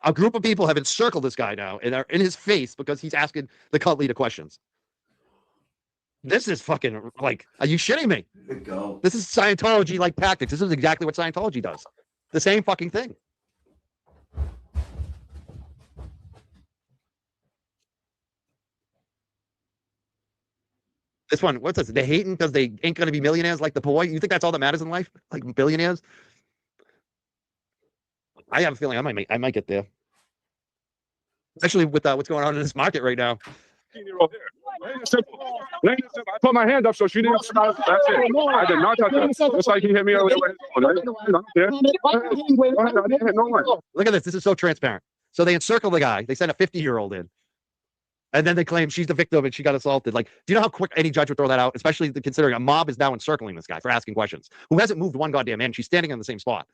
A group of people have encircled this guy now and are in his face because he's asking the cult leader questions. This is fucking like, are you shitting me? Go. This is Scientology like tactics. This is exactly what Scientology does. The same fucking thing. This one, what's this? They hating because they ain't going to be millionaires like the boy. You think that's all that matters in life? Like billionaires? I have a feeling I might get there. Especially with what's going on in this market right now. I put my hand up so she didn't. That's it. I did not touch her. Just like he hit me earlier. Look at this. This is so transparent. So they encircle the guy. They send a 50-year-old in. And then they claim she's the victim and she got assaulted. Like, do you know how quick any judge would throw that out? Especially considering a mob is now encircling this guy for asking questions. Who hasn't moved one goddamn inch? She's standing in the same spot.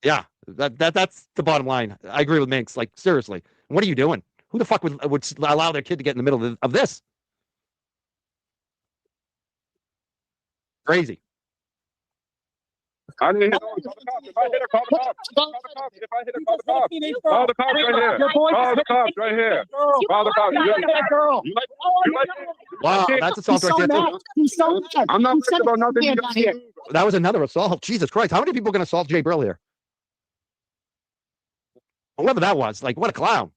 Yeah, that's the bottom line. I agree with Minx. Like, seriously, what are you doing? Who the fuck would allow their kid to get in the middle of this? Crazy. I didn't hit if I hit her, call the cops. Call the cops. If I hit her, call the cops. Call the cops right here. Call the cops right here. Call the cops. You like wow, that's assault right there too. He's so mad. I'm not worried about nothing. That was another assault. Jesus Christ. How many people are going to assault Jay Brill here? Whoever that was. Like, what a clown.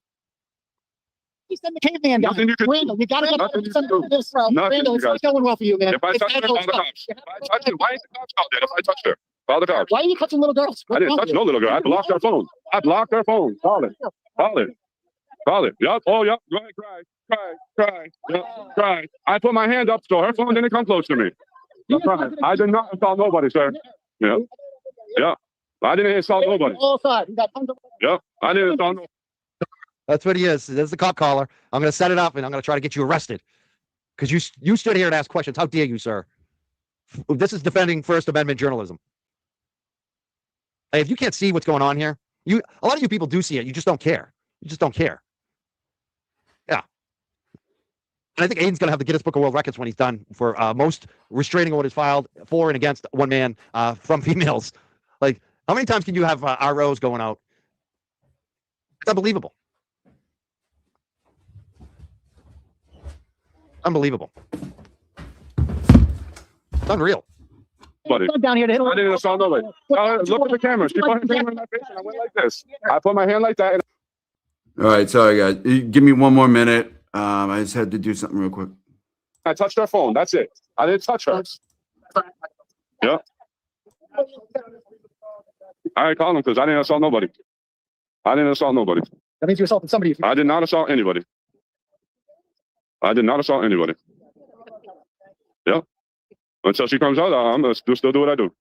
He sent the caveman down. Brandall, you got to get something to this, bro. Brandall, it's not going well for you, man. If I touch her, call the cops. If I touch her, why ain't the cops out there if I touch her? Call the cops. Why are you touching little girls? I didn't touch no little girl. I blocked her phone. I blocked her phone. Call it. Call it. Call it. Yup. Oh, yup. Go ahead, cry. Yup, cry. I put my hand up so her phone didn't come close to me. I did not assault nobody, sir. Yeah. Yeah. I didn't assault nobody. Yep. I didn't assault nobody. That's what he is. There's the cop caller. I'm going to set it up and I'm going to try to get you arrested. Because you stood here and asked questions. How dare you, sir? This is defending First Amendment journalism. Hey, if you can't see what's going on here, a lot of you people do see it. You just don't care. You just don't care. Yeah. And I think Aiden's going to have the Guinness Book of World Records when he's done for most restraining orders filed for and against one man from females. Like, how many times can you have ROs going out? It's unbelievable. Unbelievable. It's unreal. Buddy. Down here to hit I didn't assault nobody. Look at the camera. She put her finger in my face and I went like this. I put my hand like that. And All right, sorry guys. Give me one more minute. I just had to do something real quick. I touched her phone. That's it. I didn't touch her. Yeah. I called him because I didn't assault nobody. I didn't assault nobody. That means you assaulted somebody. I did not assault anybody. I did not assault anybody. Yeah. Until she comes out, I'm gonna still do what I do.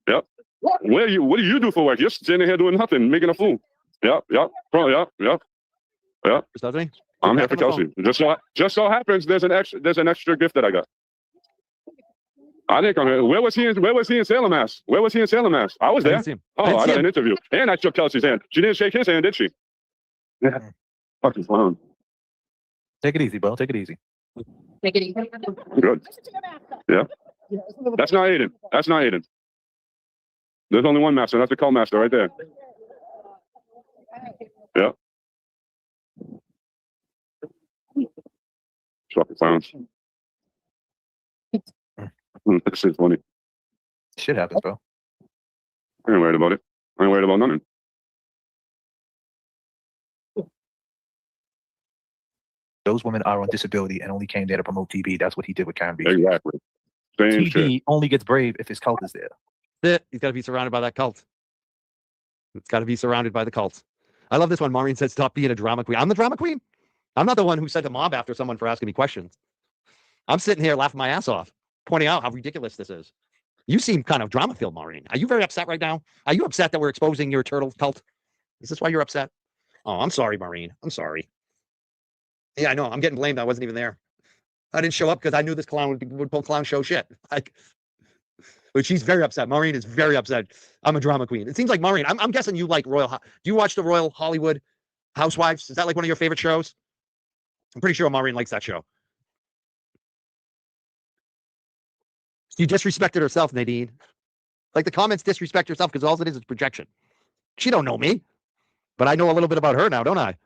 Yep. What do you do for work? You're sitting here doing nothing, making a fool. Yep. I'm here for Kelsey. Just so happens there's an extra gift that I got. I didn't come here. Where was he in Salem, Mass? Where was he in Salem, Mass? I was there. I got an interview. And I shook Kelsey's hand. She didn't shake his hand, did she? Yeah. Fucking clown. Take it easy, bro. Take it easy. Take it easy. Good. Yeah. That's not Aiden. That's not Aiden. There's only one master. That's the co-master right there. Yeah. Fucking clowns. This is funny. Shit happens, bro. I ain't worried about it. I ain't worried about nothing. Those women are on disability and only came there to promote TB. That's what he did with Karen B. Exactly. Same TB shit. only gets brave if his cult is there. He's got to be surrounded by that cult. It's got to be surrounded by the cult. I love this one. Maureen said, stop being a drama queen. I'm the drama queen. I'm not the one who sent a mob after someone for asking me questions. I'm sitting here laughing my ass off, pointing out how ridiculous this is. You seem kind of drama-filled, Maureen. Are you very upset right now? Are you upset that we're exposing your turtle cult? Is this why you're upset? Oh, I'm sorry, Maureen. I'm sorry. Yeah, I know. I'm getting blamed. I wasn't even there. I didn't show up because I knew this clown would pull clown show shit. But she's very upset. Maureen is very upset. I'm a drama queen. It seems like Maureen. I'm guessing you like do you watch the Royal Hollywood Housewives? Is that like one of your favorite shows? I'm pretty sure Maureen likes that show. You disrespected herself, Nadine. Like the comments disrespect herself because all it is projection. She don't know me, but I know a little bit about her now, don't I?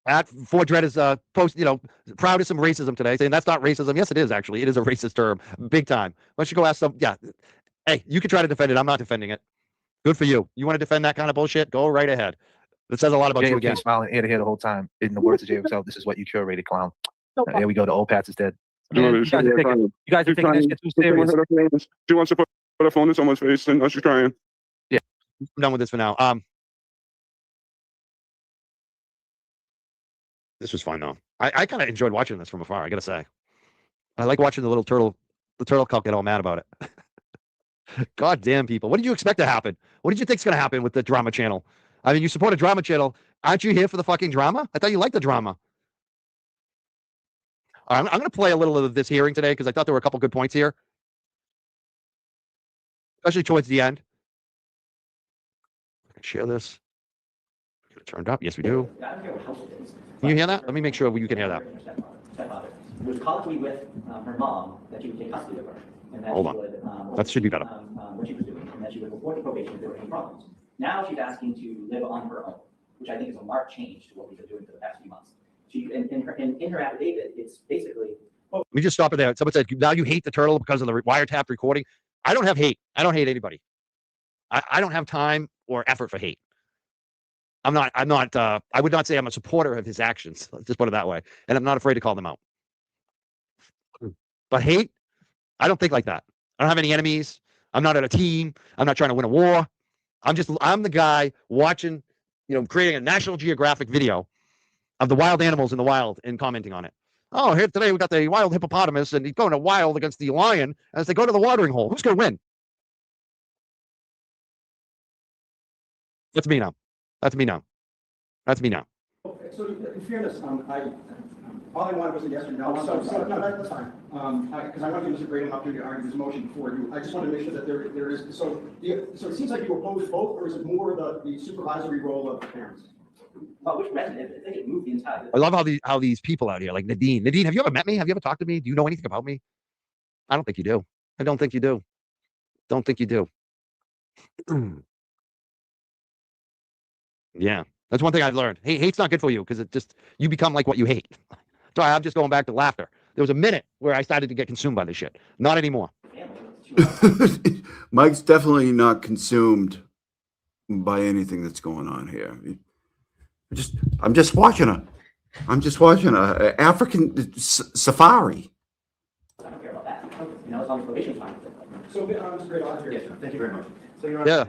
At Ford Dread is proud of some racism today, saying that's not racism. Yes, it is actually. It is a racist term, big time. Why don't you go ask some? Yeah, hey, you can try to defend it. I'm not defending it. Good for you. You want to defend that kind of bullshit? Go right ahead. It says a lot about you again. Smiling ear to ear the whole time. In the words of Jay himself, this is what you curated, clown. Here we go. The old Pats is dead. You guys are taking this shit too serious. She wants to put her phone in someone's face and she's crying. Yeah, I'm done with this for now. This was fun though. I kind of enjoyed watching this from afar. I gotta say, I like watching the little turtle cult get all mad about it. God damn people! What did you expect to happen? What did you think's gonna happen with the drama channel? I mean, you support a drama channel. Aren't you here for the fucking drama? I thought you liked the drama. I'm going to play a little of this hearing today because I thought there were a couple good points here, especially towards the end. I can share this. Get it turned up. Yes, we do. Can you hear that? Let me make sure you can hear that. It was colloquy with her mom that she would take custody of her. And that Hold she on. would, That should be better. What she was doing, and that she would report to probation if there were any problems. Now she's asking to live on her own, which I think is a marked change to what we've been doing for the past few months. She, in her affidavit, it's basically. Let me just stop it there. Someone said, now you hate the turtle because of the wiretapped recording. I don't have hate. I don't hate anybody. I don't have time or effort for hate. I would not say I'm a supporter of his actions. Let's just put it that way. And I'm not afraid to call them out. But hate, I don't think like that. I don't have any enemies. I'm not at a team. I'm not trying to win a war. I'm the guy watching, creating a National Geographic video of the wild animals in the wild and commenting on it. Oh, here today we got the wild hippopotamus and he's going to wild against the lion as they go to the watering hole. Who's going to win? That's me now. That's me now. That's me now. Okay, so in fairness, all I wanted was a yes or no. So no, that's fine. Because I want to give Mr. Brandall an opportunity to argue this motion before you. I just want to make sure that there is. So it seems like you oppose both, or is it more the supervisory role of the parents? Which resident? If they could move the entire. I love how these people out here, like Nadine. Nadine, have you ever met me? Have you ever talked to me? Do you know anything about me? I don't think you do. I don't think you do. Don't think you do. Yeah, that's one thing I've learned. Hey, hate's not good for you because you become like what you hate. So I'm just going back to laughter. There was a minute where I started to get consumed by this shit. Not anymore. Mike's definitely not consumed by anything that's going on here. I'm just watching a African safari. I don't care about that. You know, as long as probation is fine. So, Mr. Brandall, Yes, thank you very much. So, Your Yeah.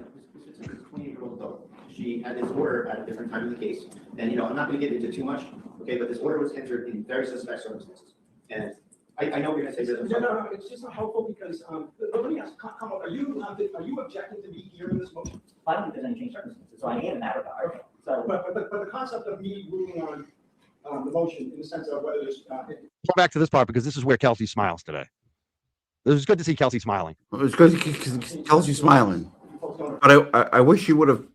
This is a 28-year-old adult. She had this order at a different time in the case. And, you know, I'm not going to get into too much, okay, but this order was entered in very suspect circumstances. And I know you're going to say this. No, it's just not helpful because, let me ask, Kamal, are you objecting to me hearing this motion? I don't think there's any changed circumstances, so I am in that regard. So, But the concept of me ruling on the motion in the sense of whether there's, Go back to this part because this is where Kelsey smiles today. It was good to see Kelsey smiling. It was good because Kelsey's smiling. But I wish you would have,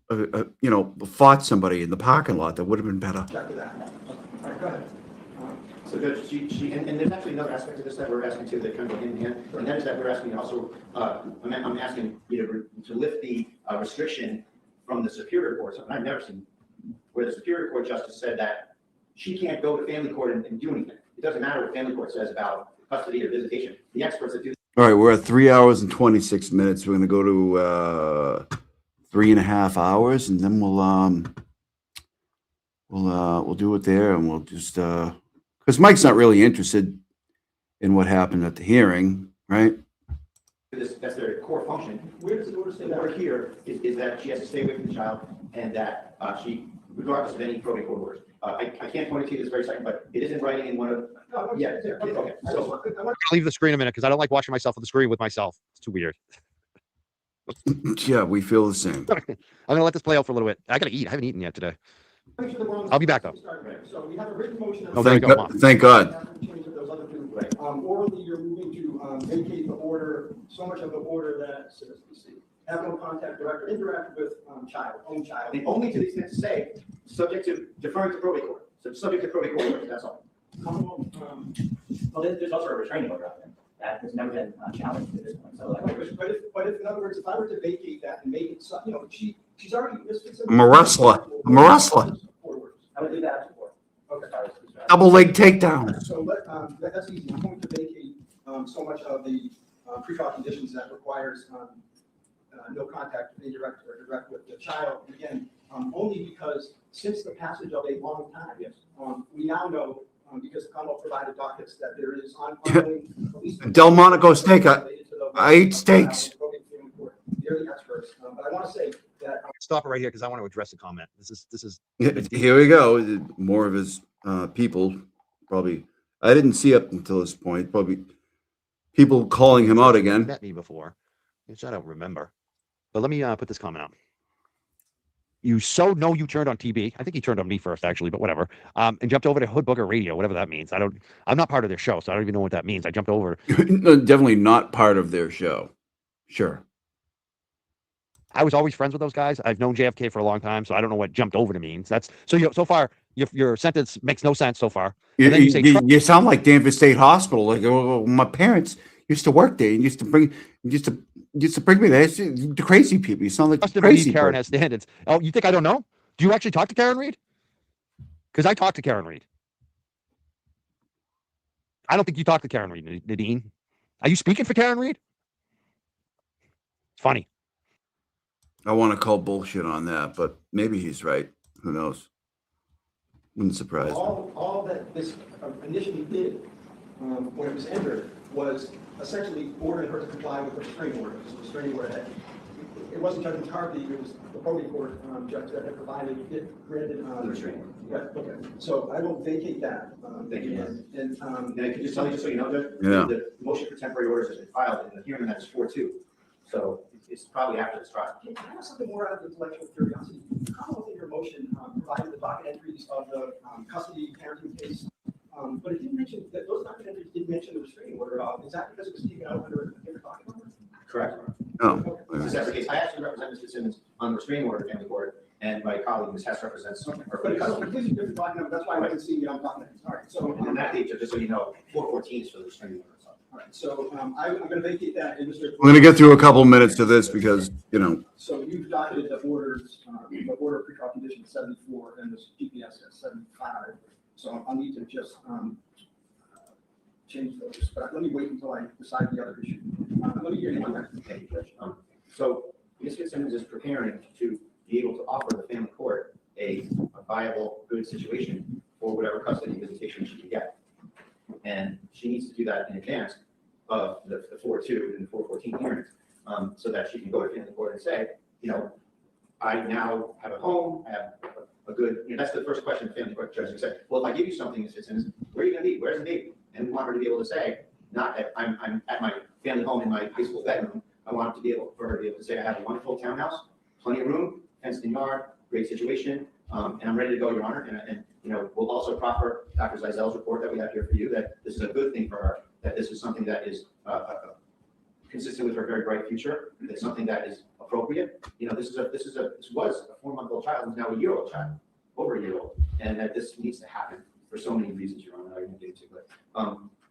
fought somebody in the parking lot. That would have been better. Check with that. All right, go ahead. So Judge, and there's actually another aspect of this that we're asking too that kind of go hand in hand, and that is that we're asking also, I'm asking you to lift the restriction from the Superior Court. Something I've never seen, where the Superior Court justice said that she can't go to family court and do anything. It doesn't matter what family court says about custody or visitation. The experts that do. All right, we're at 3 hours and 26 minutes. We're going to go to 3.5 hours, and then we'll do it there, and we'll just because Mike's not really interested in what happened at the hearing, right? That's their core function. Where does the order say that? The order here is that she has to stay away from the child, and that she, regardless of any probate court orders. I can't point it to you this very second, but it is in writing in one of. Yeah. Okay. So I'm gonna leave the screen a minute because I don't like watching myself on the screen with myself. It's too weird. Yeah, we feel the same. I'm gonna let this play out for a little bit. I gotta eat. I haven't eaten yet today. I'll be back though. So we have a written motion. Oh, thank God. Thank God. Orally, you're moving to vacate the order, so much of the order that says, have no contact, direct or indirect with own child. And only to the extent to say, subject to deferring to probate court. So subject to probate court orders, that's all. Well, there's also a restraining order out there that has never been challenged at this point. So, but if in other words, if I were to vacate that and make it, she's already. I'm a wrestler. I would leave that up to the court. Okay. Double leg takedown. So that's easy. I'm going to vacate so much of the pre-trial conditions that requires no contact, indirect or direct with the child. Again, only because since the passage of a long time, we now know because the Commonwealth provided dockets that there is ongoing. Delmonico steak. I eat steaks. They're the experts, but I want to say that. Stop it right here because I want to address the comment. This is. Here we go. More of his people probably. I didn't see up until this point. Probably people calling him out again. Met me before, which I don't remember. But let me put this comment out. You know you turned on TB. I think he turned on me first, actually, but whatever. And jumped over to Hood Booger Radio, whatever that means. I'm not part of their show, so I don't even know what that means. I jumped over. Definitely not part of their show. Sure. I was always friends with those guys. I've known JFK for a long time, so I don't know what jumped over to means. That's so far. Your sentence makes no sense so far. You sound like Danvers State Hospital. Like my parents used to work there and used to bring me there. The crazy people. You sound like the crazy. Karen has standards. Oh, you think I don't know? Do you actually talk to Karen Reed? Because I talked to Karen Reed. I don't think you talked to Karen Reed, Nadine. Are you speaking for Karen Reed? It's funny. I want to call bullshit on that, but maybe he's right. Who knows? Wouldn't surprise me. All that this initially did when it was entered was essentially ordering her to comply with the restraining order. The restraining order it wasn't Judge McCarthy, it was the probate court judge that had provided it, granted the restraining order. Yeah, okay. So I will vacate that. Thank you. And I can just tell you, just so you know, Judge, Yeah. the motion for temporary orders has been filed, and the hearing on that is 4-2. So it's probably after this trial. Can I have something more out of intellectual curiosity? How in your motion provided the docket entries of the custody parenting case, but it didn't mention that those docket entries didn't mention the restraining order at all. Is that because it was taken out under a different docket number? Correct. Oh, This is the case. I actually represent Mr. Simmons on the restraining order family court, and my colleague, Ms. Hess, represents her. But it's a completely different docket number. That's why I didn't see on docket. All right. So in that case, just so you know, 414 is for the restraining order. All right. So I'm going to vacate that. And Mr. We're going to get through a couple minutes of this because, So you've docketed the orders, the order of pre-trial condition 74 and the GPS at 75. So I'll need to just change those, but let me wait until I decide the other issue. Let me hear you on that. Thank you, Judge. So Ms. Fitzsimmons is preparing to be able to offer the family court a viable, good situation for whatever custody visitation she can get. And she needs to do that in advance of the 4-2 and the 4-14 hearings, so that she can go to family court and say, you know, I now have a home, I have a good, you know, that's the first question the family court judge can say, well, if I give you something, Ms. Fitzsimmons, where are you going to be? Where's the baby? And we want her to be able to say, not that I'm at my family home in my high school bedroom. I want to be able for her to be able to say, I have a wonderful townhouse, plenty of room, fenced-in yard, great situation, and I'm ready to go, Your Honor. And you know, we'll also proffer Dr. Zeisel's report that we have here for you, that this is a good thing for her, that this is something that is consistent with her very bright future, it's something that is appropriate. You know, this was a 4-month-old child who's now a year-old child, over a year old, and that this needs to happen for so many reasons, Your Honor. I didn't get into, but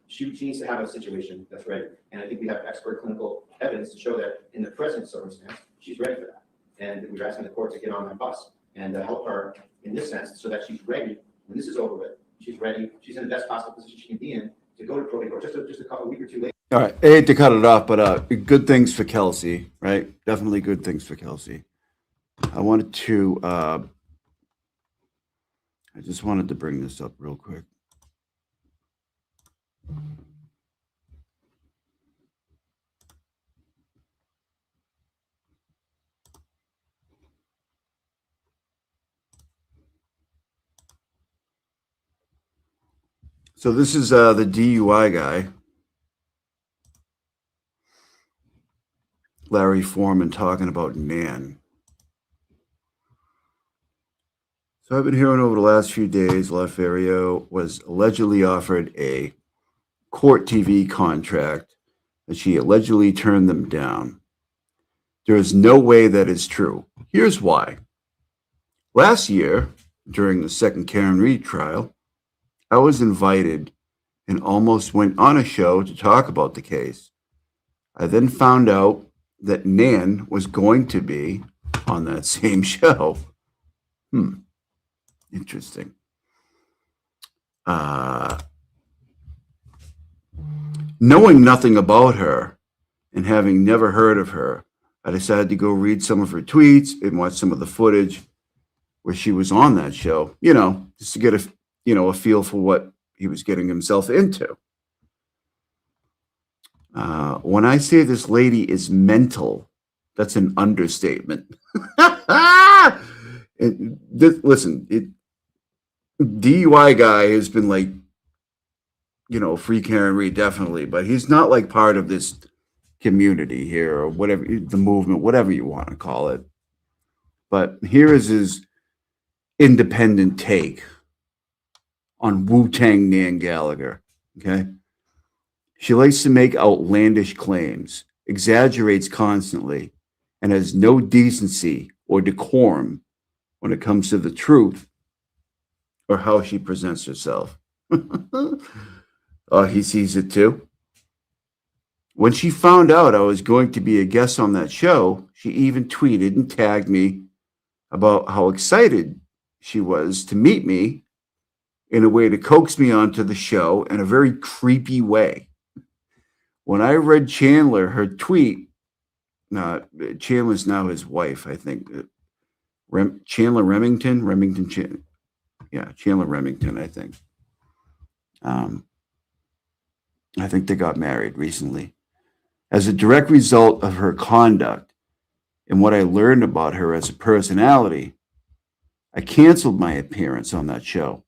she needs to have a situation that's ready, and I think we have expert clinical evidence to show that in the present circumstance, she's ready for that. And we're asking the court to get on that bus and help her in this sense, so that she's ready when this is over with. She's ready. She's in the best possible position she can be in to go to probate court just a week or two later. All right, I hate to cut it off, but good things for Kelsey, right? Definitely good things for Kelsey. I just wanted to bring this up real quick. So this is the DUI guy, Larry Foreman, talking about Nan. So I've been hearing over the last few days, Lothario was allegedly offered a court TV contract, and she allegedly turned them down. There is no way that is true. Here's why. Last year, during the second Karen Reed trial, I was invited and almost went on a show to talk about the case. I then found out that Nan was going to be on that same show. Interesting. Knowing nothing about her and having never heard of her, I decided to go read some of her tweets and watch some of the footage where she was on that show, you know, just to get a feel for what he was getting himself into. When I say this lady is mental, that's an understatement. Listen, DUI guy has been like, you know, free Karen Reed, definitely, but he's not like part of this community here or whatever, the movement, whatever you want to call it. But here is his independent take on Wu-Tang Nan Gallagher, okay? She likes to make outlandish claims, exaggerates constantly, and has no decency or decorum when it comes to the truth or how she presents herself. He sees it too. When she found out I was going to be a guest on that show, she even tweeted and tagged me about how excited she was to meet me in a way to coax me onto the show in a very creepy way. When I read Chandler, her tweet, Chandler's now his wife, I think. Chandler Remington, Chandler Remington, I think. I think they got married recently. As a direct result of her conduct and what I learned about her as a personality, I canceled my appearance on that show.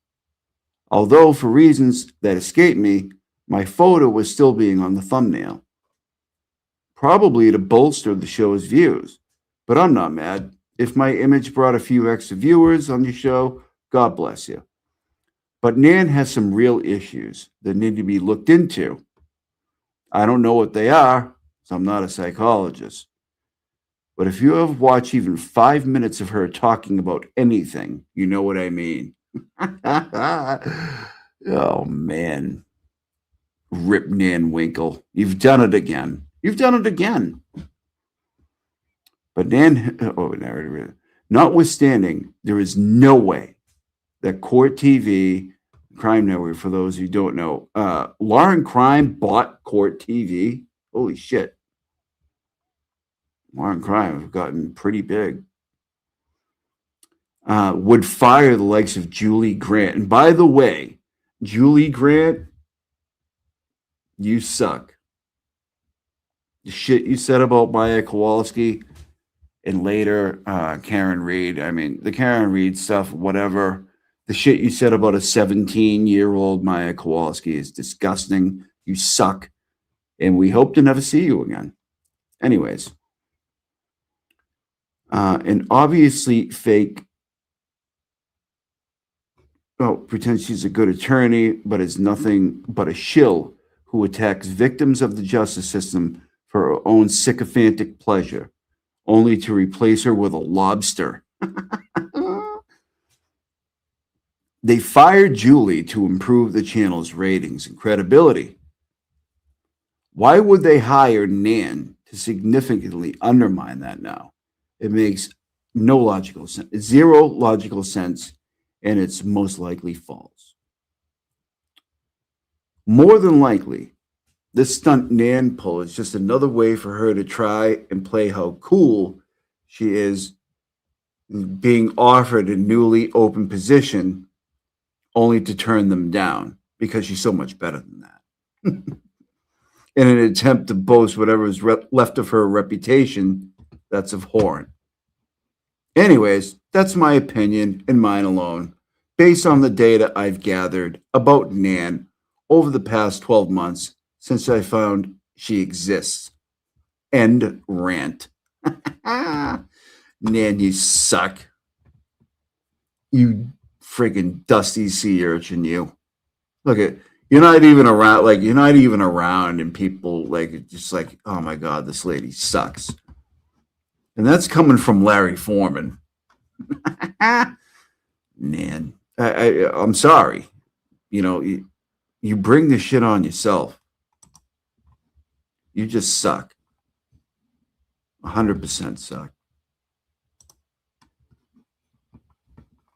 Although for reasons that escape me, my photo was still being on the thumbnail. Probably to bolster the show's views, but I'm not mad. If my image brought a few extra viewers on your show, God bless you. But Nan has some real issues that need to be looked into. I don't know what they are, so I'm not a psychologist. But if you have watched even 5 minutes of her talking about anything, you know what I mean. Oh, man. Rip Nan Winkle. You've done it again. You've done it again. But notwithstanding, there is no way that court TV, Crime Network, for those who don't know. Law and Crime bought Court TV. Holy shit. Law and Crime have gotten pretty big. Would fire the likes of Julie Grant. And by the way, Julie Grant, you suck. The shit you said about Maya Kowalski and later Karen Reed. I mean, the Karen Reed stuff, whatever. The shit you said about a 17-year-old Maya Kowalski is disgusting. You suck. And we hope to never see you again. Anyways. And obviously fake. Well, pretends she's a good attorney, but is nothing but a shill who attacks victims of the justice system for her own sycophantic pleasure, only to replace her with a lobster. They fired Julie to improve the channel's ratings and credibility. Why would they hire Nan to significantly undermine that now? It makes no logical sense, zero logical sense, and it's most likely false. More than likely, this stunt Nan pull is just another way for her to try and play how cool she is being offered a newly open position only to turn them down because she's so much better than that. In an attempt to boast whatever is left of her reputation that's abhorrent. Anyways, that's my opinion and mine alone, based on the data I've gathered about Nan over the past 12 months since I found she exists. End rant. Nan, you suck. You friggin' dusty sea urchin, you. Look at, you're not even around, and people like, just like, oh my God, this lady sucks. And that's coming from Larry Foreman. Nan, I'm sorry. You know, you bring this shit on yourself. You just suck. 100% suck.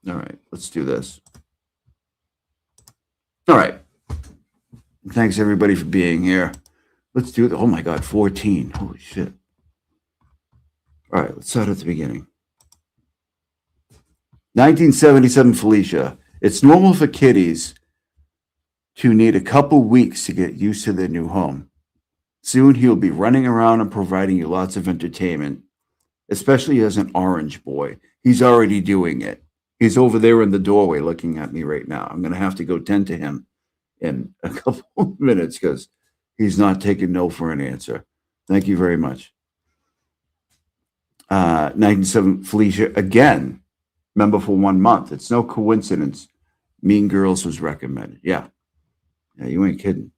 All right, let's do this. All right. Thanks everybody for being here. Let's do it. Oh my God, 14. Holy shit. All right, let's start at the beginning. 1977 Felicia. It's normal for kiddies to need a couple weeks to get used to their new home. Soon he'll be running around and providing you lots of entertainment, especially as an orange boy. He's already doing it. He's over there in the doorway looking at me right now. I'm going to have to go tend to him in a couple of minutes because he's not taking no for an answer. Thank you very much. 1997 Felicia, again, member for 1 month. It's no coincidence Mean Girls was recommended. Yeah, you ain't kidding.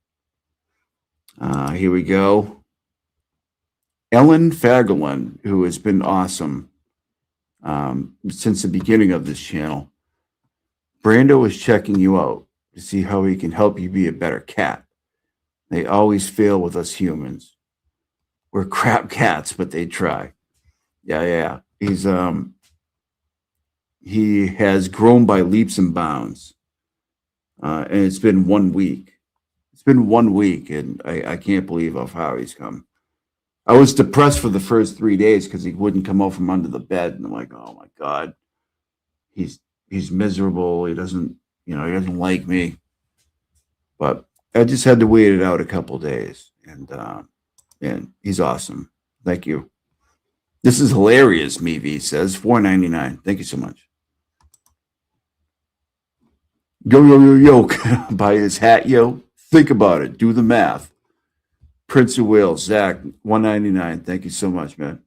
Here we go. Ellen Fagerlund, who has been awesome since the beginning of this channel. Brandall is checking you out to see how he can help you be a better cat. They always fail with us humans. We're crap cats, but they try. Yeah. He has grown by leaps and bounds. And it's been 1 week. It's been 1 week, and I can't believe how far he's come. I was depressed for the first 3 days because he wouldn't come out from under the bed. And I'm like, oh my God. He's miserable. He doesn't like me. But I just had to wait it out a couple days. And he's awesome. Thank you. This is hilarious, Meavy says. $4.99. Thank you so much. Yo. Buy his hat, yo. Think about it. Do the math. Prince of Wales, Zach, $1.99. Thank you so much, man.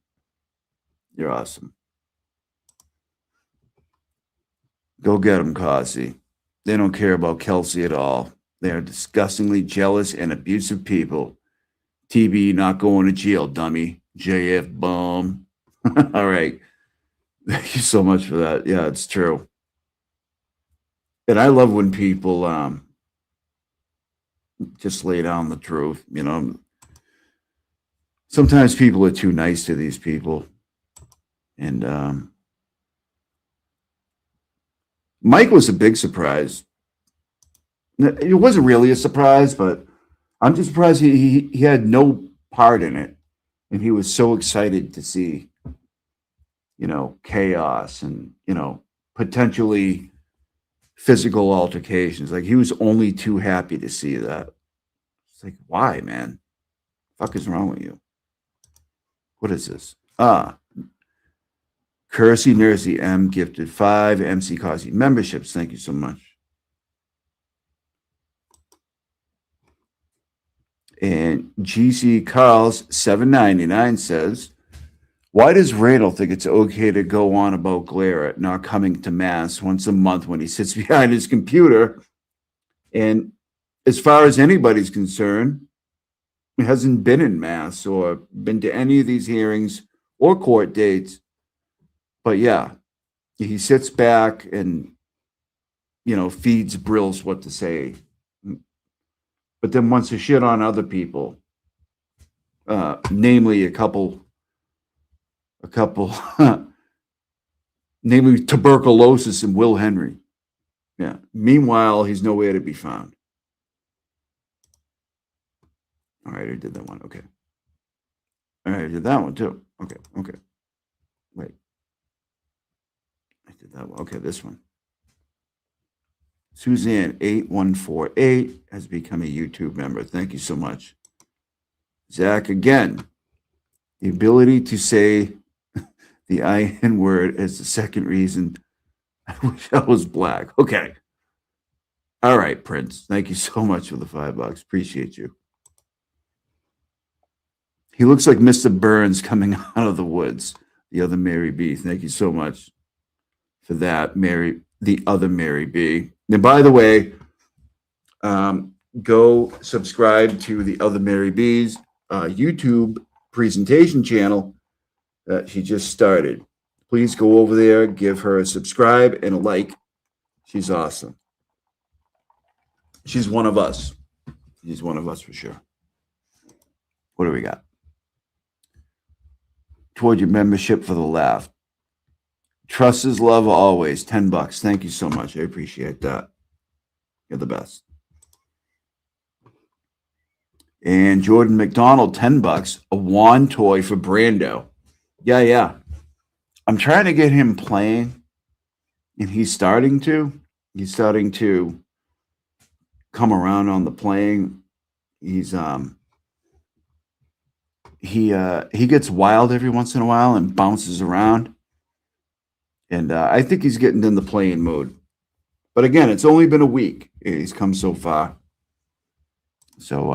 You're awesome. Go get them, Causey. They don't care about Kelsey at all. They are disgustingly jealous and abusive people. TB not going to jail, dummy. JF bum. All right. Thank you so much for that. Yeah, it's true. And I love when people just lay down the truth. You know, sometimes people are too nice to these people. And Mike was a big surprise. It wasn't really a surprise, but I'm just surprised he had no part in it, and he was so excited to see, chaos and potentially physical altercations. Like he was only too happy to see that. It's like, why, man? Fuck is wrong with you? What is this? Kersey Nursey M gifted 5 MC Causey memberships. Thank you so much. And GC Carl's 799 says, why does Randall think it's okay to go on about Glare not coming to mass once a month when he sits behind his computer? And as far as anybody's concerned, he hasn't been in mass or been to any of these hearings or court dates. But yeah, he sits back and, feeds Brills what to say. But then wants to shit on other people, namely a couple, namely tuberculosis and Will Henry. Yeah. Meanwhile, he's nowhere to be found. All right, I did that one. Okay. All right, I did that one too. Okay. Wait. I did that one. Okay, this one. Suzanne 8148 has become a YouTube member. Thank you so much. Zach, again, the ability to say the IN word is the second reason I wish I was black. Okay. All right, Prince. Thank you so much for the $5. Appreciate you. He looks like Mr. Burns coming out of the woods. The other Mary B. Thank you so much for that, Mary. The other Mary B. And by the way, go subscribe to the other Mary B's YouTube presentation channel that she just started. Please go over there, give her a subscribe and a like. She's awesome. She's one of us. She's one of us for sure. What do we got? Toward your membership for the laugh. Trust is love always. $10. Thank you so much. I appreciate that. You're the best. And Jordan McDonald, $10. A wand toy for Brando. Yeah. I'm trying to get him playing, and he's starting to. He's starting to come around on the playing. He's he gets wild every once in a while and bounces around. And I think he's getting in the playing mode. But again, it's only been a week. He's come so far. So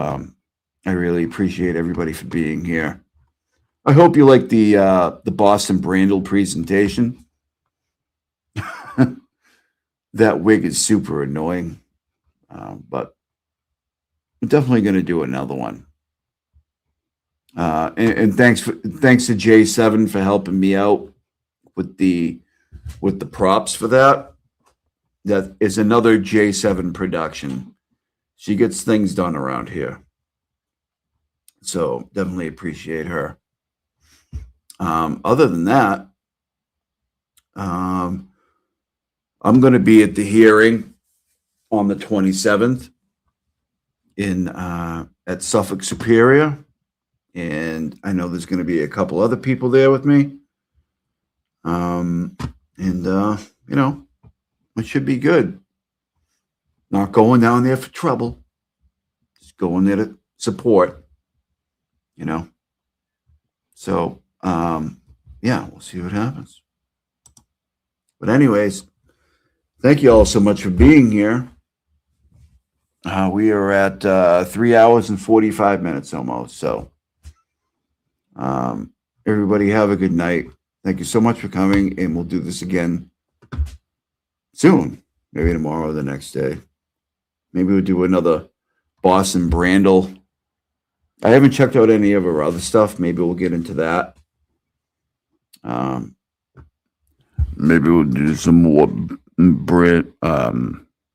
I really appreciate everybody for being here. I hope you like the Boston Brandall presentation. That wig is super annoying. But I'm definitely going to do another one. And thanks to J7 for helping me out with the props for that. That is another J7 production. She gets things done around here. So definitely appreciate her. Other than that, I'm going to be at the hearing on the 27th at Suffolk Superior. And I know there's going to be a couple other people there with me. It should be good. Not going down there for trouble. Just going there to support, So, we'll see what happens. But anyways, thank you all so much for being here. We are at 3 hours and 45 minutes almost. So, everybody have a good night. Thank you so much for coming, and we'll do this again soon. Maybe tomorrow or the next day. Maybe we'll do another Boston Brandall. I haven't checked out any of her other stuff. Maybe we'll get into that. Maybe we'll do some more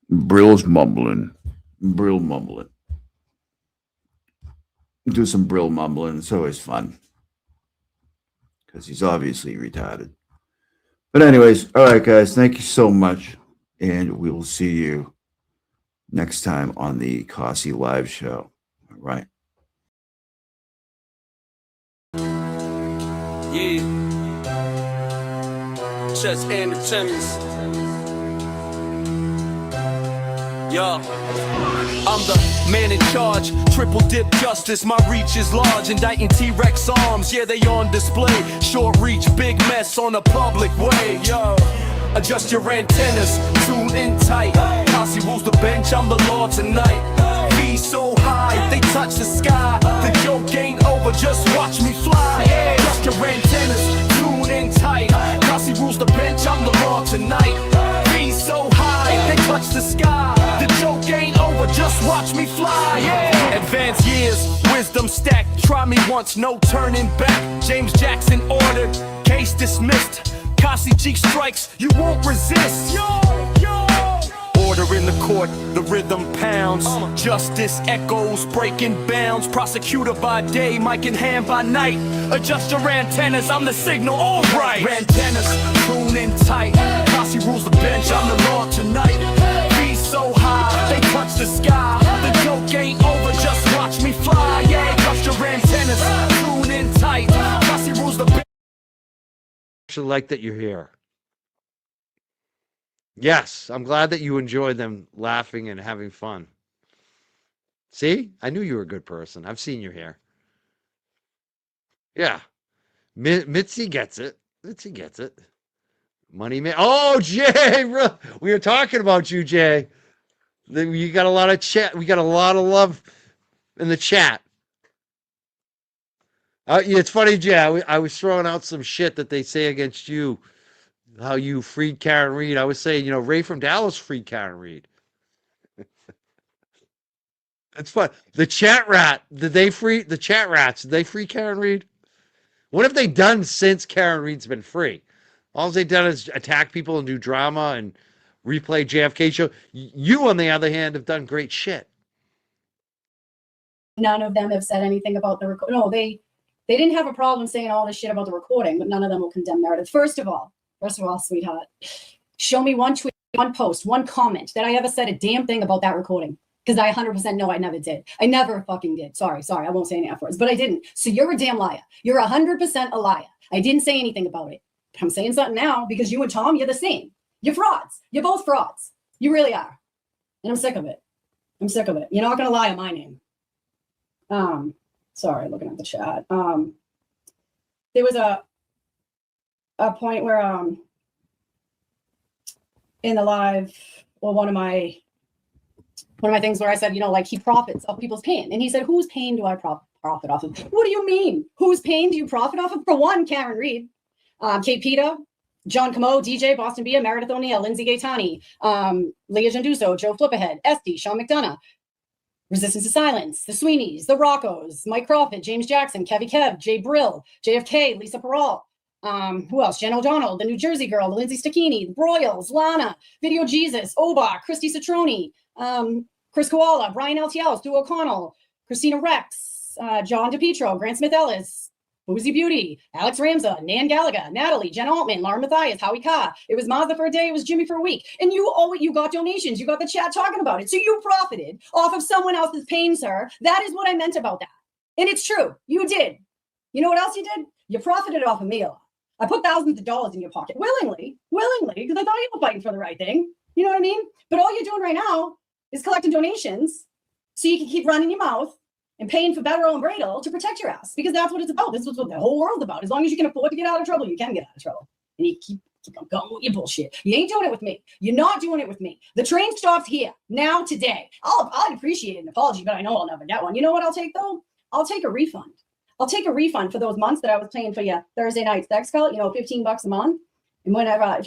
Brill's mumbling. Brill mumbling. Do some Brill mumbling. It's always fun. Because he's obviously retarded. But anyways, all right, guys. Thank you so much. And we will see you next time on the Cossie Live Show. All right. Yeah. Chess Andrew Timmons. Yo. I'm the man in charge, triple dip justice. My reach is large, indicting T-Rex arms. Yeah, they on display. Short reach, big mess on a public way. Yo. Adjust your antennas, tune in tight. Cossie rules the bench, I'm the law tonight. Be so high, they touch the sky. The joke ain't over, just watch me fly. Adjust your antennas, tune in tight. Cossie rules the bench, I'm the law tonight. Be so high, they touch the sky. The joke ain't over, just watch me fly. Advanced years, wisdom stacked. Try me once, no turning back. James Jackson ordered, case dismissed. Cossie cheek strikes, you won't resist. Order in the court, the rhythm pounds. Justice echoes, breaking bounds. Prosecutor by day, mic in hand by night. Adjust your antennas, I'm the signal, alright. Antennas, tune in tight. Cossie rules the bench, I'm the law tonight. Be so high, they touch the sky. The joke ain't over, just watch me fly. Yeah, adjust your antennas, tune in tight. Cossie rules the bench. Actually like that you're here. Yes, I'm glad that you enjoyed them laughing and having fun. See? I knew you were a good person. I've seen you here. Yeah. Mitzi gets it. Mitzi gets it. Money man. Oh, Jay! We were talking about you, Jay. You got a lot of chat. We got a lot of love in the chat. Yeah, it's funny, Jay. I was throwing out some shit that they say against you. How you freed Karen Reed. I was saying, Ray from Dallas freed Karen Reed. It's fun. The chat rat, did they free the chat rats? Did they free Karen Reed? What have they done since Karen Reed's been free? All they've done is attack people and do drama and replay JFK show. You, on the other hand, have done great shit. None of them have said anything about the record. No, they didn't have a problem saying all this shit about the recording, but none of them will condemn Meredith. First of all, sweetheart, show me one tweet, one post, one comment that I ever said a damn thing about that recording. Because I 100% know I never did. I never fucking did. Sorry. I won't say any F words, but I didn't. So you're a damn liar. You're 100% a liar. I didn't say anything about it. But I'm saying something now because you and Tom, you're the same. You're frauds. You're both frauds. You really are. And I'm sick of it. I'm sick of it. You're not going to lie on my name. Sorry, looking at the chat. There was a point where in the live, well, one of my things where I said, he profits off people's pain. And he said, whose pain do I profit off of? What do you mean? Whose pain do you profit off of? For one, Karen Reed, Kate Peta, John Camo, DJ, Boston Bia, Meredith O'Neill, Lindsay Gaetani, Leah Janduso, Joe Flipperhead, Esty, Sean McDonough, Resistance to Silence, The Sweeneys, The Roccos, Mike Crawford, James Jackson, Kevy Kev, Jay Brill, JFK, Lisa Peralt. Who else? Jen O'Donnell, The New Jersey Girl, Lindsay Stacchini, The Broyles, Lana, Video Jesus, Obach, Christy Citroni, Chris Koala, Brian LTL, Stu O'Connell, Christina Rex, John DePietro, Grant Smith Ellis, Boozy Beauty, Alex Ramza, Nan Gallagher, Natalie, Jen Altman, Lauren Matthias, Howie Carr. It was Mazda for a day, it was Jimmy for a week. And you got donations, you got the chat talking about it. So you profited off of someone else's pain, sir. That is what I meant about that. And it's true. You did. You know what else you did? You profited off of me a lot. I put thousands of dollars in your pocket willingly, because I thought you were fighting for the right thing. You know what I mean? But all you're doing right now is collecting donations so you can keep running your mouth and paying for Betterell and Brandall to protect your ass, because that's what it's about. This is what the whole world's about. As long as you can afford to get out of trouble, you can get out of trouble. And you keep on going with your bullshit. You ain't doing it with me. You're not doing it with me. The train stops here now today. I'd appreciate an apology, but I know I'll never get one. You know what I'll take though? I'll take a refund. I'll take a refund for those months that I was paying for your Thursday night sex cult, $15 a month. And whenever, if you